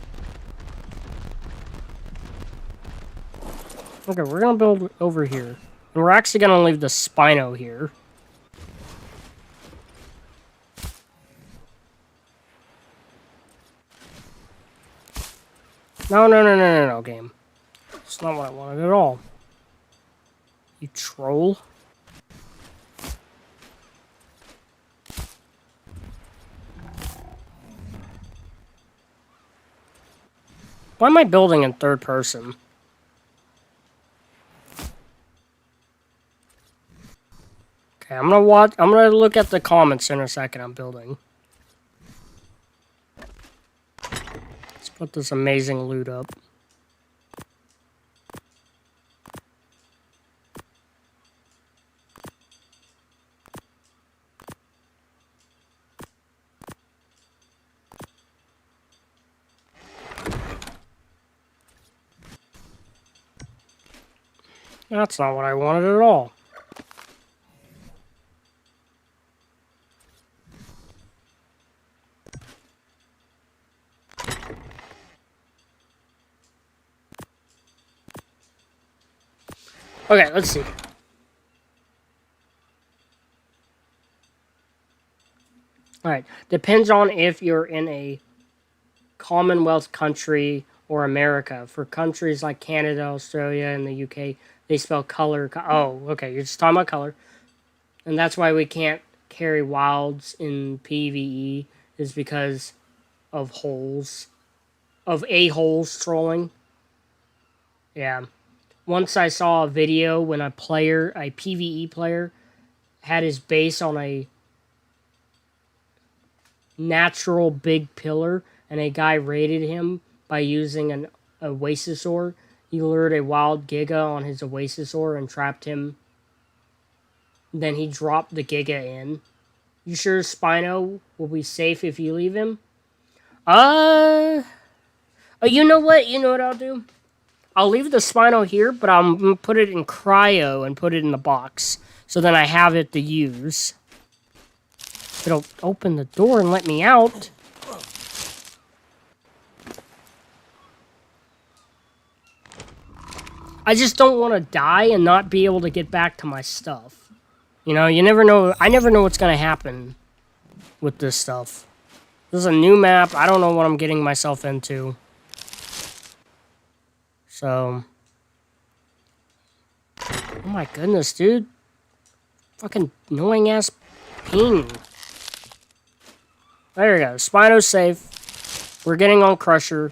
Okay, we're gonna build over here. And we're actually gonna leave the Spino here. No, game. That's not what I wanted at all. You troll. Why am I building in third person? Okay, I'm gonna look at the comments in a second. I'm building. Let's put this amazing loot up. That's not what I wanted at all. Okay, let's see. Alright, depends on if you're in a Commonwealth country or America. For countries like Canada, Australia, and the UK, they spell color. Oh, okay, you're just talking about color. And that's why we can't carry wilds in PvE, is because of holes. Of a-holes trolling. Yeah. Once I saw a video when a PvE player, had his base on a natural big pillar, and a guy raided him by using an oasis ore. He lured a wild giga on his oasis ore and trapped him. Then he dropped the giga in. You sure Spino will be safe if you leave him? You know what? You know what I'll do? I'll leave the Spino here, but I'm going to put it in cryo and put it in the box. So then I have it to use. It'll open the door and let me out. I just don't want to die and not be able to get back to my stuff. You know, you never know. I never know what's going to happen with this stuff. This is a new map. I don't know what I'm getting myself into. So... Oh my goodness, dude. Fucking annoying-ass ping. There you go. Spino's safe. We're getting on Crusher.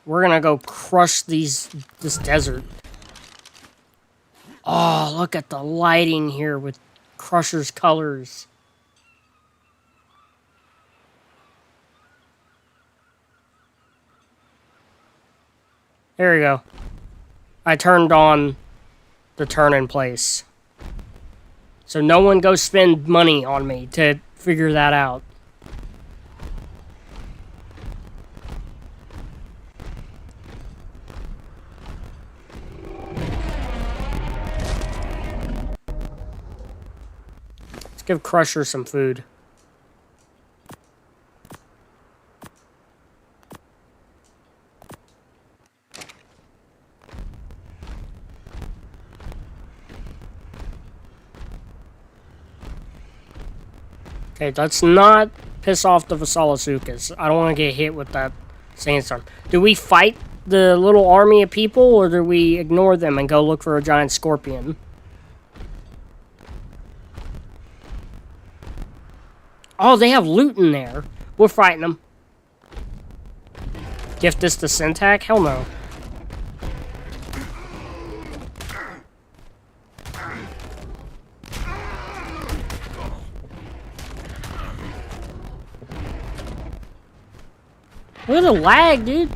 We're gonna go crush this desert. Oh, look at the lighting here with Crusher's colors. There we go. I turned on the turn in place. So no one go spend money on me to figure that out. Let's give Crusher some food. Okay, let's not piss off the Vassalasuchus. I don't want to get hit with that sandstorm. Do we fight the little army of people, or do we ignore them and go look for a giant scorpion? Oh, they have loot in there. We're fighting them. Gift this to Syntac? Hell no. Look at the lag, dude.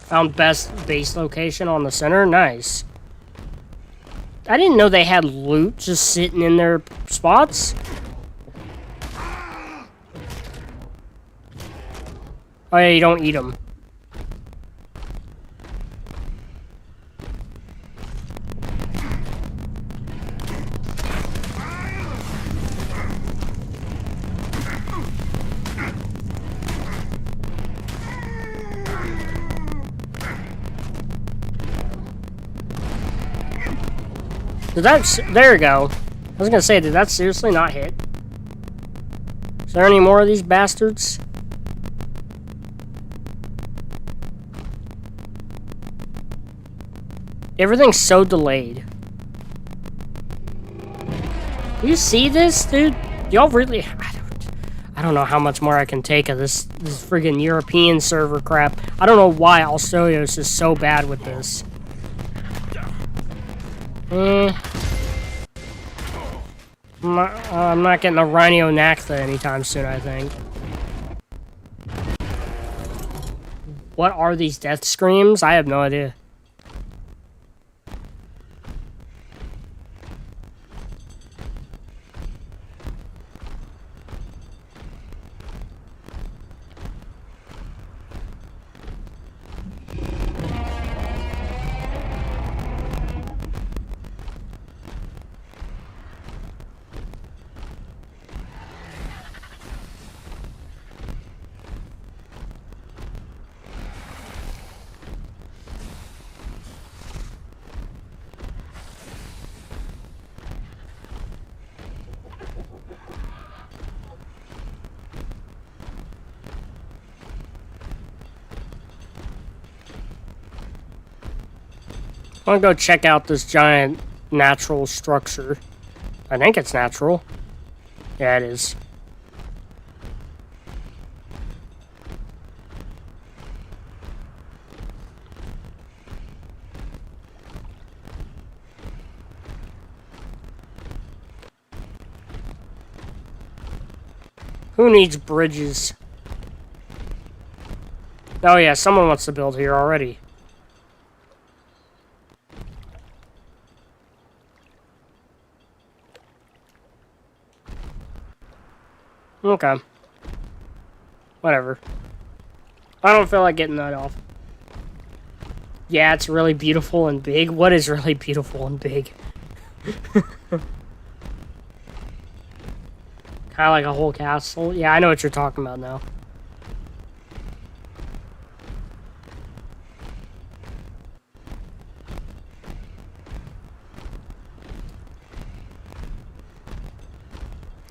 Found best base location on the center. Nice. I didn't know they had loot just sitting in their spots. Oh yeah, you don't eat them. Did that... There we go. I was gonna say, did that seriously not hit? Is there any more of these bastards? Everything's so delayed. You see this, dude? Y'all really... I don't know how much more I can take of this friggin' European server crap. I don't know why Australios is so bad with this. I'm not getting a Rhino-Nachtha anytime soon, I think. What are these death screams? I have no idea. I want to go check out this giant natural structure. I think it's natural. Yeah, it is. Who needs bridges? Oh yeah, someone wants to build here already. Okay. Whatever. I don't feel like getting that off. Yeah, it's really beautiful and big. What is really beautiful and big? Kind of like a whole castle. Yeah, I know what you're talking about now.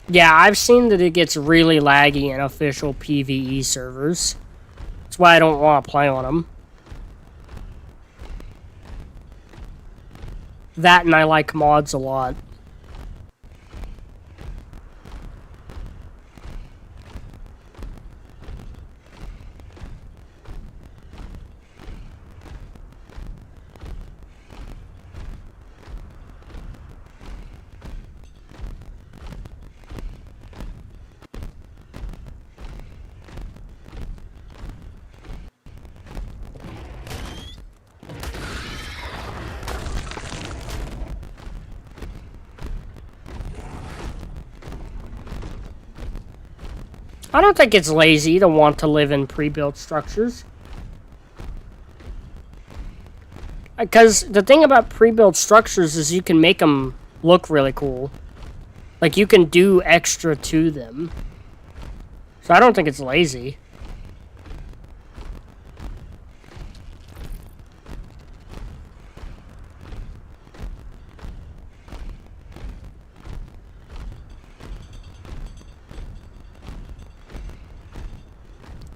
Yeah, I've seen that it gets really laggy in official PvE servers. That's why I don't want to play on them. That and I like mods a lot. I don't think it's lazy to want to live in pre-built structures. Because the thing about pre-built structures is you can make them look really cool. Like, you can do extra to them. So I don't think it's lazy.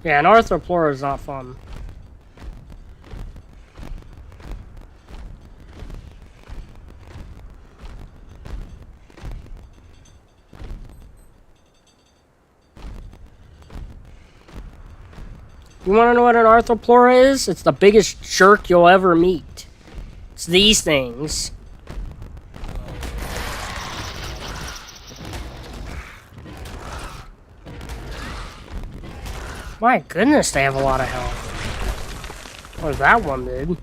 Yeah, an arthropluera is not fun. You want to know what an arthropluera is? It's the biggest jerk you'll ever meet. It's these things. My goodness, they have a lot of health. Or that one did.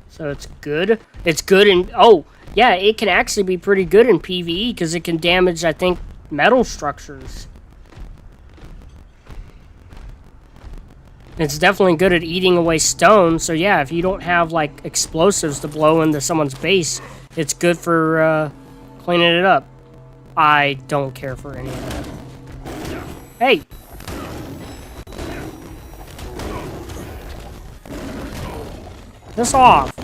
So it's good. It's good in... Oh, yeah, it can actually be pretty good in PvE because it can damage, I think, metal structures. It's definitely good at eating away stone. So yeah, if you don't have, like, explosives to blow into someone's base, it's good for cleaning it up. I don't care for any of that. Hey! Piss off!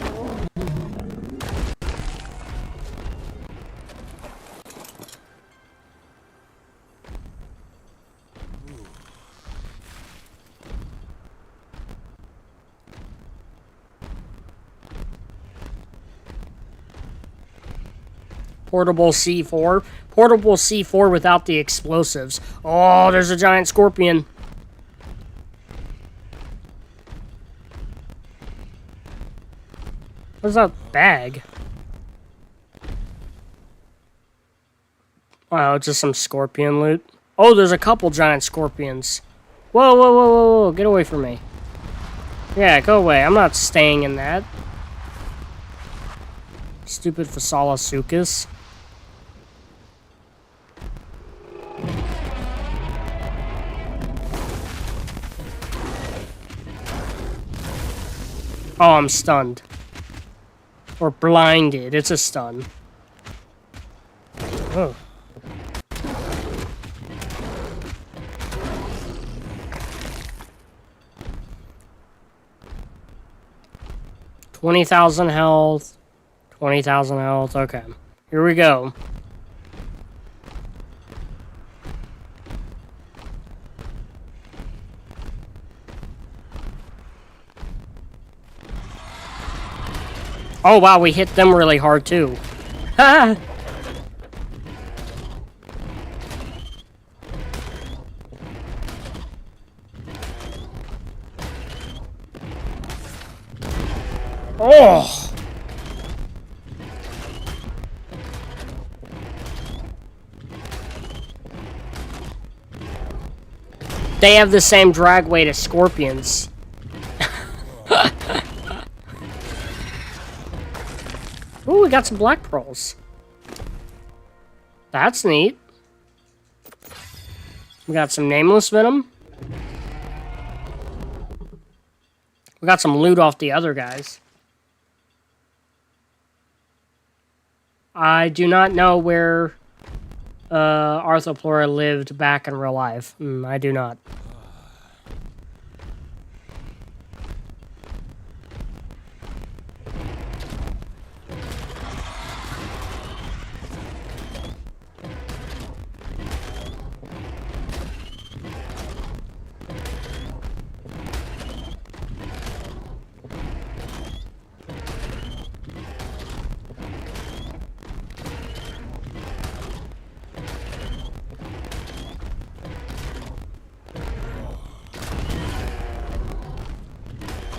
Portable C4. Portable C4 without the explosives. Oh, there's a giant scorpion. What's that bag? Oh, just some scorpion loot. Oh, there's a couple giant scorpions. Whoa, whoa, whoa, whoa, whoa. Get away from me. Yeah, go away. I'm not staying in that. Stupid Colossuscrpius. Oh, I'm stunned. Or blinded. It's a stun. Oh. $20,000 health. 20,000 health. Okay. Here we go. Oh, wow, we hit them really hard, too. Ha! Oh! They have the same drag weight as scorpions. Ooh, we got some black pearls. That's neat. We got some nameless venom. We got some loot off the other guys. I do not know where arthropluera lived back in real life. I do not.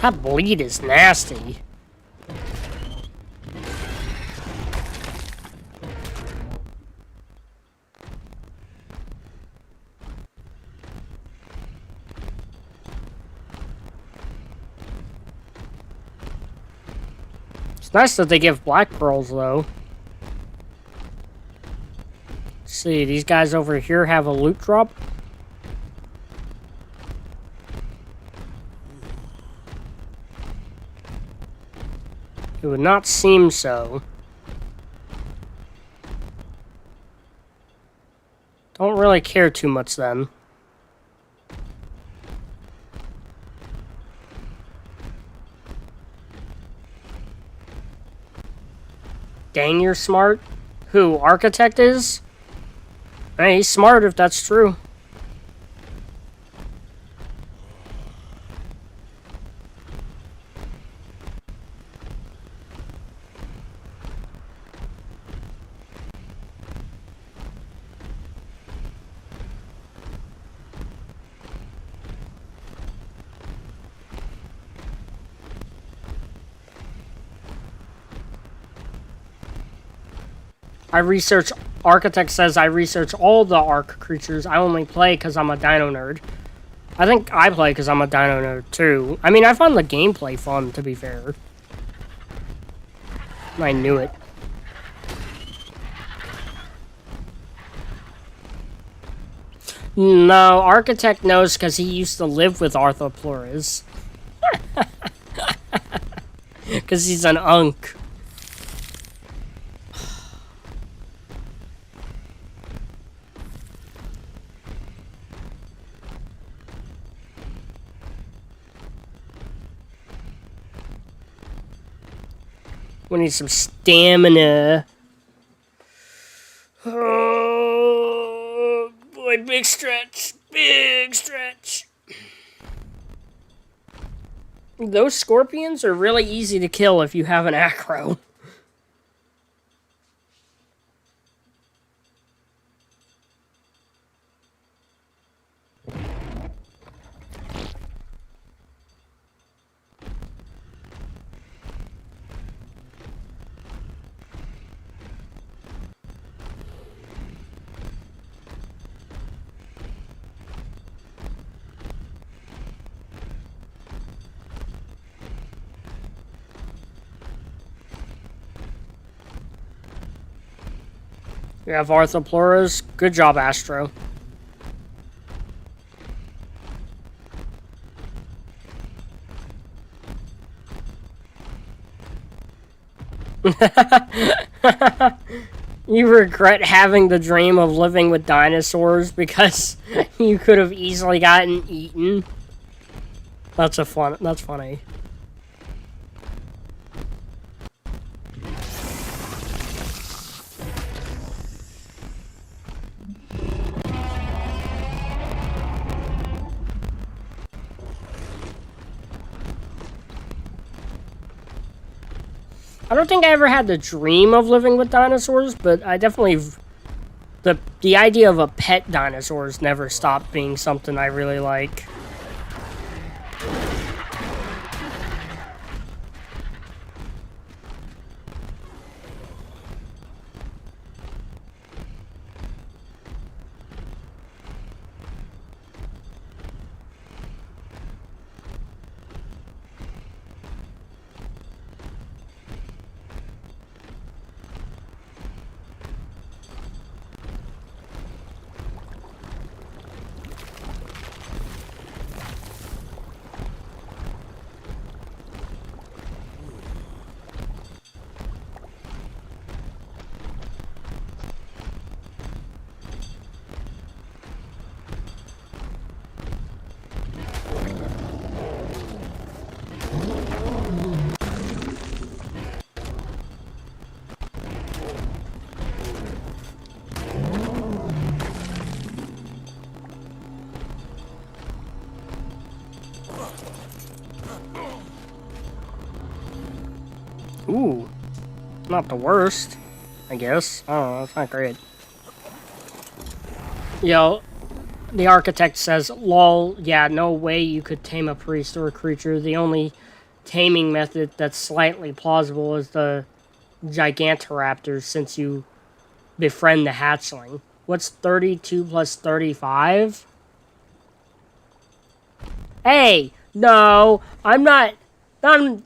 That bleed is nasty. It's nice that they give black pearls, though. Let's see, these guys over here have a loot drop. It would not seem so. Don't really care too much then. Dang, you're smart. Who, Architect is? Hey, he's smart if that's true. Architect says I research all the ARK creatures. I only play because I'm a dino nerd. I think I play because I'm a dino nerd too. I mean, I found the gameplay fun, to be fair. I knew it. No, Architect knows because he used to live with Arthropluris. Because he's an unk. We need some stamina. Oh, boy, big stretch. Big stretch. Those scorpions are really easy to kill if you have an acro. We have Arthropluris. Good job, Astro. You regret having the dream of living with dinosaurs because you could have easily gotten eaten. That's funny. I don't think I ever had the dream of living with dinosaurs, but I definitely... The idea of a pet dinosaurs never stopped being something I really like. Ooh, not the worst, I guess. I don't know, it's not great. Yo, the Architect says, lol, yeah, no way you could tame a prehistoric creature. The only taming method that's slightly plausible is the Gigantoraptors, since you befriend the hatchling. What's 32 plus 35? Hey! No! I'm not... I'm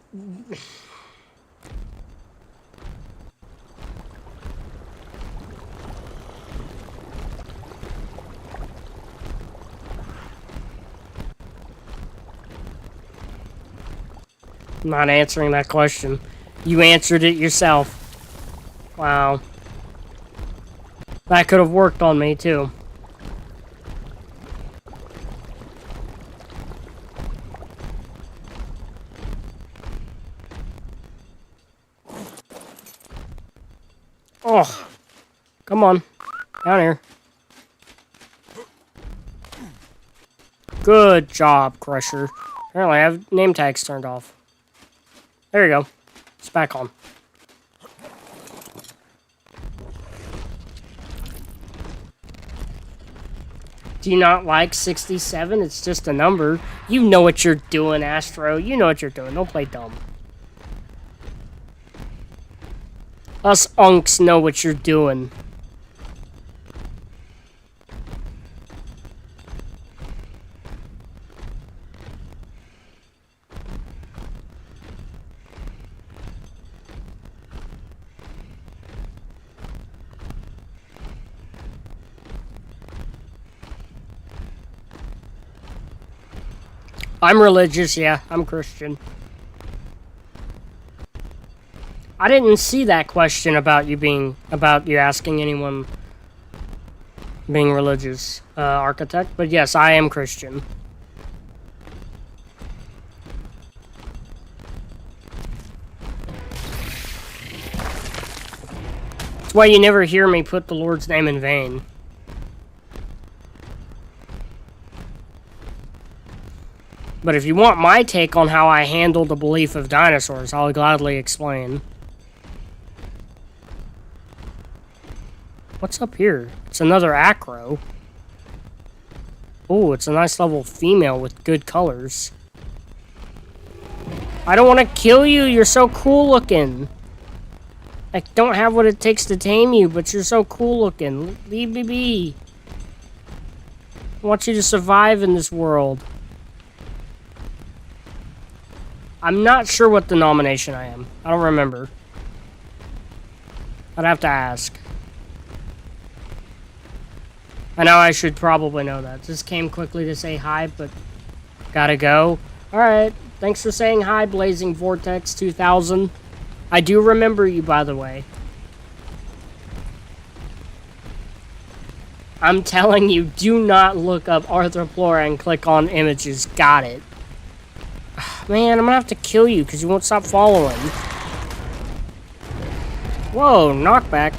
not answering that question. You answered it yourself. Wow. That could have worked on me, too. Oh. Come on. Down here. Good job, Crusher. Apparently I have name tags turned off. There you go. It's back on. Do you not like 67? It's just a number. You know what you're doing, Astro. You know what you're doing. Don't play dumb. Us unks know what you're doing. I'm religious, yeah. I'm Christian. I didn't see that question about you asking anyone being religious, architect, but yes, I am Christian. That's why you never hear me put the Lord's name in vain. But if you want my take on how I handle the belief of dinosaurs, I'll gladly explain. What's up here? It's another acro. Oh, it's a nice level female with good colors. I don't want to kill you. You're so cool looking. I don't have what it takes to tame you, but you're so cool looking. Leave me be. I want you to survive in this world. I'm not sure what denomination I am. I don't remember. I'd have to ask. I know I should probably know that. Just came quickly to say hi, but gotta go. Alright, thanks for saying hi, Blazing Vortex 2000. I do remember you, by the way. I'm telling you, do not look up Arthroplora and click on images. Got it. Man, I'm gonna have to kill you because you won't stop following. Whoa, knockback.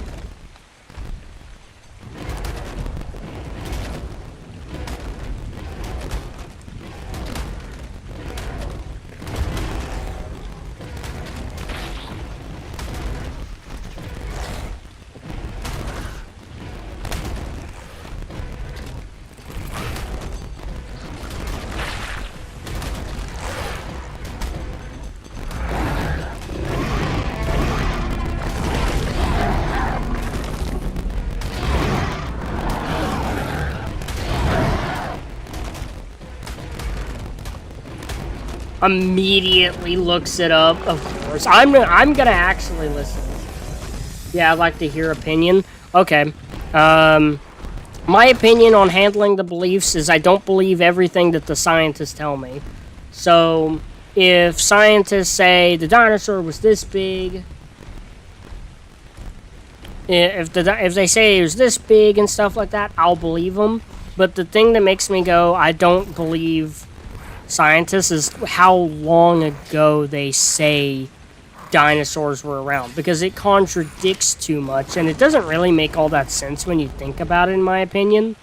Immediately looks it up, of course. I'm gonna actually listen. Yeah, I'd like to hear opinion. Okay. My opinion on handling the beliefs is I don't believe everything that the scientists tell me. So, if scientists say the dinosaur was this big, if they say it was this big and stuff like that, I'll believe them. But the thing that makes me go, I don't believe scientists, is how long ago they say dinosaurs were around, because it contradicts too much and it doesn't really make all that sense when you think about it, in my opinion,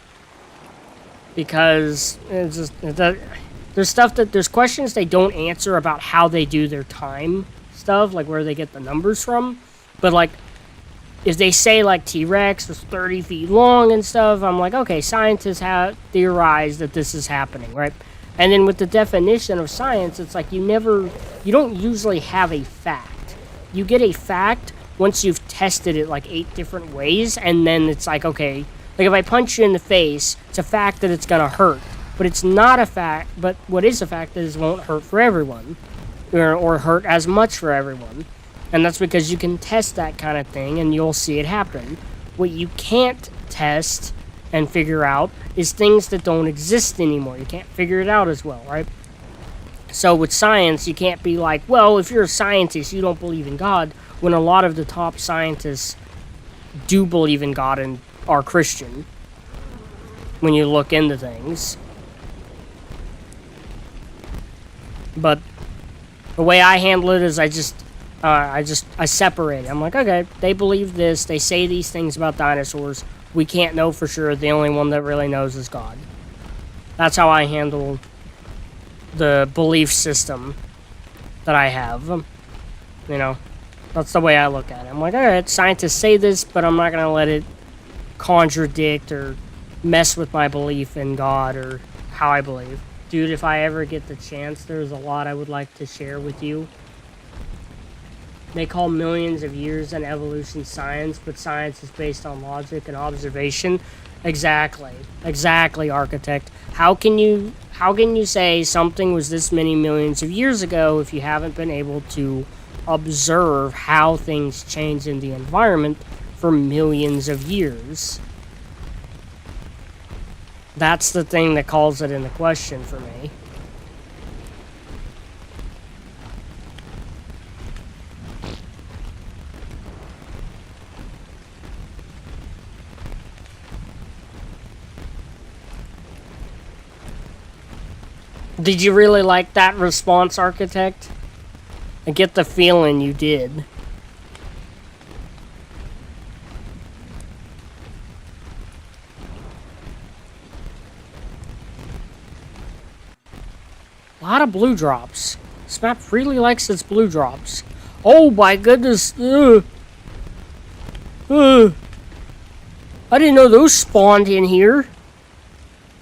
because it's just, there's questions they don't answer about how they do their time stuff, like where they get the numbers from. But like if they say like T-Rex was 30 feet long and stuff, I'm like, okay, scientists have theorized that this is happening, right? And then with the definition of science, it's like you don't usually have a fact. You get a fact once you've tested it like 8 different ways, and then it's like, okay, like if I punch you in the face, it's a fact that it's gonna hurt. But it's not a fact, but what is a fact is it won't hurt for everyone. Or hurt as much for everyone. And that's because you can test that kind of thing, and you'll see it happen. What you can't test and figure out is things that don't exist anymore. You can't figure it out as well, right? So with science, you can't be like, well, if you're a scientist, you don't believe in God, when a lot of the top scientists do believe in God and are Christian when you look into things. But the way I handle it is I separate it. I'm like, okay, they believe this, they say these things about dinosaurs. We can't know for sure. The only one that really knows is God. That's how I handle the belief system that I have. You know, that's the way I look at it. I'm like, alright, scientists say this, but I'm not going to let it contradict or mess with my belief in God or how I believe. Dude, if I ever get the chance, there's a lot I would like to share with you. They call millions of years in evolution science, but science is based on logic and observation. Exactly, architect. How can you say something was this many millions of years ago if you haven't been able to observe how things change in the environment for millions of years? That's the thing that calls it into question for me. Did you really like that response, architect? I get the feeling you did. A lot of blue drops. This map really likes its blue drops. Oh my goodness. I didn't know those spawned in here.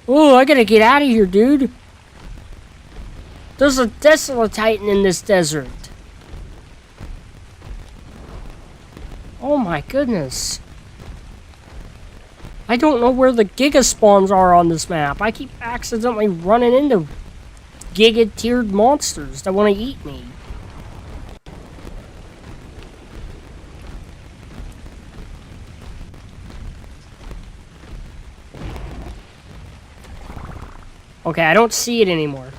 Oh, I gotta get out of here, dude. There's a Teraxititan in this desert. Oh my goodness. I don't know where the Giga spawns are on this map. I keep accidentally running into Giga-tiered monsters that want to eat me. Okay, I don't see it anymore.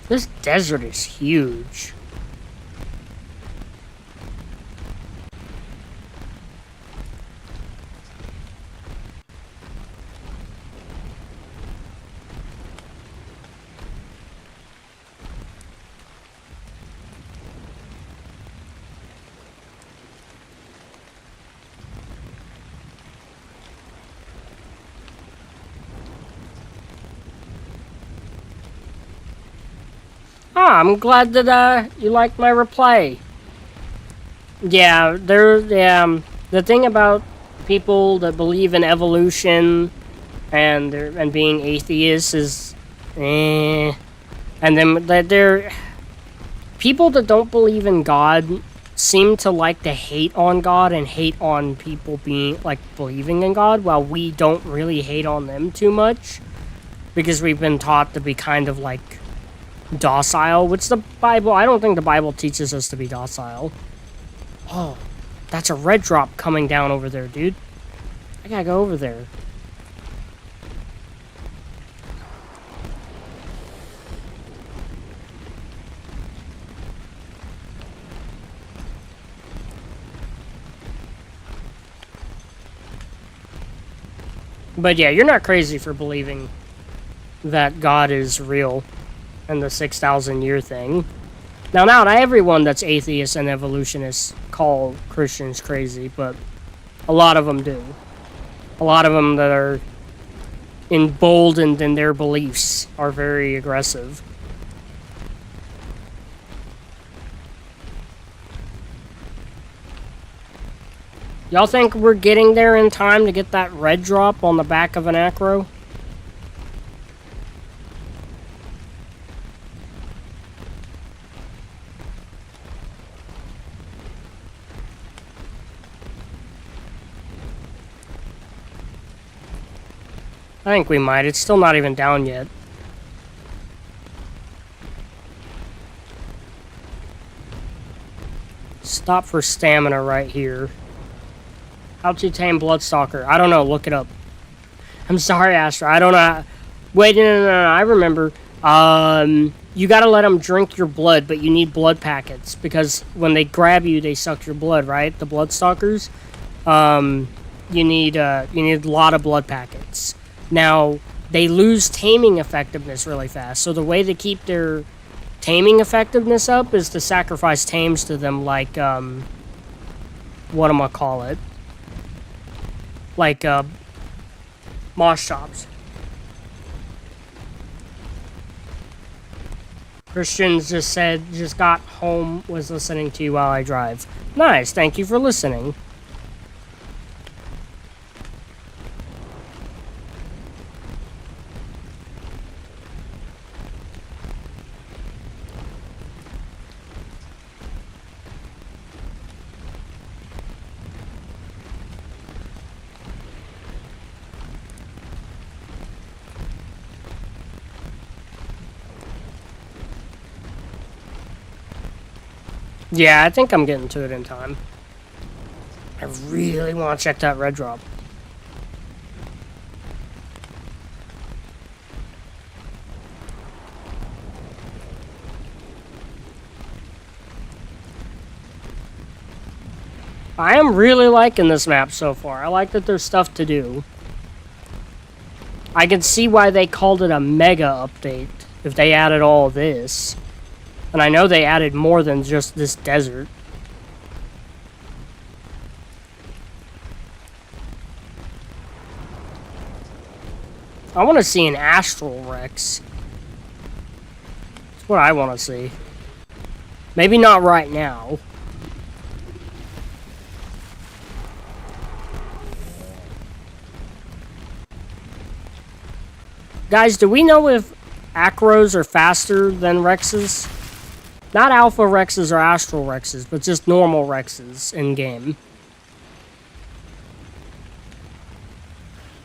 This desert is huge. I'm glad that you liked my reply. Yeah, the thing about people that believe in evolution and being atheists is, and then that they're people that don't believe in God seem to like to hate on God and hate on people being like believing in God, while we don't really hate on them too much because we've been taught to be kind of like docile, which the Bible, I don't think the Bible teaches us to be docile. Oh, that's a red drop coming down over there, dude. I gotta go over there. But yeah, you're not crazy for believing that God is real and the 6,000 year thing. Now, not everyone that's atheist and evolutionists call Christians crazy, but a lot of them do. A lot of them that are emboldened in their beliefs are very aggressive. Y'all think we're getting there in time to get that red drop on the back of an acro? I think we might. It's still not even down yet. Stop for stamina right here. How to tame Bloodstalker. I don't know. Look it up. I'm sorry, Astra. I don't know. Wait, no. I remember. You gotta let them drink your blood, but you need blood packets. Because when they grab you, they suck your blood, right? The Bloodstalkers. You need a lot of blood packets. Now, they lose taming effectiveness really fast. So the way to keep their taming effectiveness up is to sacrifice tames to them like, whatchamacallit? Like, mosh chops. Christian just said, just got home, was listening to you while I drive. Nice, thank you for listening. Yeah, I think I'm getting to it in time. I really want to check that red drop. I am really liking this map so far. I like that there's stuff to do. I can see why they called it a mega update if they added all this. And I know they added more than just this desert. I want to see an Astral Rex. That's what I want to see. Maybe not right now. Guys, do we know if acros are faster than Rexes? Not Alpha Rexes or Astral Rexes, but just normal Rexes in-game.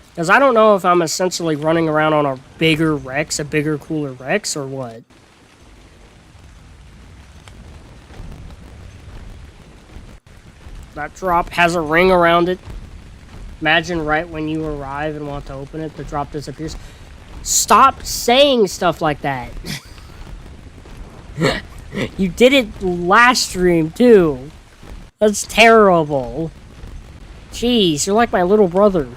Because I don't know if I'm essentially running around on a bigger Rex, a bigger, cooler Rex, or what. That drop has a ring around it. Imagine right when you arrive and want to open it, the drop disappears. Stop saying stuff like that. You did it last stream, too. That's terrible. Jeez, you're like my little brother.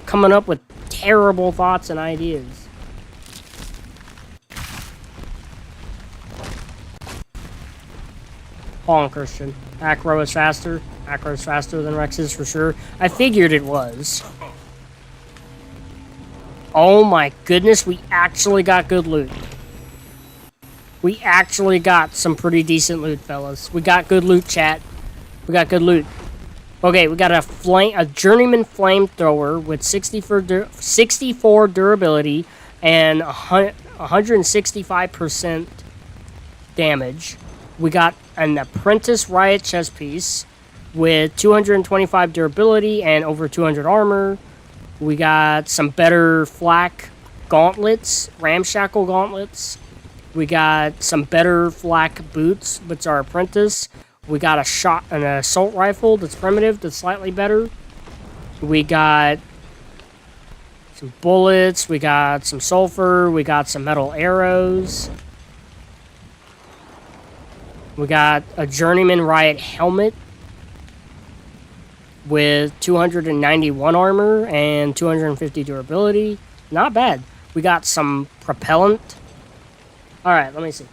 Coming up with terrible thoughts and ideas. Hold on, Christian. Acro is faster. Acro is faster than Rex's for sure. I figured it was. Oh my goodness, we actually got good loot. We actually got some pretty decent loot, fellas. We got good loot, chat. We got good loot. Okay, we got a journeyman flamethrower with 64 durability and 165% damage. We got an apprentice riot chest piece with 225 durability and over 200 armor. We got some better flak gauntlets, ramshackle gauntlets. We got some better flak boots, which are apprentice. We got an assault rifle that's primitive, that's slightly better. We got some bullets. We got some sulfur. We got some metal arrows. We got a journeyman riot helmet with 291 armor and 250 durability. Not bad. We got some propellant. Alright, let me see.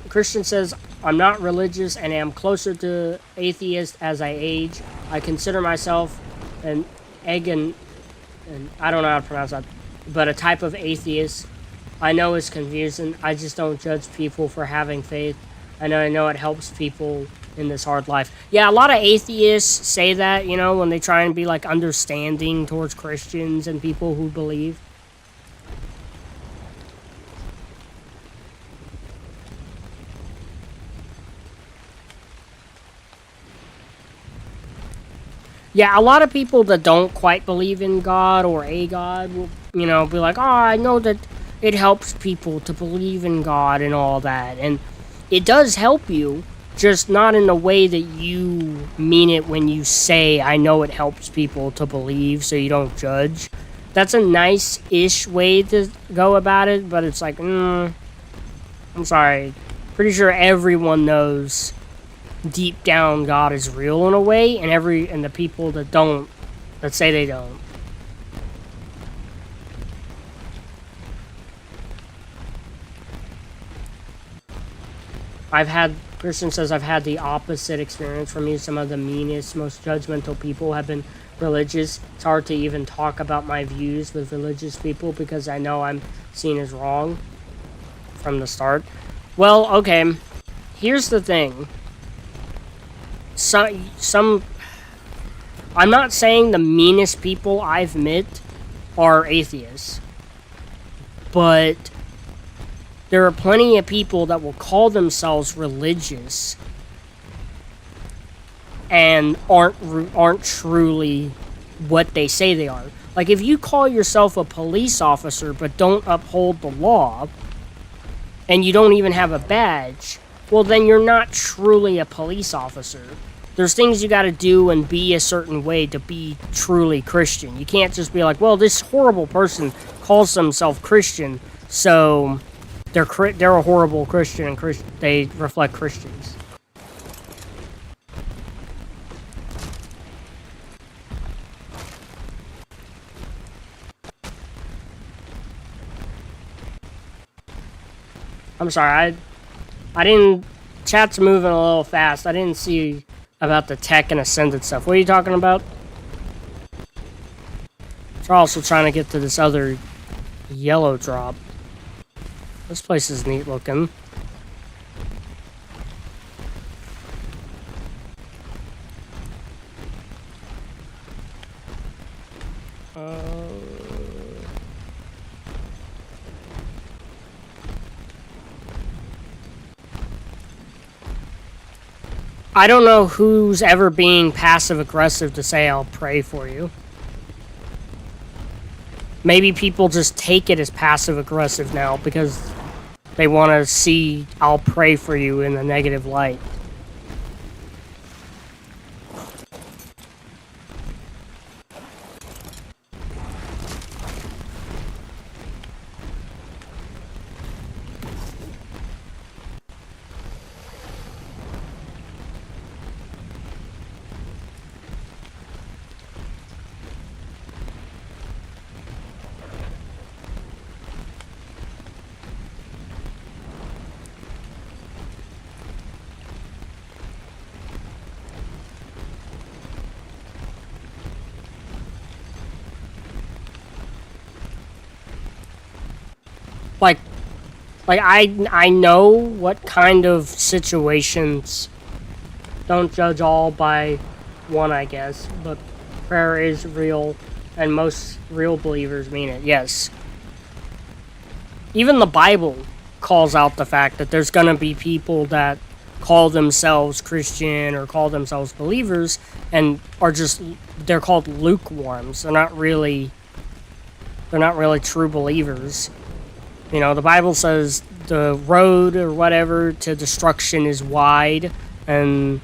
Christian says, I'm not religious and am closer to atheist as I age. I consider myself an and I don't know how to pronounce that, but a type of atheist. I know it's confusing. I just don't judge people for having faith. I know it helps people in this hard life. Yeah, a lot of atheists say that, you know, when they try and be, like, understanding towards Christians and people who believe. Yeah, a lot of people that don't quite believe in God or a God will, you know, be like, oh, I know that it helps people to believe in God and all that. And it does help you, just not in the way that you mean it when you say, I know it helps people to believe, so you don't judge. That's a nice-ish way to go about it, but it's like, I'm sorry. Pretty sure everyone knows deep down God is real in a way, and the people that don't, that say they don't. Christian says, I've had the opposite experience from you. Some of the meanest, most judgmental people have been religious. It's hard to even talk about my views with religious people because I know I'm seen as wrong from the start. Well, okay, here's the thing. I'm not saying the meanest people I've met are atheists, but there are plenty of people that will call themselves religious and aren't truly what they say they are. Like, if you call yourself a police officer but don't uphold the law, and you don't even have a badge, well, then you're not truly a police officer. There's things you gotta do and be a certain way to be truly Christian. You can't just be like, well, this horrible person calls themselves Christian, so they're a horrible Christian and they reflect Christians. I'm sorry, I didn't... Chat's moving a little fast. I didn't see about the tech and Ascended stuff. What are you talking about? We're also trying to get to this other yellow drop. This place is neat looking. I don't know who's ever being passive-aggressive to say I'll pray for you. Maybe people just take it as passive-aggressive now because they want to see I'll pray for you in a negative light. Like, I know what kind of situations. Don't judge all by one, I guess, but prayer is real, and most real believers mean it, yes. Even the Bible calls out the fact that there's gonna be people that call themselves Christian or call themselves believers and are just, they're called lukewarms. They're not really true believers. You know, the Bible says the road or whatever to destruction is wide and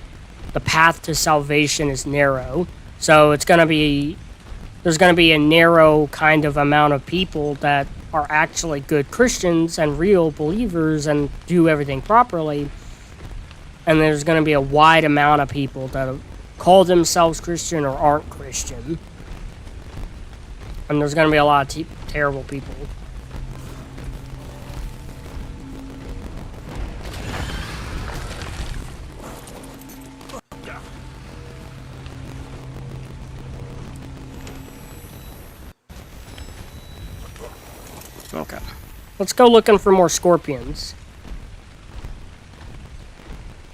the path to salvation is narrow. So there's gonna be a narrow kind of amount of people that are actually good Christians and real believers and do everything properly. And there's gonna be a wide amount of people that call themselves Christian or aren't Christian. And there's gonna be a lot of terrible people. Okay. Let's go looking for more scorpions.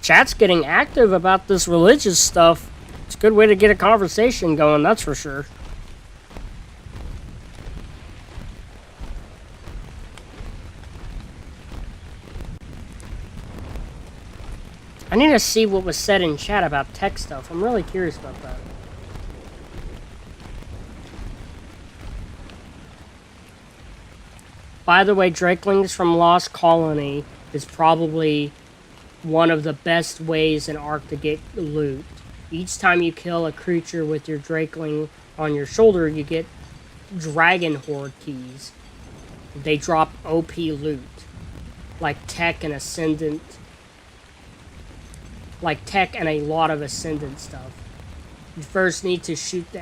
Chat's getting active about this religious stuff. It's a good way to get a conversation going, that's for sure. I need to see what was said in chat about tech stuff. I'm really curious about that. By the way, Drakelings from Lost Colony is probably one of the best ways in ARK to get loot. Each time you kill a creature with your Drakeling on your shoulder, you get Dragon Horde keys. They drop OP loot. Like tech and Ascendant. Like tech and a lot of Ascendant stuff. You first need to shoot the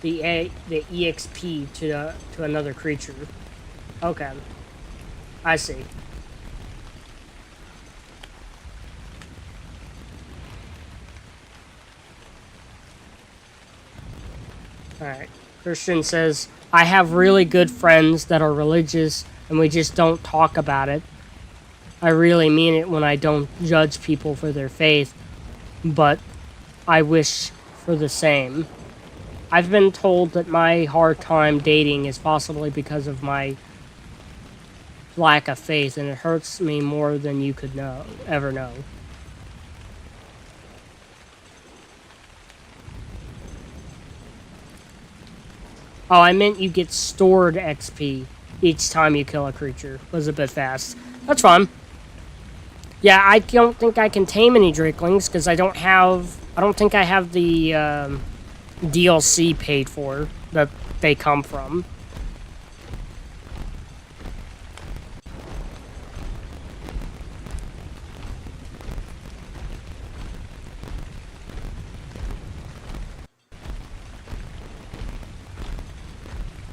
EXP to another creature. Okay. I see. Alright. Christian says, I have really good friends that are religious and we just don't talk about it. I really mean it when I don't judge people for their faith, but I wish for the same. I've been told that my hard time dating is possibly because of my lack of faith, and it hurts me more than you could ever know. Oh, I meant you get stored XP each time you kill a creature. Was a bit fast. That's fine. Yeah, I don't think I can tame any Drakelings because I don't think I have the DLC paid for that they come from.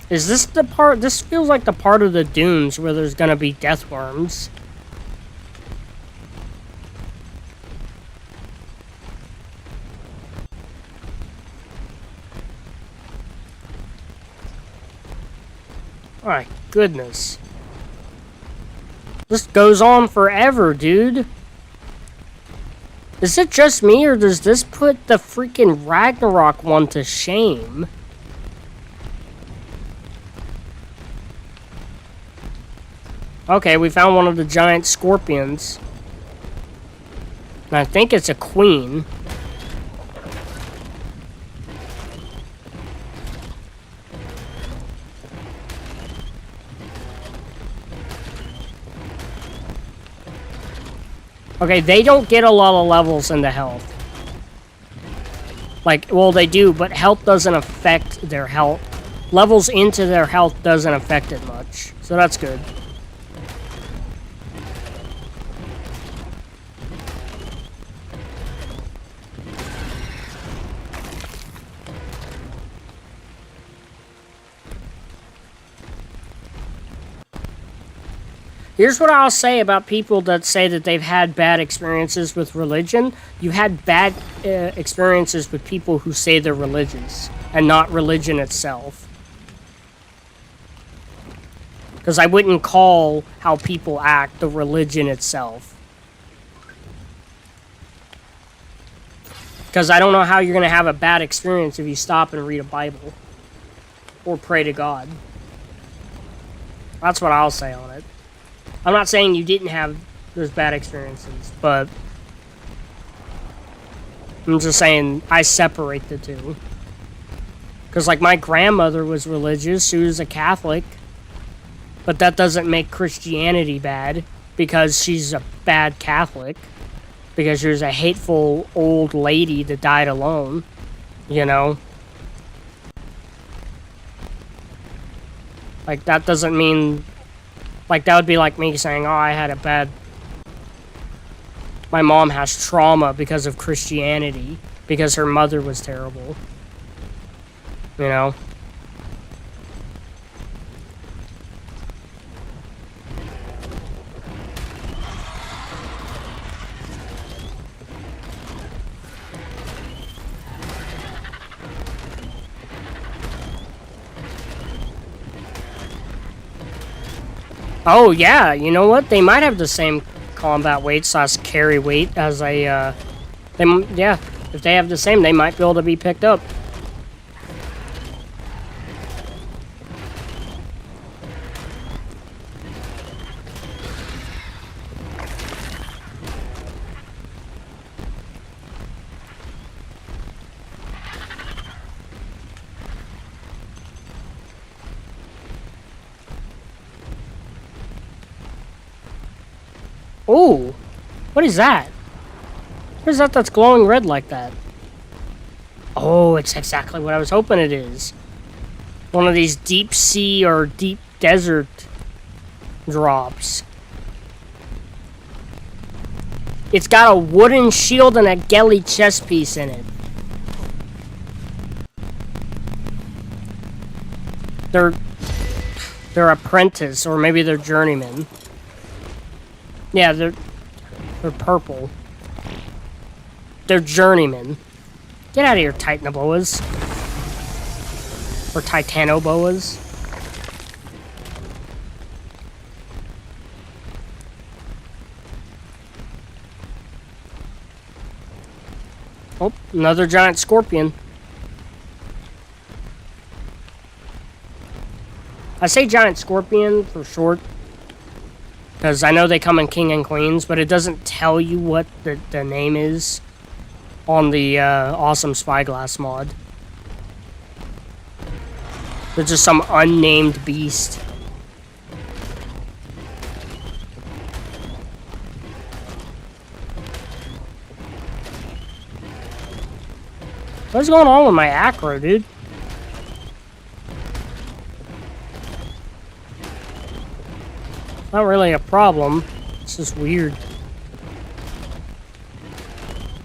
Is this the part? This feels like the part of the dunes where there's gonna be death worms. My goodness. This goes on forever, dude. Is it just me, or does this put the freaking Ragnarok one to shame? Okay, we found one of the giant scorpions. And I think it's a queen. Okay, they don't get a lot of levels into health. Like, well, they do, but health doesn't affect their health. Levels into their health doesn't affect it much. So that's good. Here's what I'll say about people that say that they've had bad experiences with religion. You had bad experiences with people who say they're religious, and not religion itself. Because I wouldn't call how people act the religion itself. Because I don't know how you're going to have a bad experience if you stop and read a Bible. Or pray to God. That's what I'll say on it. I'm not saying you didn't have those bad experiences, but I'm just saying I separate the two. Because, like, my grandmother was religious. She was a Catholic. But that doesn't make Christianity bad because she's a bad Catholic. Because she was a hateful old lady that died alone. You know? Like, that doesn't mean... Like, that would be like me saying, oh, I had a bad... My mom has trauma because of Christianity. Because her mother was terrible. You know? Oh, yeah, you know what? They might have the same combat weight / carry weight as a, yeah, if they have the same, they might be able to be picked up. Ooh, what is that? What is that that's glowing red like that? Oh, it's exactly what I was hoping it is. One of these deep sea or deep desert drops. It's got a wooden shield and a gelly chest piece in it. They're apprentice, or maybe they're journeyman. Yeah, they're purple. They're journeymen. Get out of here, titanoboas. Or titanoboas. Oh, another giant scorpion. I say giant scorpion for short, because I know they come in king and queens, but it doesn't tell you what the name is on the awesome spyglass mod. They're just some unnamed beast. What's going on with my acro, dude? Not really a problem. It's just weird.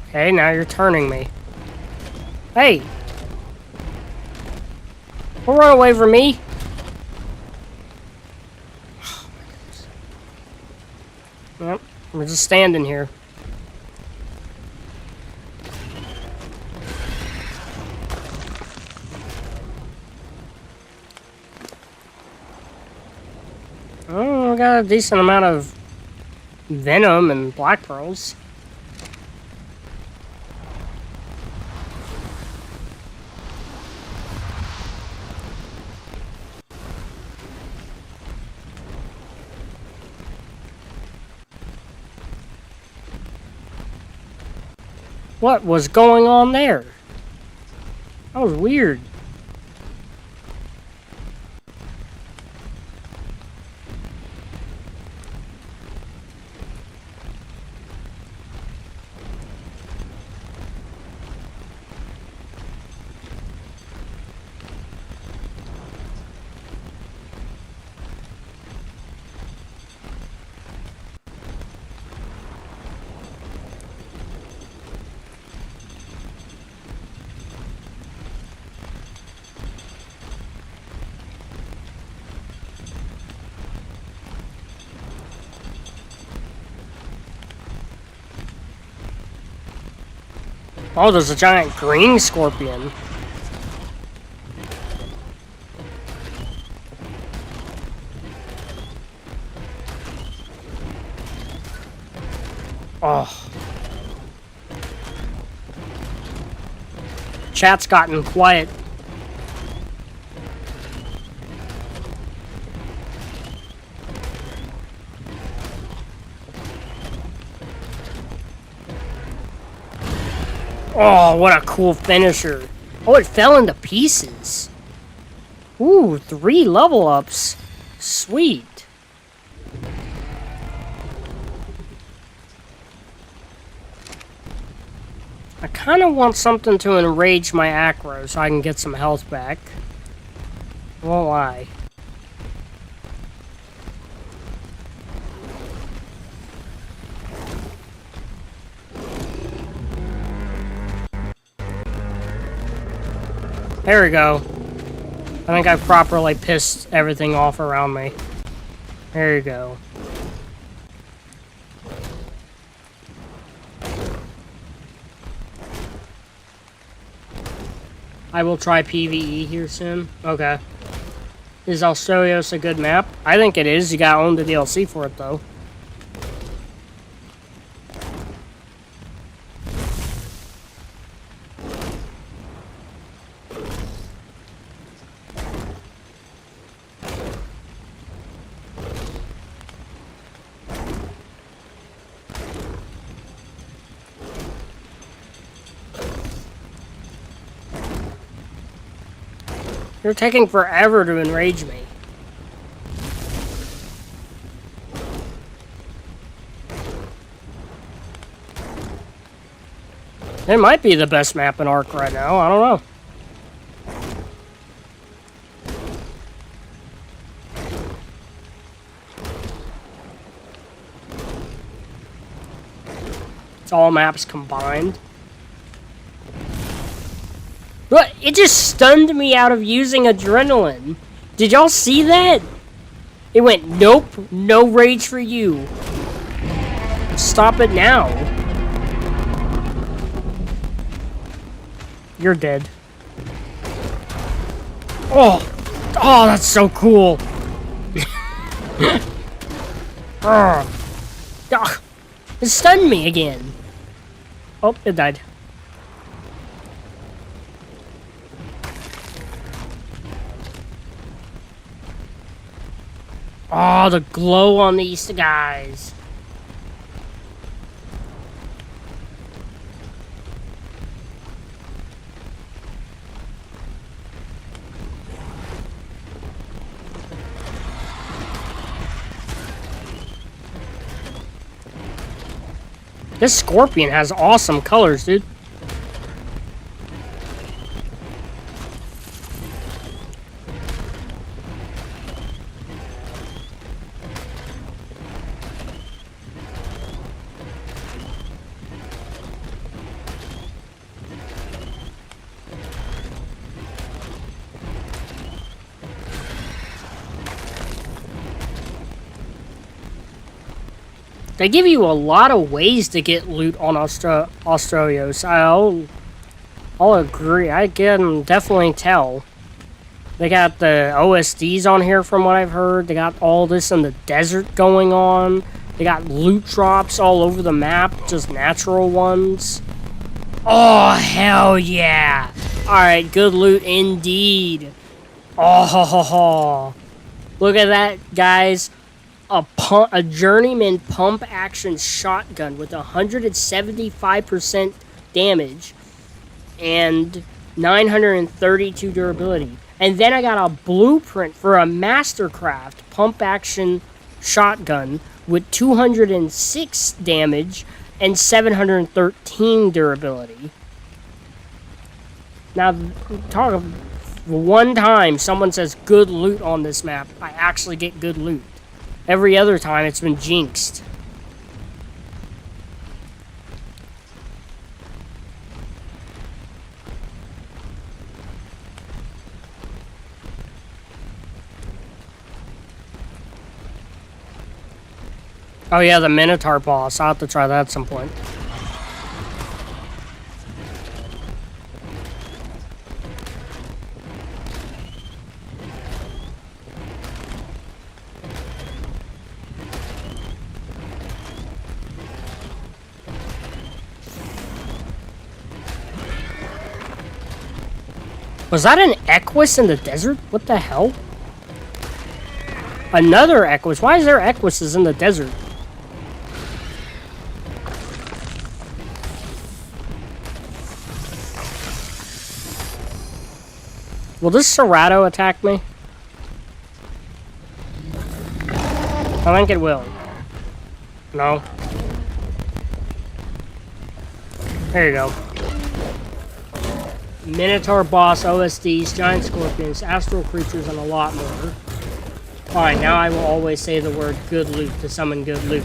Okay, now you're turning me. Hey! Don't run away from me! Oh, my goodness. Yep, we're just standing here. Oh, I got a decent amount of venom and black pearls. What was going on there? That was weird. Oh, there's a giant green scorpion. Oh. Chat's gotten quiet. Oh, what a cool finisher. Oh, it fell into pieces. Ooh, 3 level ups. Sweet. I kind of want something to enrage my acro so I can get some health back. I won't lie. There we go. I think I've properly pissed everything off around me. There you go. I will try PvE here soon. Okay. Is Australios a good map? I think it is. You gotta own the DLC for it, though. You're taking forever to enrage me. It might be the best map in ARK right now. I don't know. It's all maps combined. But it just stunned me out of using adrenaline. Did y'all see that? It went, nope, no rage for you. Stop it now. You're dead. Oh, that's so cool. It stunned me again. Oh, it died. Oh, the glow on these guys. This scorpion has awesome colors, dude. They give you a lot of ways to get loot on Australios. I'll agree. I can definitely tell. They got the OSDs on here from what I've heard. They got all this in the desert going on. They got loot drops all over the map, just natural ones. Oh, hell yeah. Alright, good loot indeed. Oh, ho, ho, ho. Look at that, guys. A journeyman pump action shotgun with 175% damage and 932 durability. And then I got a blueprint for a mastercraft pump action shotgun with 206 damage and 713 durability. Now, talk of one time someone says good loot on this map, I actually get good loot. Every other time, it's been jinxed. Oh yeah, the Minotaur boss. I'll have to try that at some point. Was that an Equus in the desert? What the hell? Another Equus? Why is there Equises in the desert? Will this Serrato attack me? I think it will. No. There you go. Minotaur boss, OSDs, giant scorpions, astral creatures, and a lot more. Fine, now I will always say the word good loot to summon good loot.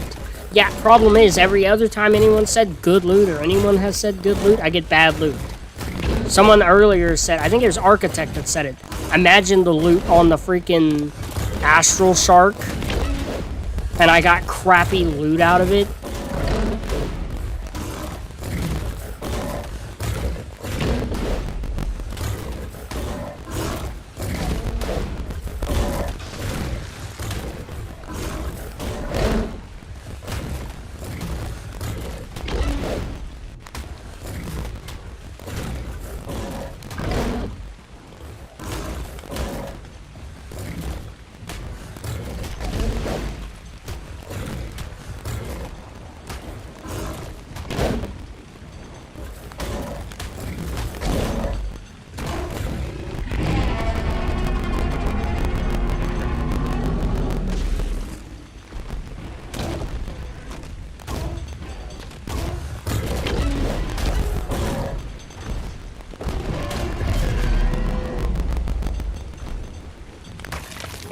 Yeah, problem is, every other time anyone said good loot, or anyone has said good loot, I get bad loot. Someone earlier said, I think it was Architect that said it, imagine the loot on the freaking Astral Shark, and I got crappy loot out of it.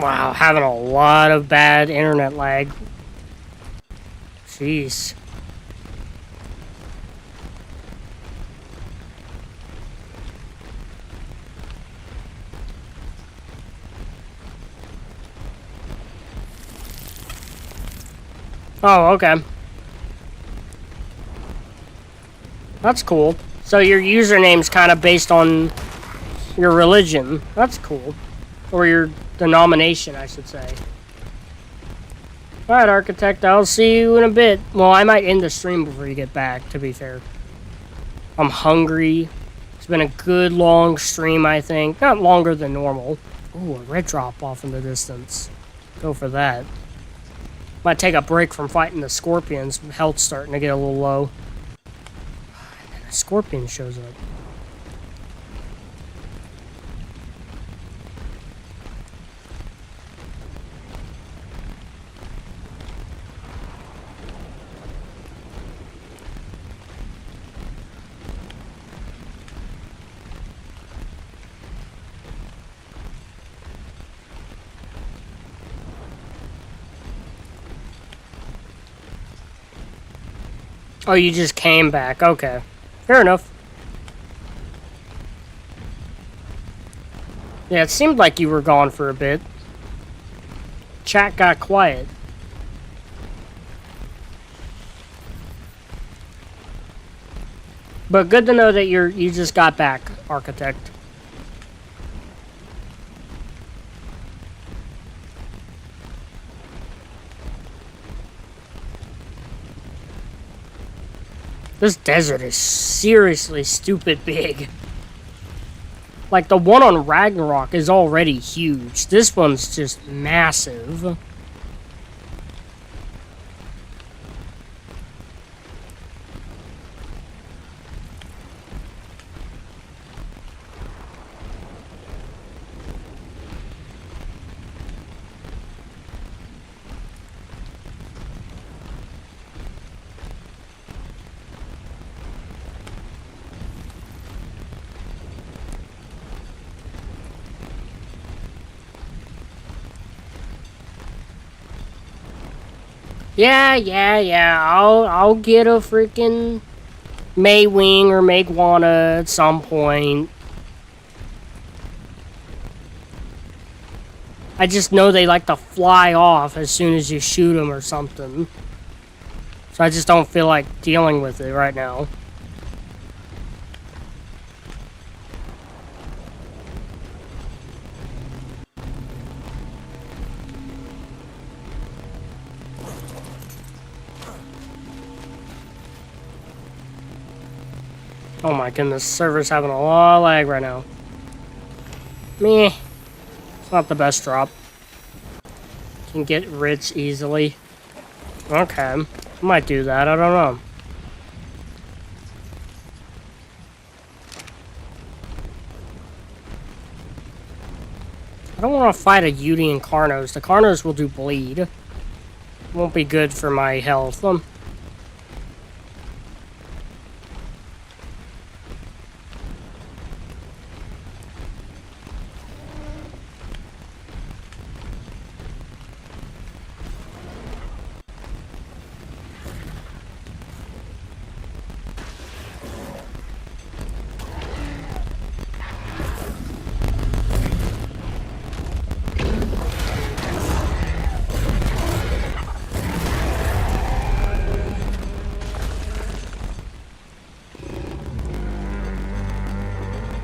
Wow, having a lot of bad internet lag. Jeez. Oh, okay. That's cool. So your username's kind of based on your religion. That's cool. Or your denomination, I should say. Alright, Architect, I'll see you in a bit. Well, I might end the stream before you get back, to be fair. I'm hungry. It's been a good long stream, I think. Not longer than normal. Ooh, a red drop off in the distance. Go for that. Might take a break from fighting the scorpions. Health's starting to get a little low. And then a scorpion shows up. Oh, you just came back. Okay. Fair enough. Yeah, it seemed like you were gone for a bit. Chat got quiet. But good to know that you just got back, Architect. This desert is seriously stupid big. Like, the one on Ragnarok is already huge. This one's just massive. Yeah. I'll get a freaking Maywing or Maguana at some point. I just know they like to fly off as soon as you shoot them or something. So I just don't feel like dealing with it right now. Oh my goodness, server's having a lot of lag right now. Meh. It's not the best drop. Can get rich easily. Okay. I might do that, I don't know. I don't want to fight a Yudi and Carnos. The Carnos will do bleed. Won't be good for my health.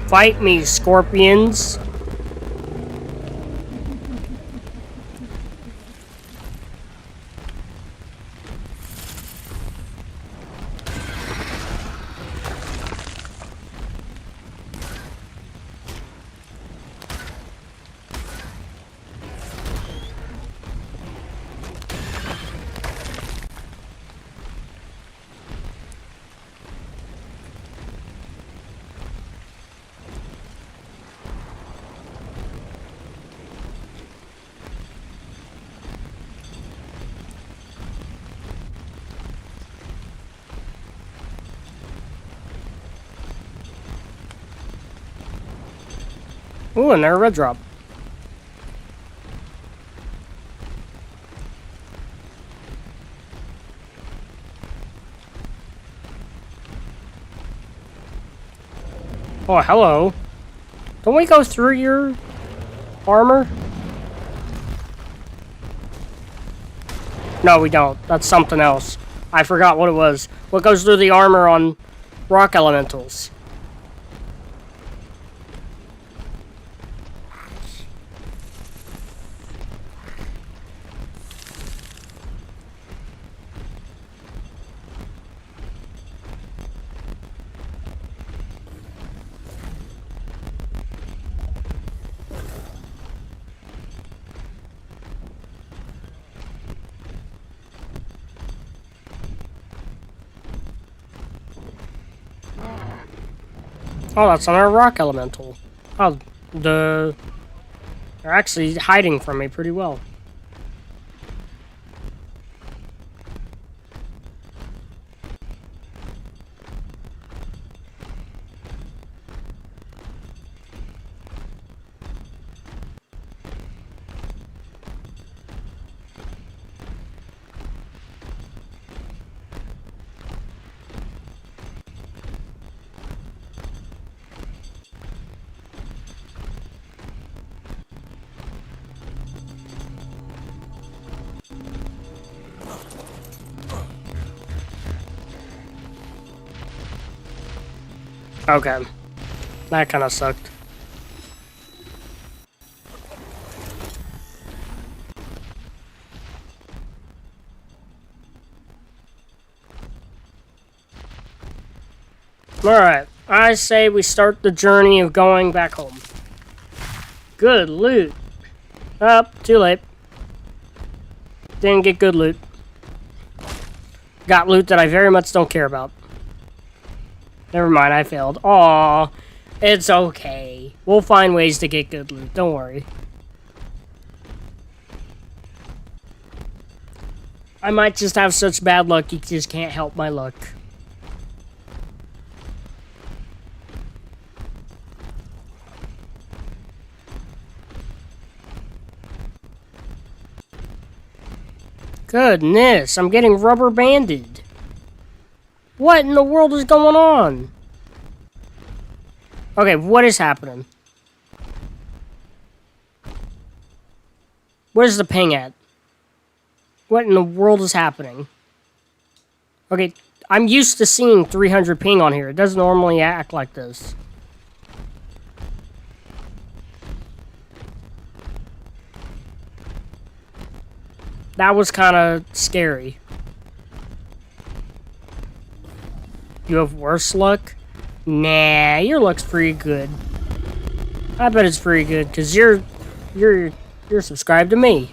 Fight me, scorpions. Ooh, another red drop. Oh, hello. Don't we go through your armor? No, we don't. That's something else. I forgot what it was. What goes through the armor on rock elementals? Oh, that's another rock elemental. Oh, they're actually hiding from me pretty well. Okay. That kind of sucked. Alright. I say we start the journey of going back home. Good loot. Too late. Didn't get good loot. Got loot that I very much don't care about. Never mind, I failed. Aw, it's okay. We'll find ways to get good loot, don't worry. I might just have such bad luck, you just can't help my luck. Goodness, I'm getting rubber banded. What in the world is going on? Okay, what is happening? Where's the ping at? What in the world is happening? Okay, I'm used to seeing 300 ping on here. It doesn't normally act like this. That was kind of scary. You have worse luck? Nah, your luck's pretty good. I bet it's pretty good, because you're subscribed to me.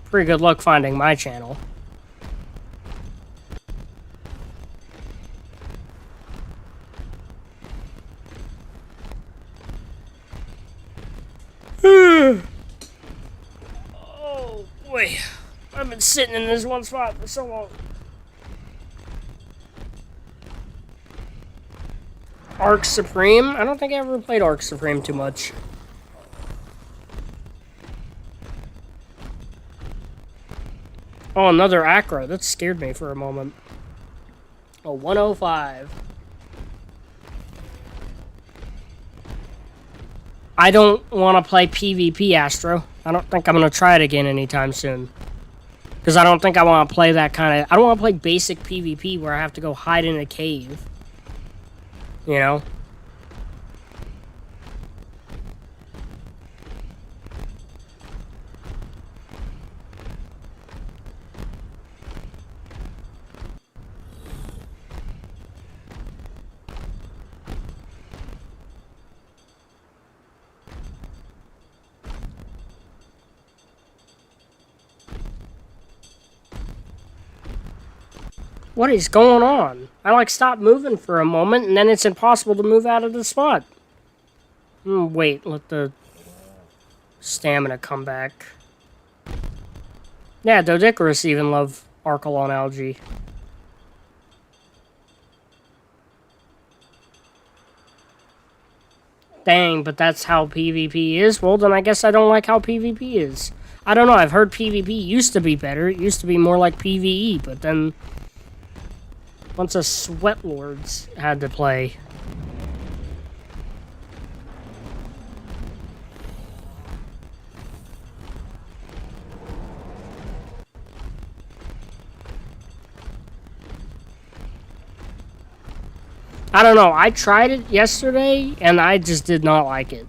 Pretty good luck finding my channel. Oh boy. I've been sitting in this one spot for so long. ARK Supreme? I don't think I ever played ARK Supreme too much. Oh, another Acro. That scared me for a moment. Oh, 105. I don't want to play PvP, Astro. I don't think I'm going to try it again anytime soon. Because I don't think I want to play that kind of... I don't want to play basic PvP where I have to go hide in a cave. You know? What is going on? I like stop moving for a moment and then it's impossible to move out of the spot. Wait, let the stamina come back. Yeah, Doedicurus even love Archelon algae. Dang, but that's how PvP is? Well, then I guess I don't like how PvP is. I don't know, I've heard PvP used to be better. It used to be more like PvE, but then... bunch of sweat lords had to play. I don't know. I tried it yesterday, and I just did not like it.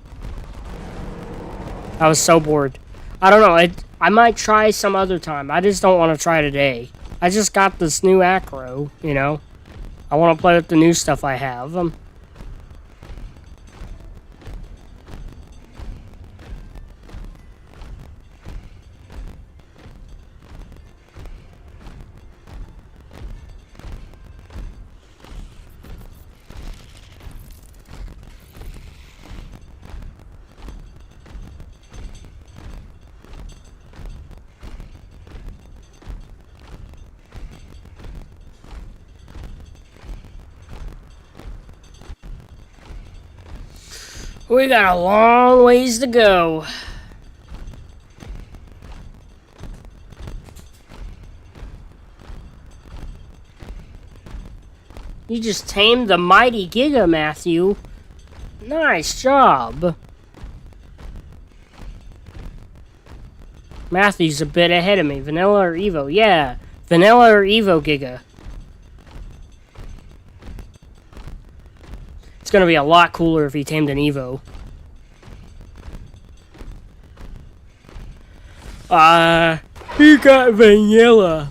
I was so bored. I don't know. I might try some other time. I just don't want to try today. I just got this new acro, you know. I want to play with the new stuff I have. We got a long ways to go. You just tamed the mighty Giga, Matthew. Nice job. Matthew's a bit ahead of me. Vanilla or Evo? Yeah. Vanilla or Evo, Giga? It's gonna be a lot cooler if he tamed an Evo. He got vanilla.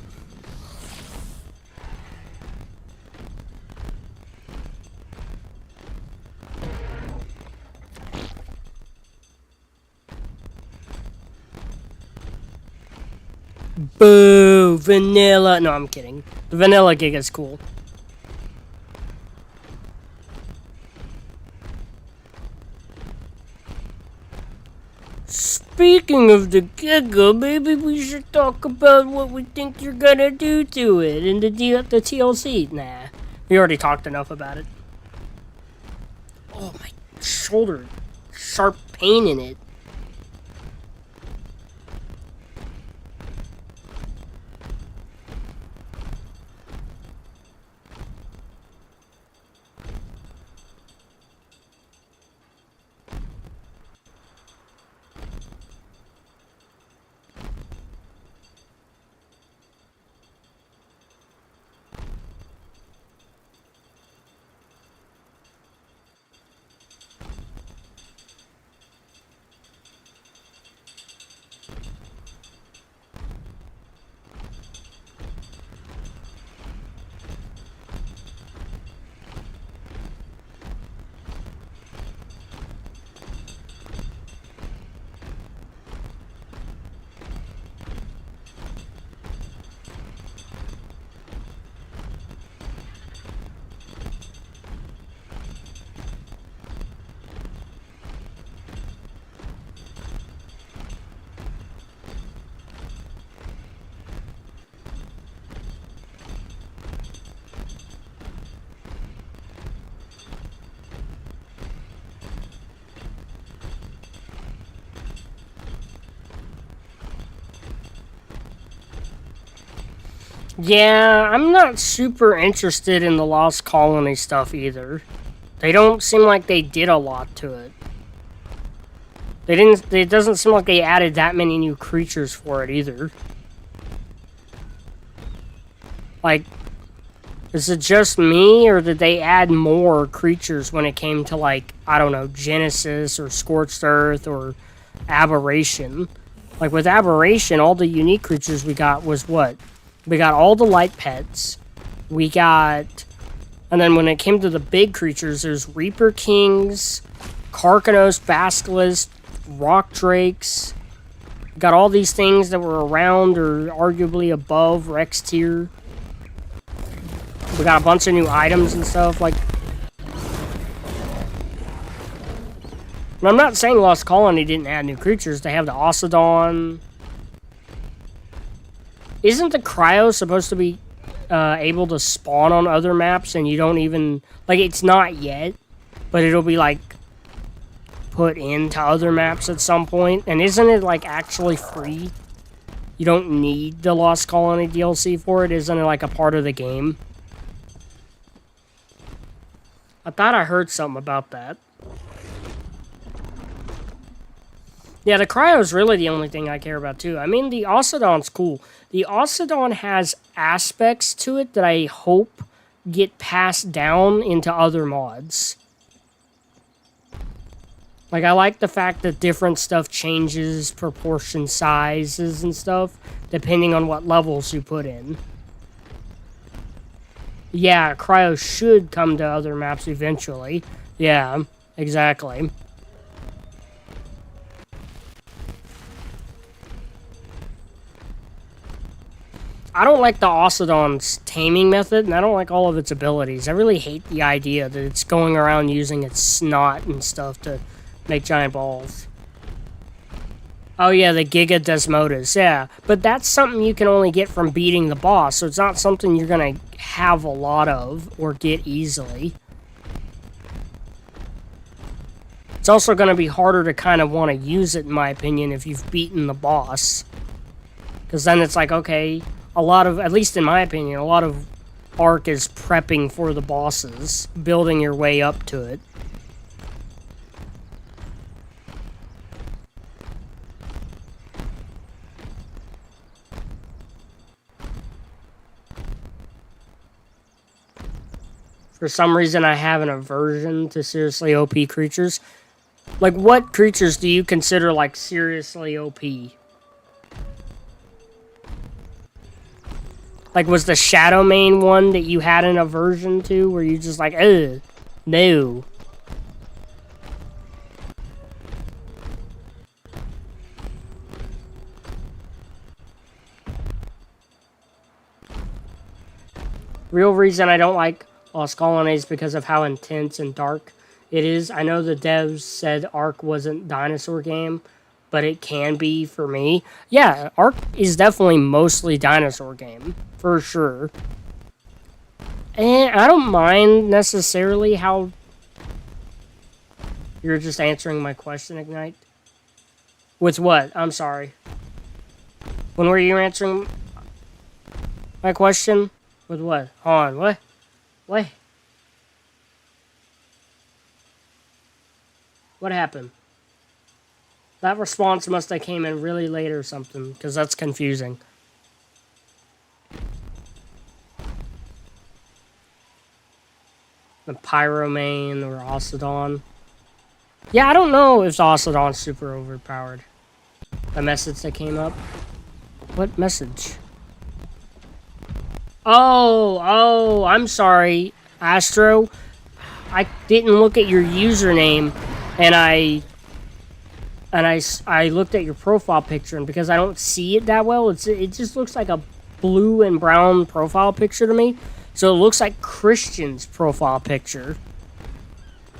Boo! Vanilla. No, I'm kidding. The vanilla Giga's cool. Speaking of the Giga, maybe we should talk about what we think you're gonna do to it in the TLC. Nah, we already talked enough about it. Oh, my shoulder. Sharp pain in it. Yeah, I'm not super interested in the Lost Colony stuff either. They don't seem like they did a lot to it. It doesn't seem like they added that many new creatures for it either. Like, is it just me, or did they add more creatures when it came to, like, I don't know, Genesis, or Scorched Earth, or Aberration? Like, with Aberration, all the unique creatures we got was what? We got all the light pets. We got... And then when it came to the big creatures, there's Reaper Kings, Karkanos, Basilisk, Rock Drakes. We got all these things that were around or arguably above Rex tier. We got a bunch of new items and stuff, like... And I'm not saying Lost Colony didn't add new creatures. They have the Oceodon. Isn't the Cryo supposed to be able to spawn on other maps and you don't even... Like, it's not yet, but it'll be, like, put into other maps at some point. And isn't it, like, actually free? You don't need the Lost Colony DLC for it? Isn't it, like, a part of the game? I thought I heard something about that. Yeah, the Cryo's really the only thing I care about, too. I mean, the Oceodon's cool. The Oceodon has aspects to it that I hope get passed down into other mods. Like, I like the fact that different stuff changes proportion sizes and stuff, depending on what levels you put in. Yeah, cryo should come to other maps eventually. Yeah, exactly. I don't like the Oxydon's taming method, and I don't like all of its abilities. I really hate the idea that it's going around using its snot and stuff to make giant balls. Oh yeah, the Giga Desmodus, yeah. But that's something you can only get from beating the boss, so it's not something you're gonna have a lot of or get easily. It's also gonna be harder to kind of want to use it, in my opinion, if you've beaten the boss. Because then it's like, okay, a lot of, at least in my opinion, a lot of ARK is prepping for the bosses, building your way up to it. For some reason, I have an aversion to seriously OP creatures. Like, what creatures do you consider, like, seriously OP? Like, was the Shadowmane one that you had an aversion to, where you just like, ugh, no. Real reason I don't like Lost Colonies because of how intense and dark it is. I know the devs said ARK wasn't dinosaur game, but it can be for me. Yeah, ARK is definitely mostly dinosaur game, for sure. And I don't mind necessarily how... You're just answering my question, Ignite? With what? I'm sorry. When were you answering my question? With what? Hold on, what? What? What happened? That response must have came in really late or something, because that's confusing. The Pyromane or Oxydon. Yeah, I don't know if the Oxydon's super overpowered. The message that came up. What message? Oh, I'm sorry, Astro. I didn't look at your username, and I looked at your profile picture, and because I don't see it that well, it just looks like a blue and brown profile picture to me. So it looks like Christian's profile picture.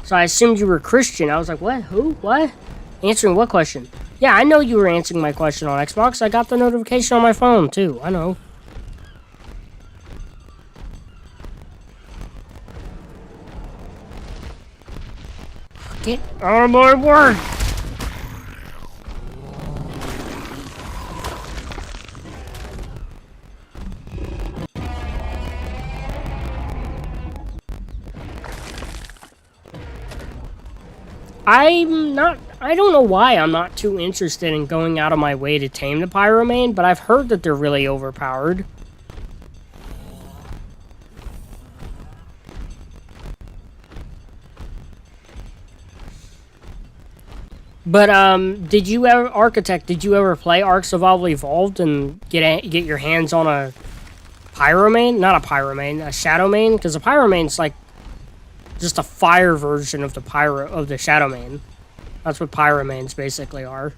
So I assumed you were Christian. I was like, what? Who? What? Answering what question? Yeah, I know you were answering my question on Xbox. I got the notification on my phone, too. I know. Get out of my way! I don't know why I'm not too interested in going out of my way to tame the Pyromane, but I've heard that they're really overpowered. But, did you ever, Architect, did you ever play ARK Survival Evolved and get your hands on a Pyromane? Not a Pyromane, a Shadowmane? Because a Pyromane's like just a fire version of the Shadowmane. That's what Pyromanes basically are.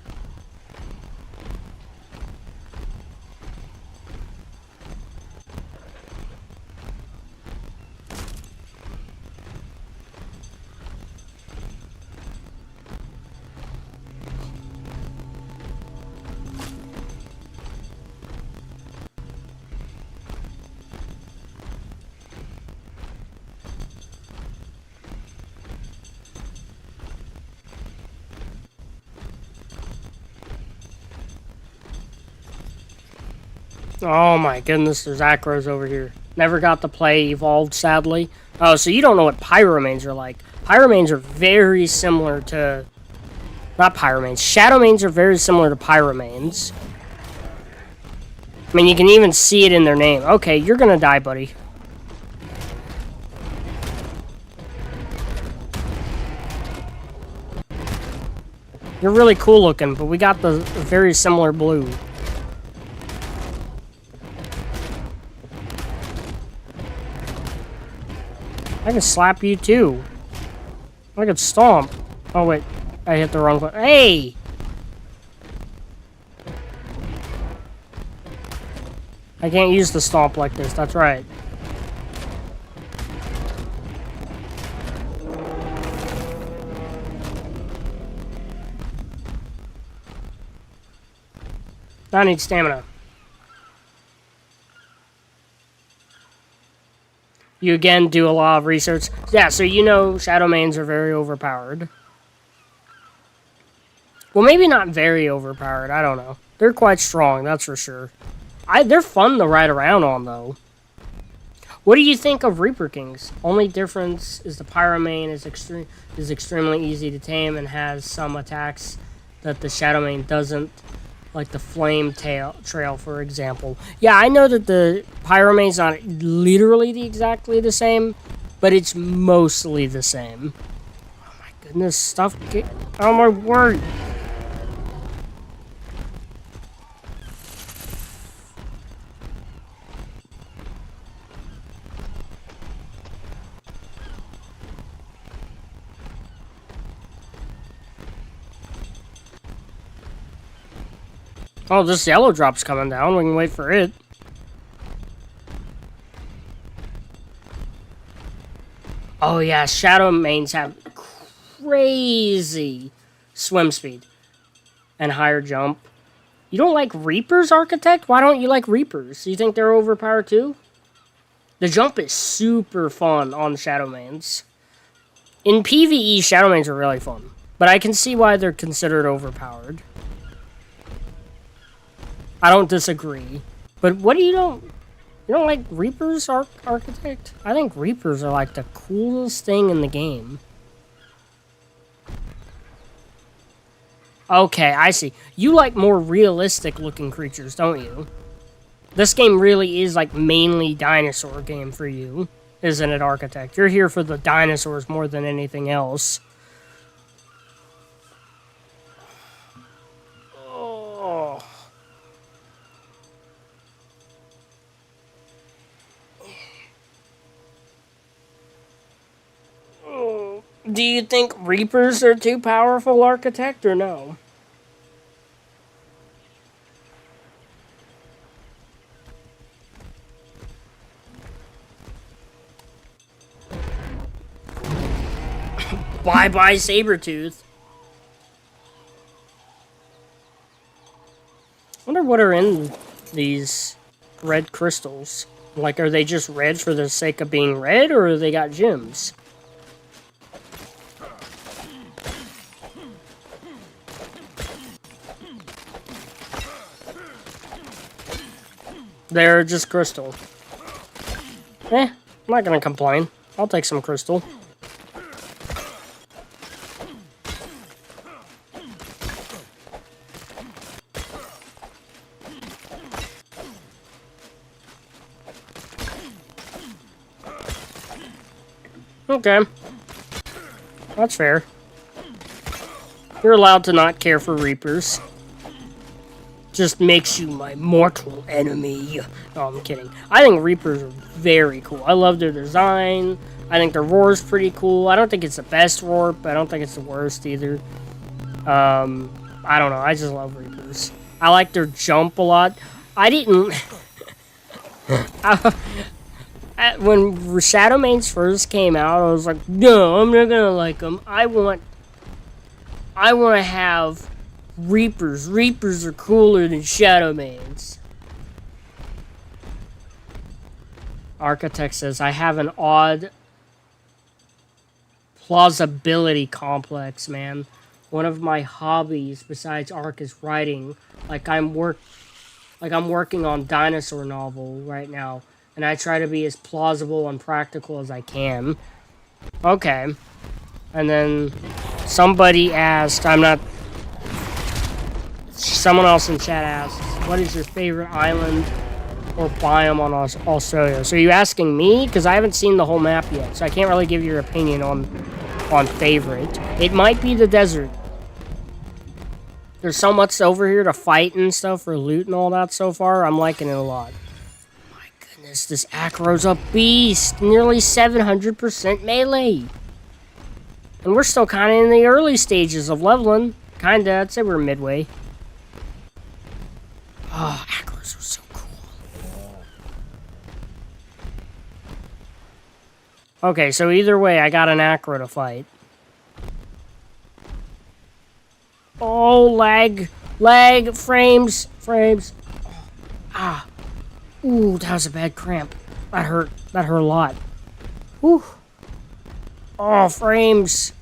Oh my goodness, there's Acros over here. Never got to play Evolved, sadly. Oh, so you don't know what Pyromanes are like. Pyromanes are very similar to... Not Pyromanes. Shadowmanes are very similar to Pyromanes. I mean, you can even see it in their name. Okay, you're gonna die, buddy. You're really cool looking, but we got the very similar blue. I can slap you too. I could stomp. Oh wait, I hit the wrong button. Hey! I can't use the stomp like this, that's right. I need stamina. You again do a lot of research. Yeah, so you know shadow mains are very overpowered. Well, maybe not very overpowered, I don't know. They're quite strong, that's for sure. They're fun to ride around on, though. What do you think of Reaper Kings? Only difference is the Pyro main is extremely easy to tame and has some attacks that the Shadow main doesn't, like the Flame Trail, for example. Yeah, I know that the Pyro main's not literally exactly the same, but it's mostly the same. Oh my goodness, stuff. Oh my word. Oh, this yellow drop's coming down. We can wait for it. Oh yeah, shadow mains have crazy swim speed and higher jump. You don't like Reapers, Architect? Why don't you like Reapers? You think they're overpowered too? The jump is super fun on shadow mains. In PvE, shadow mains are really fun, but I can see why they're considered overpowered. I don't disagree. But what do you don't... You don't like Reapers, Architect? I think Reapers are like the coolest thing in the game. Okay, I see. You like more realistic looking creatures, don't you? This game really is like mainly dinosaur game for you, isn't it, Architect? You're here for the dinosaurs more than anything else. Do you think Reapers are too powerful, Architect, or no? Bye-bye, Sabretooth. I wonder what are in these red crystals. Like, are they just red for the sake of being red, or they got gems? They're just crystal. I'm not gonna complain. I'll take some crystal. Okay. That's fair. You're allowed to not care for Reapers. Just makes you my mortal enemy. No, I'm kidding. I think Reapers are very cool. I love their design. I think their roar's pretty cool. I don't think it's the best roar, but I don't think it's the worst either. I don't know. I just love Reapers. I like their jump a lot. I didn't... when Shadow Mains first came out, I was like, no, I'm not gonna like them. I want to have Reapers. Reapers are cooler than Shadow Mains. Architect says, I have an odd plausibility complex, man. One of my hobbies besides ARK is writing. Like I'm working on dinosaur novel right now, and I try to be as plausible and practical as I can. Okay. And then somebody asked, someone else in chat asked, what is your favorite island or biome on Australia? So are you asking me? Because I haven't seen the whole map yet, so I can't really give your opinion on favorite. It might be the desert. There's so much over here to fight and stuff for loot and all that so far. I'm liking it a lot. My goodness, this Acro's a beast. Nearly 700% melee. And we're still kind of in the early stages of leveling. Kinda, I'd say we're midway. Oh, Acros are so cool. Okay, so either way, I got an Acro to fight. Oh, lag, frames. Ah, ooh, that was a bad cramp. That hurt a lot. Whew. Oh, frames.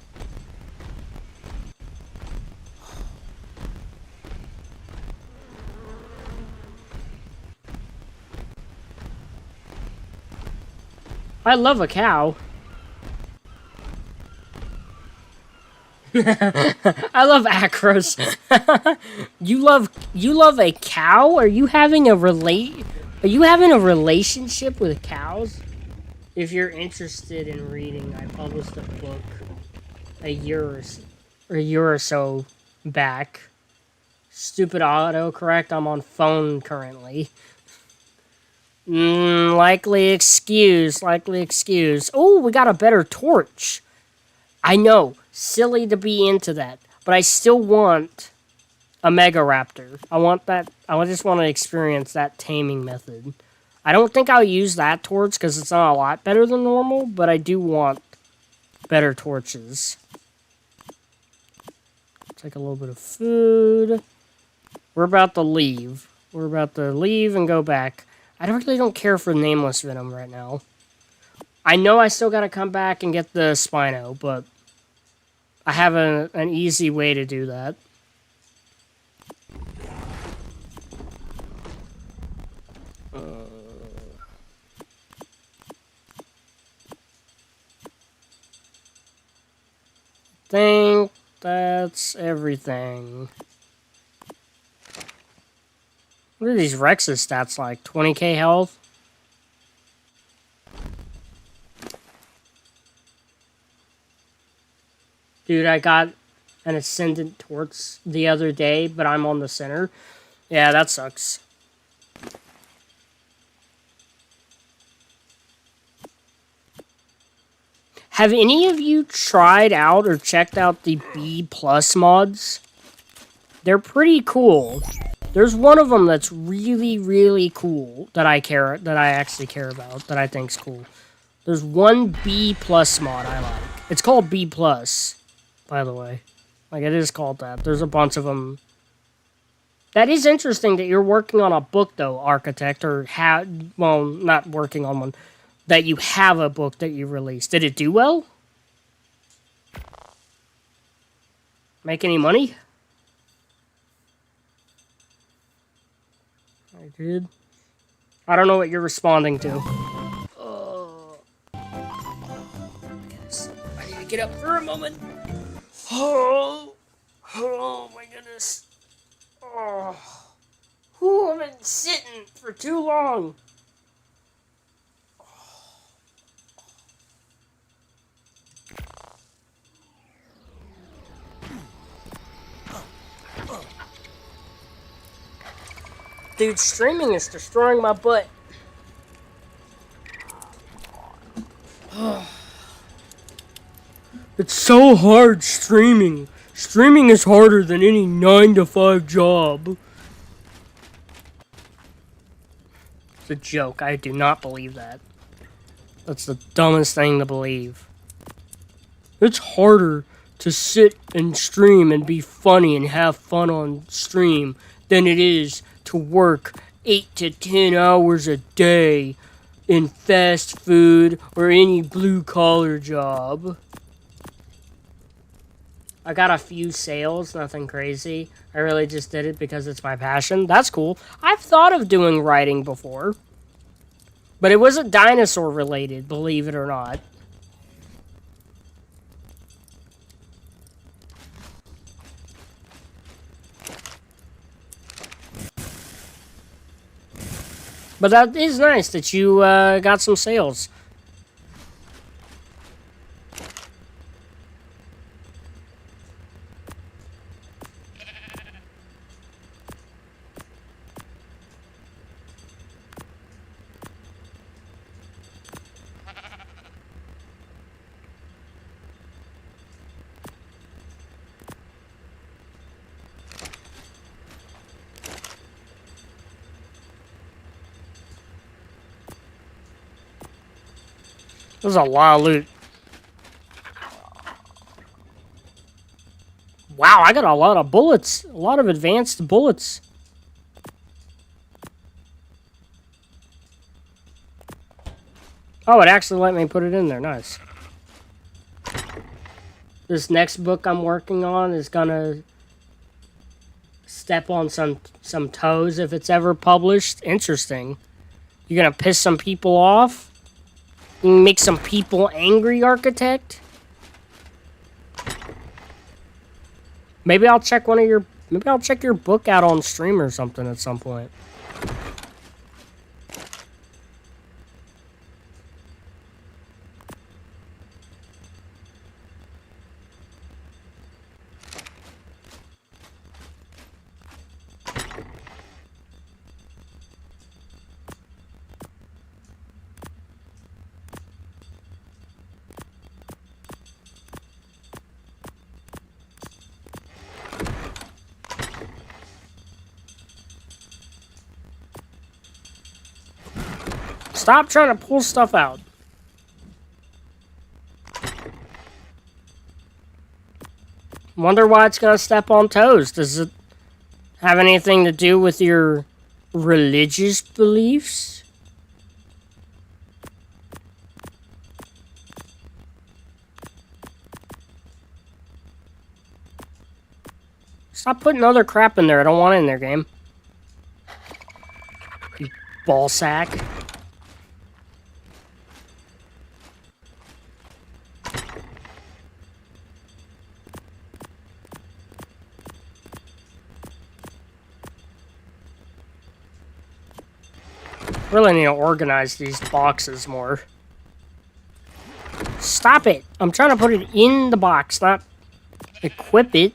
I love a cow. I love Acros. You love a cow? Are you having a relationship with cows? If you're interested in reading, I published a book a year or so back. Stupid autocorrect. I'm on phone currently. Likely excuse. Oh, we got a better torch. I know, silly to be into that, but I still want a Mega Raptor. I want that. I just want to experience that taming method. I don't think I'll use that torch because it's not a lot better than normal, but I do want better torches. Take a little bit of food. We're about to leave. And go back. I really don't care for Nameless Venom right now. I know I still gotta come back and get the Spino, but I have an easy way to do that. Think that's everything. What are these Rex's stats like? 20k health? Dude, I got an Ascendant Torch the other day, but I'm on the center. Yeah, that sucks. Have any of you tried out or checked out the B+ mods? They're pretty cool. There's one of them that's really, really cool that I actually care about, that I think's cool. There's one B+ mod I like. It's called B+, by the way. Like, it is called that. There's a bunch of them. That is interesting that you're working on a book, though, Architect, or well, not working on one. That you have a book that you released. Did it do well? Make any money? I did. I don't know what you're responding to. Oh. I need to get up for a moment. Oh my goodness. Oh. I've been sitting for too long. Dude, streaming is destroying my butt. It's so hard streaming. Streaming is harder than any 9-to-5 job. It's a joke. I do not believe that. That's the dumbest thing to believe. It's harder to sit and stream and be funny and have fun on stream than it is to work 8 to 10 hours a day in fast food or any blue-collar job. I got a few sales, nothing crazy. I really just did it because it's my passion. That's cool. I've thought of doing writing before. But it wasn't dinosaur related, believe it or not. But that is nice that you got some sales. There's a lot of loot. Wow, I got a lot of bullets. A lot of advanced bullets. Oh, it actually let me put it in there. Nice. This next book I'm working on is gonna step on some toes if it's ever published. Interesting. You're gonna piss some people off? You make some people angry, architect? Maybe I'll check maybe I'll check your book out on stream or something at some point. Stop trying to pull stuff out. Wonder why it's gonna step on toes. Does it have anything to do with your religious beliefs? Stop putting other crap in there. I don't want it in there, game. You ball sack. Really need to organize these boxes more. Stop it! I'm trying to put it in the box, not equip it.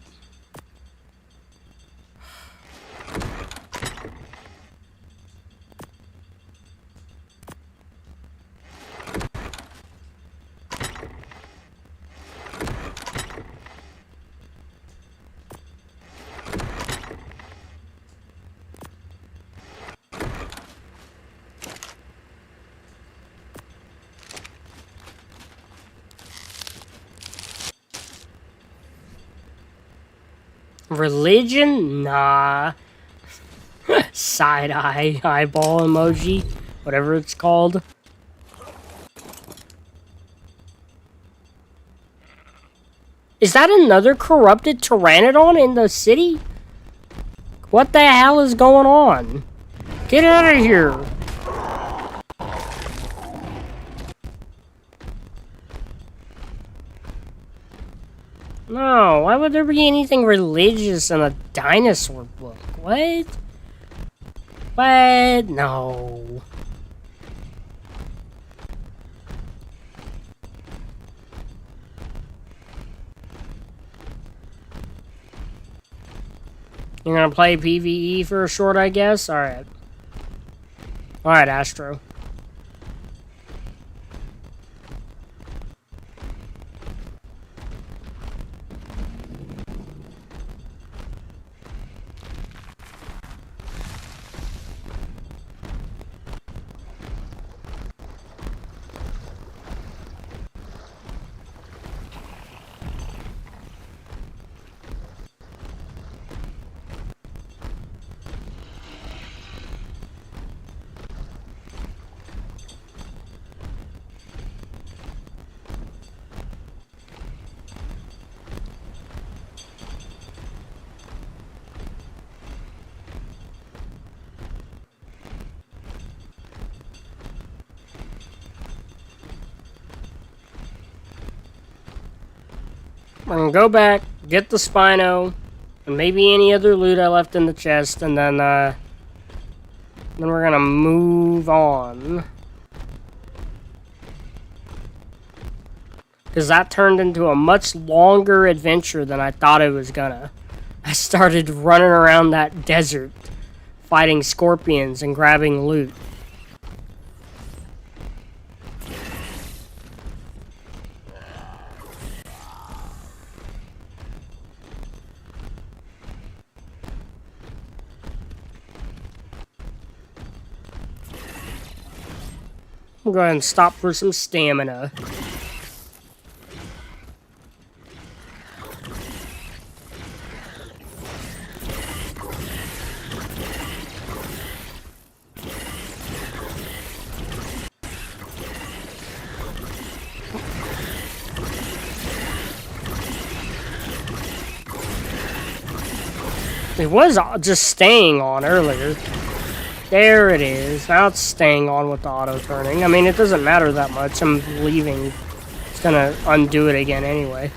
Religion? Nah. Side-eye eyeball emoji. Whatever it's called. Is that another corrupted pteranodon in the city? What the hell is going on? Get out of here! No, why would there be anything religious in a dinosaur book? What? What? No. You're gonna play PvE for a short, I guess? Alright. Alright, Astro. I'm gonna go back, get the Spino, and maybe any other loot I left in the chest, and then we're gonna move on. Because that turned into a much longer adventure than I thought it was gonna. I started running around that desert, fighting scorpions and grabbing loot. We'll go ahead and stop for some stamina. It was just staying on earlier. There it is. Now it's staying on with the auto-turning. I mean, it doesn't matter that much. I'm leaving. It's gonna undo it again anyway.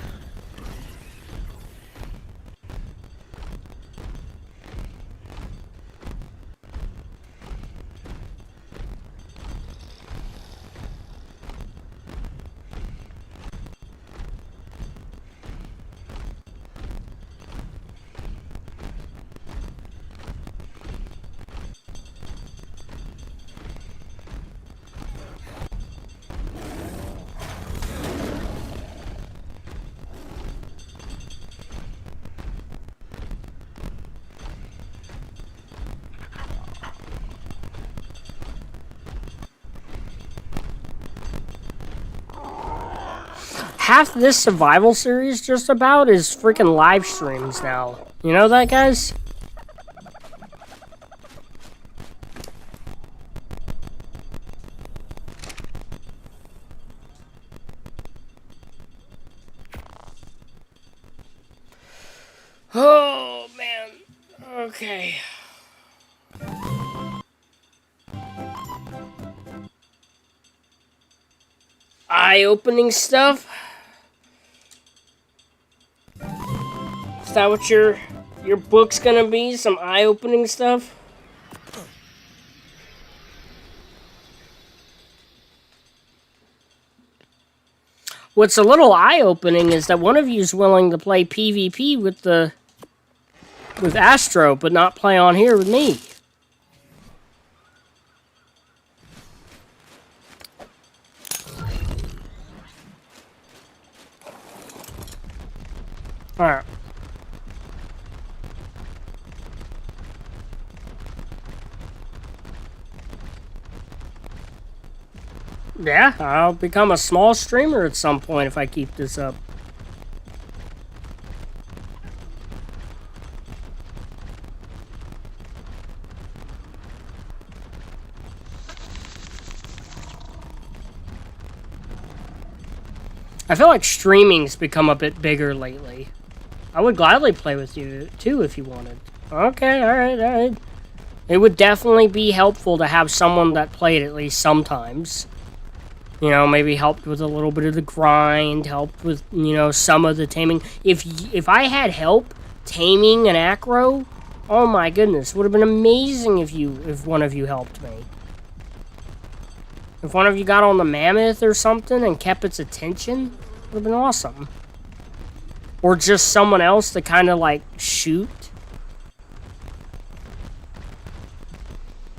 Half this survival series just about is freaking live streams now. You know that, guys? Oh, man. Okay. Eye-opening stuff? Is that what your book's gonna be? Some eye-opening stuff? What's a little eye-opening is that one of you is willing to play PvP with Astro, but not play on here with me. Alright. Yeah, I'll become a small streamer at some point if I keep this up. I feel like streaming's become a bit bigger lately. I would gladly play with you, too, if you wanted. Okay, alright. It would definitely be helpful to have someone that played at least sometimes. You know, maybe helped with a little bit of the grind, helped with, you know, some of the taming. If I had help taming an acro, oh my goodness, it would have been amazing if one of you helped me. If one of you got on the mammoth or something and kept its attention, it would have been awesome. Or just someone else to kind of like shoot.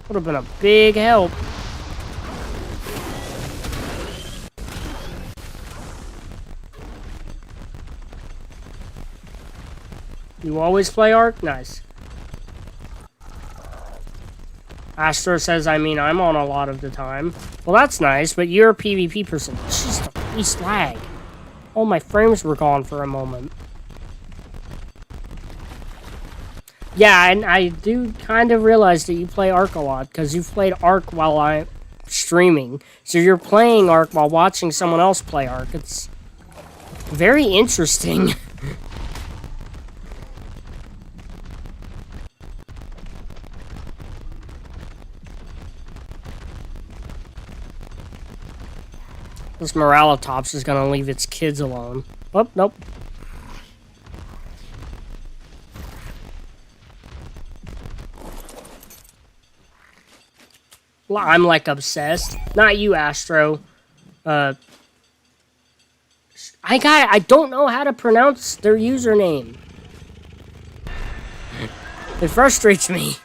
Would have been a big help. You always play ARK? Nice. Astro says, I mean, I'm on a lot of the time. Well, that's nice, but you're a PvP person. Jeez, the least lag. All my frames were gone for a moment. Yeah, and I do kind of realize that you play ARK a lot, because you've played ARK while I'm streaming. So you're playing ARK while watching someone else play ARK. It's very interesting. This Moralitops is gonna leave its kids alone. Oh, nope. Well, I'm like obsessed. Not you, Astro. I don't know how to pronounce their username. It frustrates me.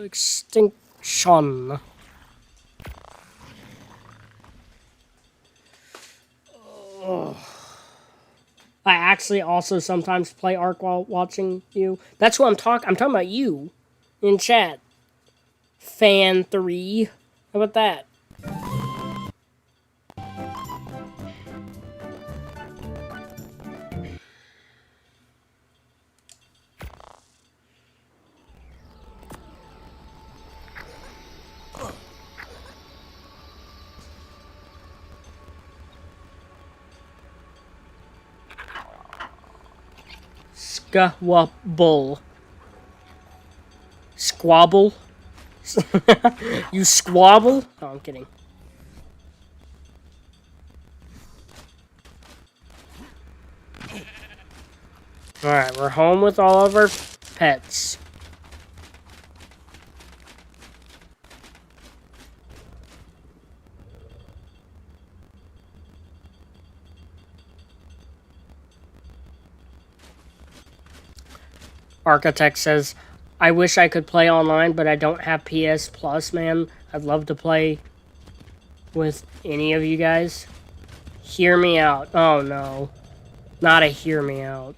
Extinction. Oh. I actually also sometimes play ARK while watching you. That's what I'm talking about you in chat. Fan 3. How about that? Squabble. Squabble? You squabble? Oh, I'm kidding. Alright, we're home with all of our pets. Architect says, I wish I could play online, but I don't have PS Plus, man. I'd love to play with any of you guys. Hear me out. Oh, no. Not a hear me out.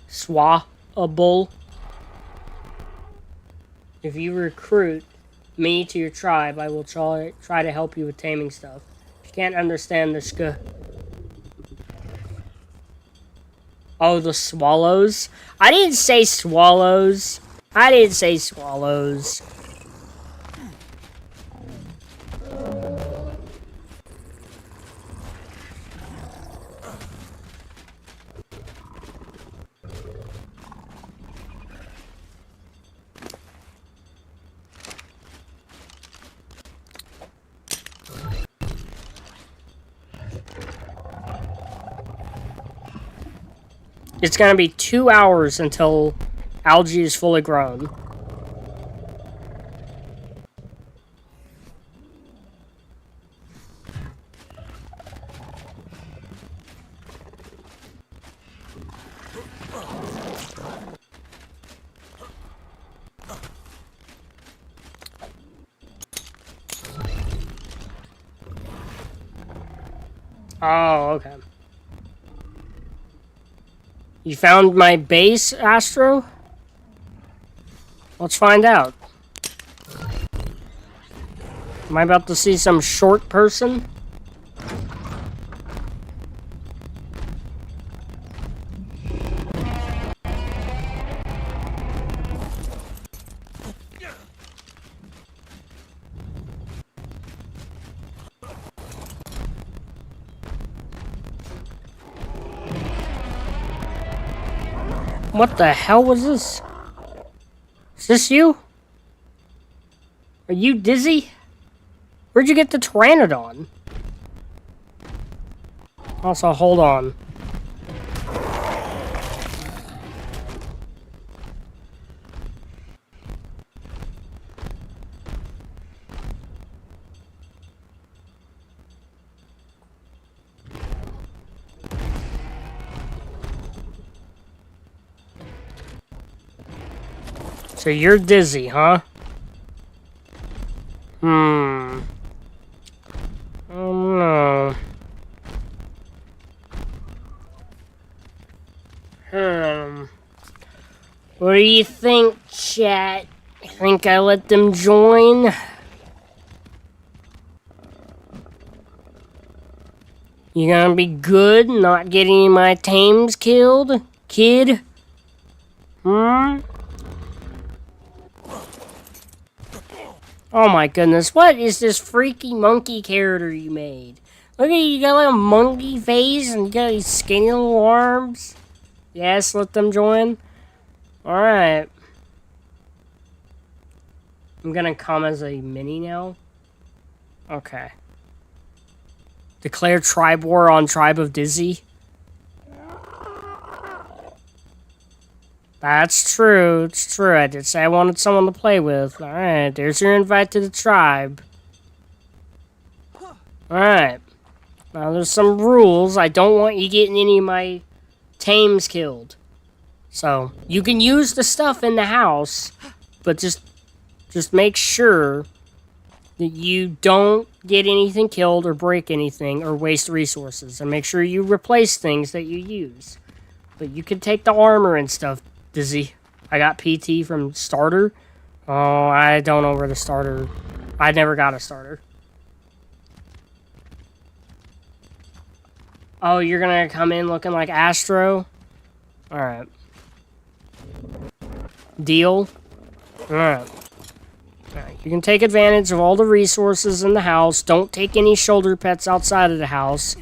Swabble. If you recruit me to your tribe, I will try to help you with taming stuff. If you can't understand the Oh, the swallows? I didn't say swallows. I didn't say swallows. It's gonna be 2 hours until algae is fully grown. Oh, okay. You found my base, Astro? Let's find out. Am I about to see some short person? What the hell was this? Is this you? Are you dizzy? Where'd you get the Pteranodon? Also, hold on. So you're dizzy, huh? Oh no. What do you think, chat? Think I let them join? You gonna be good not getting my tames killed, kid? Oh my goodness, what is this freaky monkey character you made? Look at you, got like a monkey face and you got these skinny little arms. Yes, let them join. Alright. I'm gonna come as a mini now. Okay. Declare tribe war on Tribe of Dizzy. That's true. It's true. I did say I wanted someone to play with. Alright, there's your invite to the tribe. Alright. Now there's some rules. I don't want you getting any of my tames killed. So, you can use the stuff in the house, but just Just make sure that you don't get anything killed or break anything or waste resources. And make sure you replace things that you use. But you can take the armor and stuff, Dizzy. I got PT from starter. Oh, I don't know where the starter... I never got a starter. Oh, you're gonna come in looking like Astro? Alright. Deal? Alright. Alright, you can take advantage of all the resources in the house. Don't take any shoulder pets outside of the house.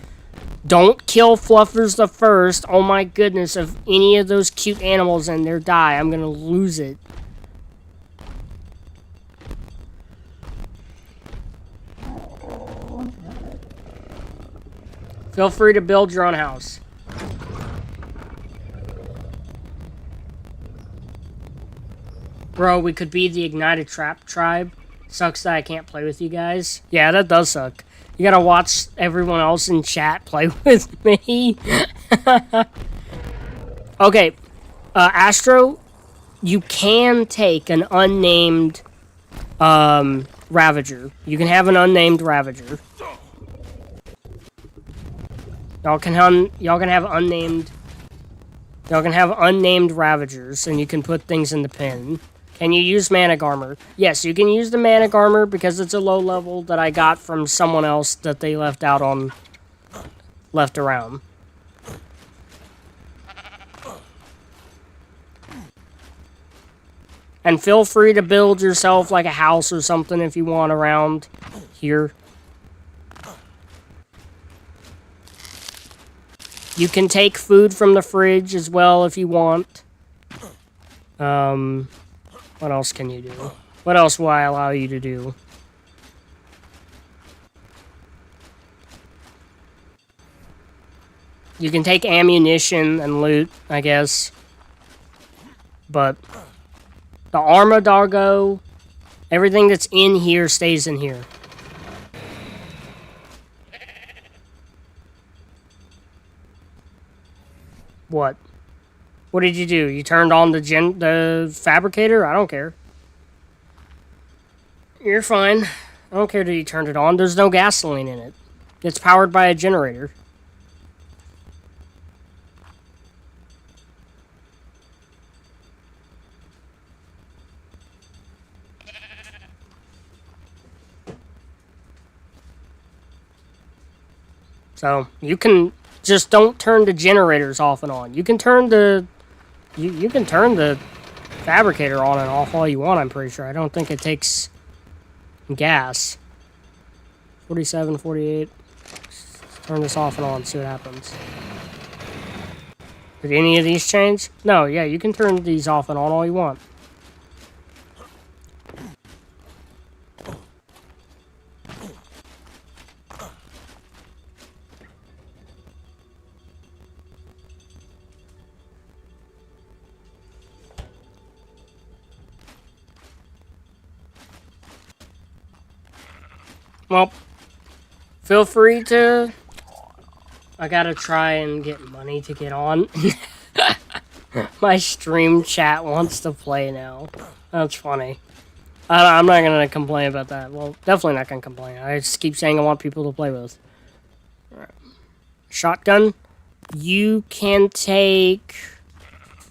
Don't kill Fluffers the first. Oh my goodness, if any of those cute animals in there die, I'm gonna lose it. Feel free to build your own house. Bro, we could be the Ignited Trap tribe. Sucks that I can't play with you guys. Yeah, that does suck. You gotta watch everyone else in chat play with me. Okay, Astro, you can take an unnamed Ravager. You can have an unnamed Ravager. Y'all can have unnamed Ravagers, and you can put things in the pen. Can you use Manic Armor? Yes, you can use the Manic Armor because it's a low level that I got from someone else that they left around. And feel free to build yourself like a house or something if you want around here. You can take food from the fridge as well if you want. What else can you do? What else will I allow you to do? You can take ammunition and loot, I guess. But the Arma Doggo, everything that's in here stays in here. What? What did you do? You turned on the fabricator? I don't care. You're fine. I don't care that you turned it on. There's no gasoline in it. It's powered by a generator. So, you can... Just don't turn the generators off and on. You can turn the... You can turn the fabricator on and off all you want, I'm pretty sure. I don't think it takes gas. 47, 48. Let's turn this off and on, see what happens. Did any of these change? No, yeah, you can turn these off and on all you want. Well, feel free to... I gotta try and get money to get on. My stream chat wants to play now. That's funny. I'm not gonna complain about that. Well, definitely not gonna complain. I just keep saying I want people to play with. All right. Shotgun. You can take...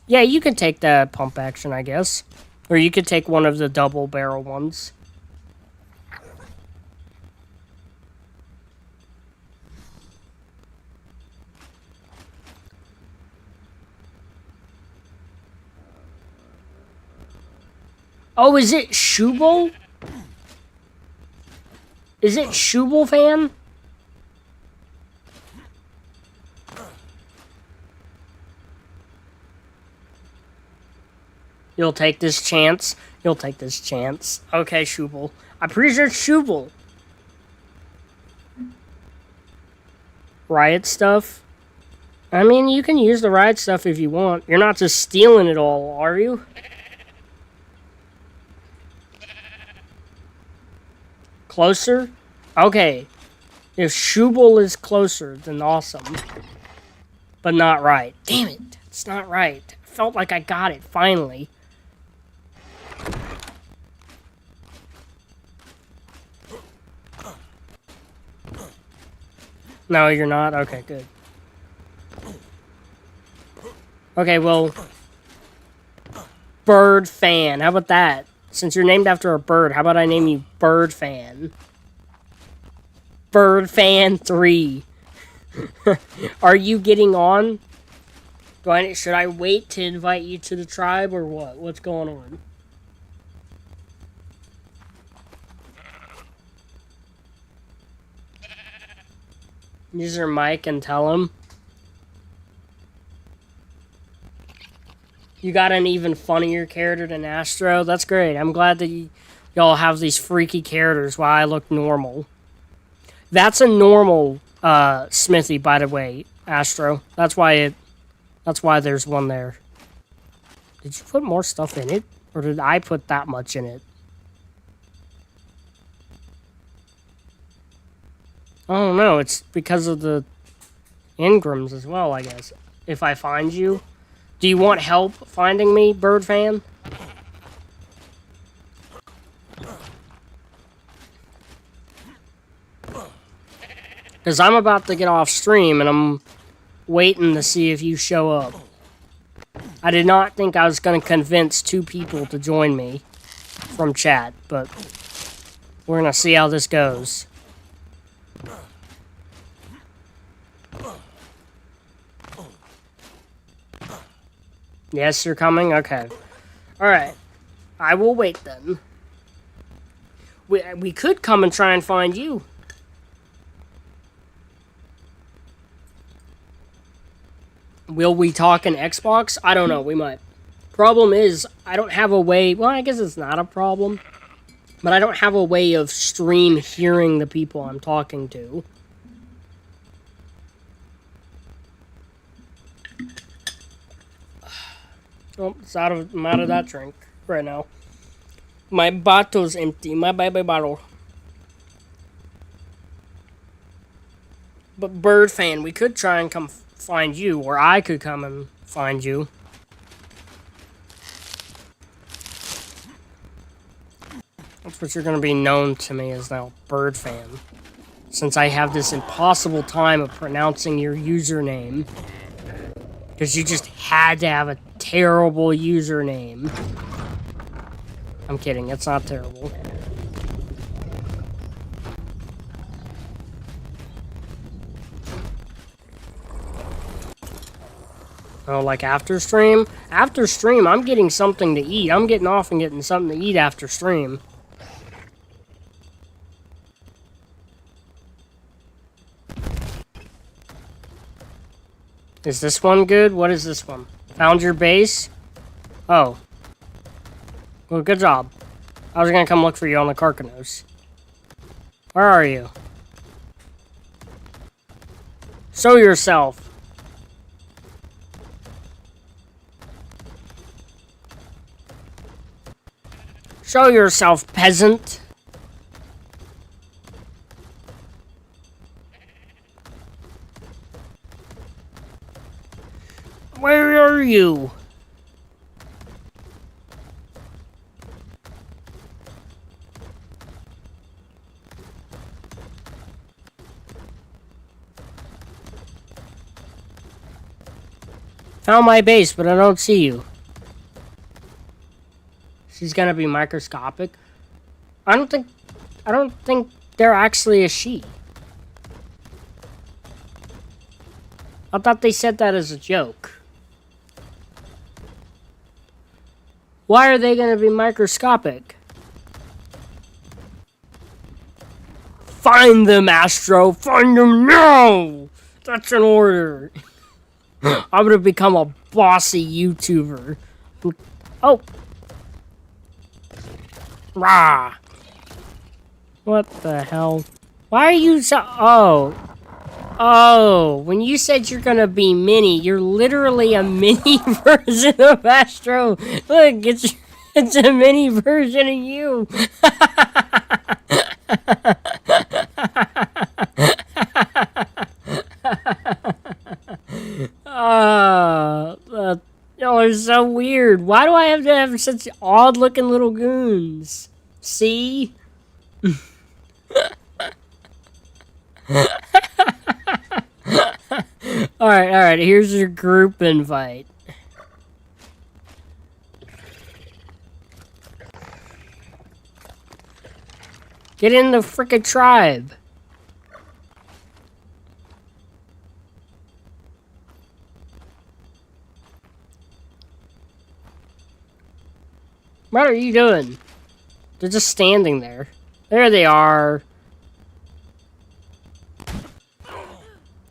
Yeah, you can take the pump action, I guess. Or you could take one of the double barrel ones. Oh, is it Shubel? Is it Shubel fan? You'll take this chance? You'll take this chance. Okay, Shubel. I'm pretty sure it's Shubel. Riot stuff? I mean, you can use the riot stuff if you want. You're not just stealing it all, are you? Closer? Okay. If Shubel is closer, then awesome. But not right. Damn it. It's not right. I felt like I got it, finally. No, you're not? Okay, good. Okay, well... Bird Fan. How about that? Since you're named after a bird, how about I name you Bird Fan? Bird Fan 3. Are you getting on? Should I wait to invite you to the tribe or what? What's going on? Use your mic and tell him. You got an even funnier character than Astro? That's great. I'm glad that y'all have these freaky characters while I look normal. That's a normal smithy, by the way, Astro. That's why there's one there. Did you put more stuff in it? Or did I put that much in it? I don't know. It's because of the engrams as well, I guess. If I find you. Do you want help finding me, Bird Fan? Because I'm about to get off stream and I'm waiting to see if you show up. I did not think I was going to convince 2 people to join me from chat, but we're going to see how this goes. Yes, you're coming? Okay. Alright. I will wait then. We could come and try and find you. Will we talk in Xbox? I don't know. We might. Problem is, I don't have a way... Well, I guess it's not a problem. But I don't have a way of stream hearing the people I'm talking to. Oh, I'm out of that drink right now. My bottle's empty. My baby bottle. But Bird Fan, we could try and come find you, or I could come and find you. That's what you're going to be known to me as now, Bird Fan. Since I have this impossible time of pronouncing your username. Because you just had to have a terrible username. I'm kidding, it's not terrible. Oh, like after stream? After stream, I'm getting something to eat. I'm getting off and getting something to eat after stream. Is this one good? What is this one? Found your base? Oh. Well, good job. I was gonna come look for you on the Carcanos. Where are you? Show yourself. Show yourself, peasant. Where are you? Found my base, but I don't see you. She's gonna be microscopic. I don't think they're actually a she. I thought they said that as a joke. Why are they gonna be microscopic? Find them, Astro! Find them now! That's an order. I'm gonna become a bossy YouTuber. Oh! Rah! What the hell? Why are you so... Oh. Oh, when you said you're gonna be mini, you're literally a mini version of Astro. Look, it's a mini version of you. Y'all are so weird. Why do I have to have such odd-looking little goons? See? Alright, here's your group invite. Get in the frickin' tribe. What are you doing? They're just standing there. There they are.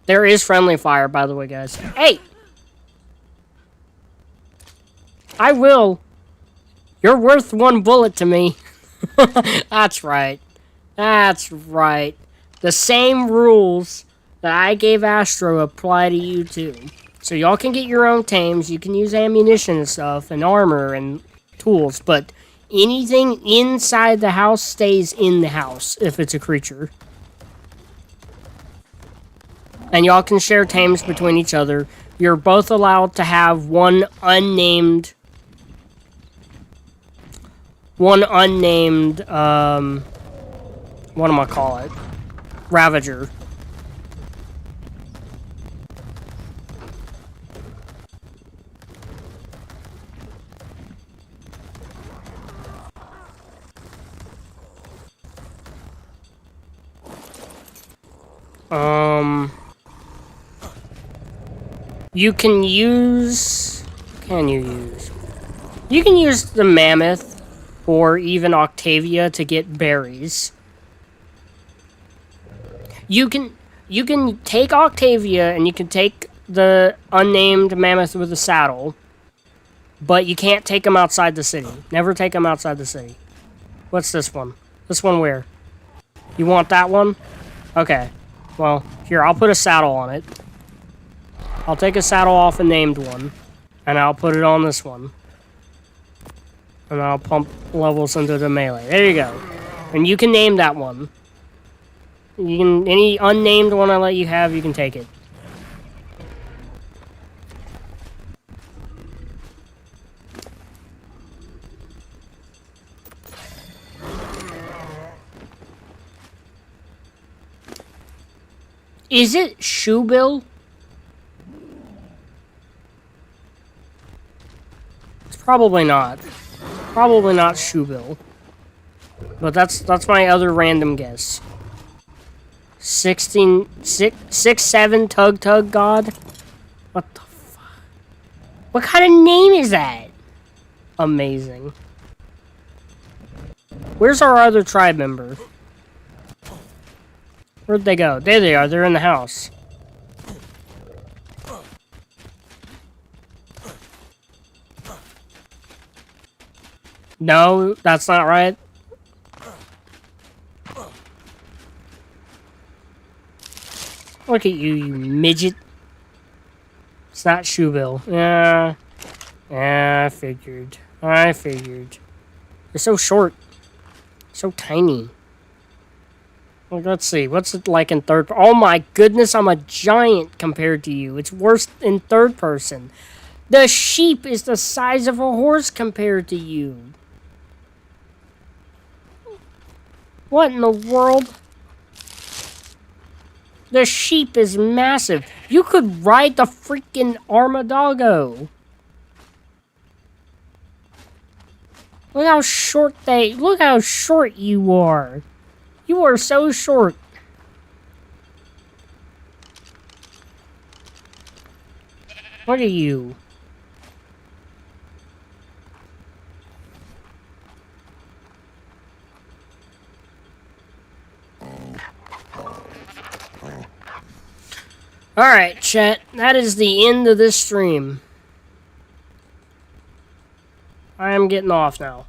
There is friendly fire, by the way, guys. Hey! I will. You're worth 1 bullet to me. That's right. That's right. The same rules that I gave Astro apply to you, too. So y'all can get your own tames. You can use ammunition and stuff, and armor, and tools, but anything inside the house stays in the house if it's a creature. And y'all can share tames between each other. You're both allowed to have one unnamed, what am I call it? Ravager. You can use... You can use the mammoth or even Octavia to get berries. You can take Octavia and you can take the unnamed mammoth with the saddle, but you can't take them outside the city. Never take them outside the city. What's this one? This one where? You want that one? Okay. Well, here, I'll put a saddle on it. I'll take a saddle off a named one, and I'll put it on this one. And I'll pump levels into the melee. There you go. And you can name that one. You can, any unnamed one I let you have, you can take it. Is it Shoebill? It's probably not. Probably not Shoebill. But that's my other random guess. 6'7" Tug God? What the fuck? What kind of name is that? Amazing. Where's our other tribe member? Where'd they go? There they are. They're in the house. No, that's not right. Look at you, you midget. It's not Shoebill. Yeah, I figured. You're so short. So tiny. Well, let's see. What's it like in third? Oh my goodness, I'm a giant compared to you. It's worse in third person. The sheep is the size of a horse compared to you. What in the world? The sheep is massive. You could ride the freaking Armadillo. Look how short you are. You are so short. What are you? Alright, chat. That is the end of this stream. I am getting off now.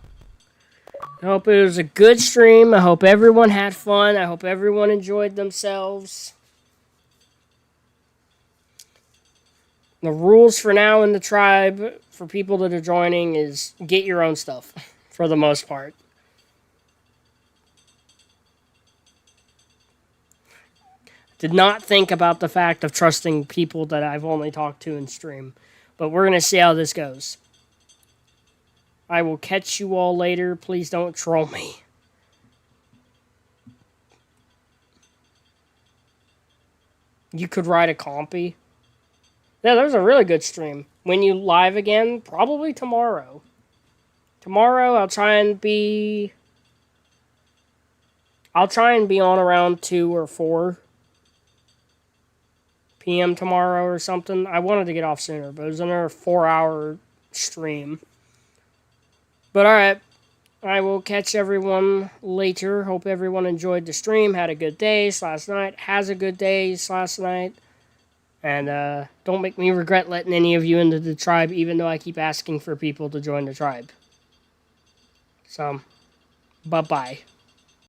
I hope it was a good stream. I hope everyone had fun. I hope everyone enjoyed themselves. The rules for now in the tribe, for people that are joining, is get your own stuff, for the most part. Did not think about the fact of trusting people that I've only talked to in stream. But we're going to see how this goes. I will catch you all later. Please don't troll me. You could ride a compy. Yeah, that was a really good stream. When you live again, probably tomorrow. Tomorrow, I'll try and be on around 2 or 4 p.m. tomorrow or something. I wanted to get off sooner, but it was another 4-hour stream. But alright, I will catch everyone later. Hope everyone enjoyed the stream, had a good day last night, has a good day last night. And don't make me regret letting any of you into the tribe, even though I keep asking for people to join the tribe. So, bye-bye.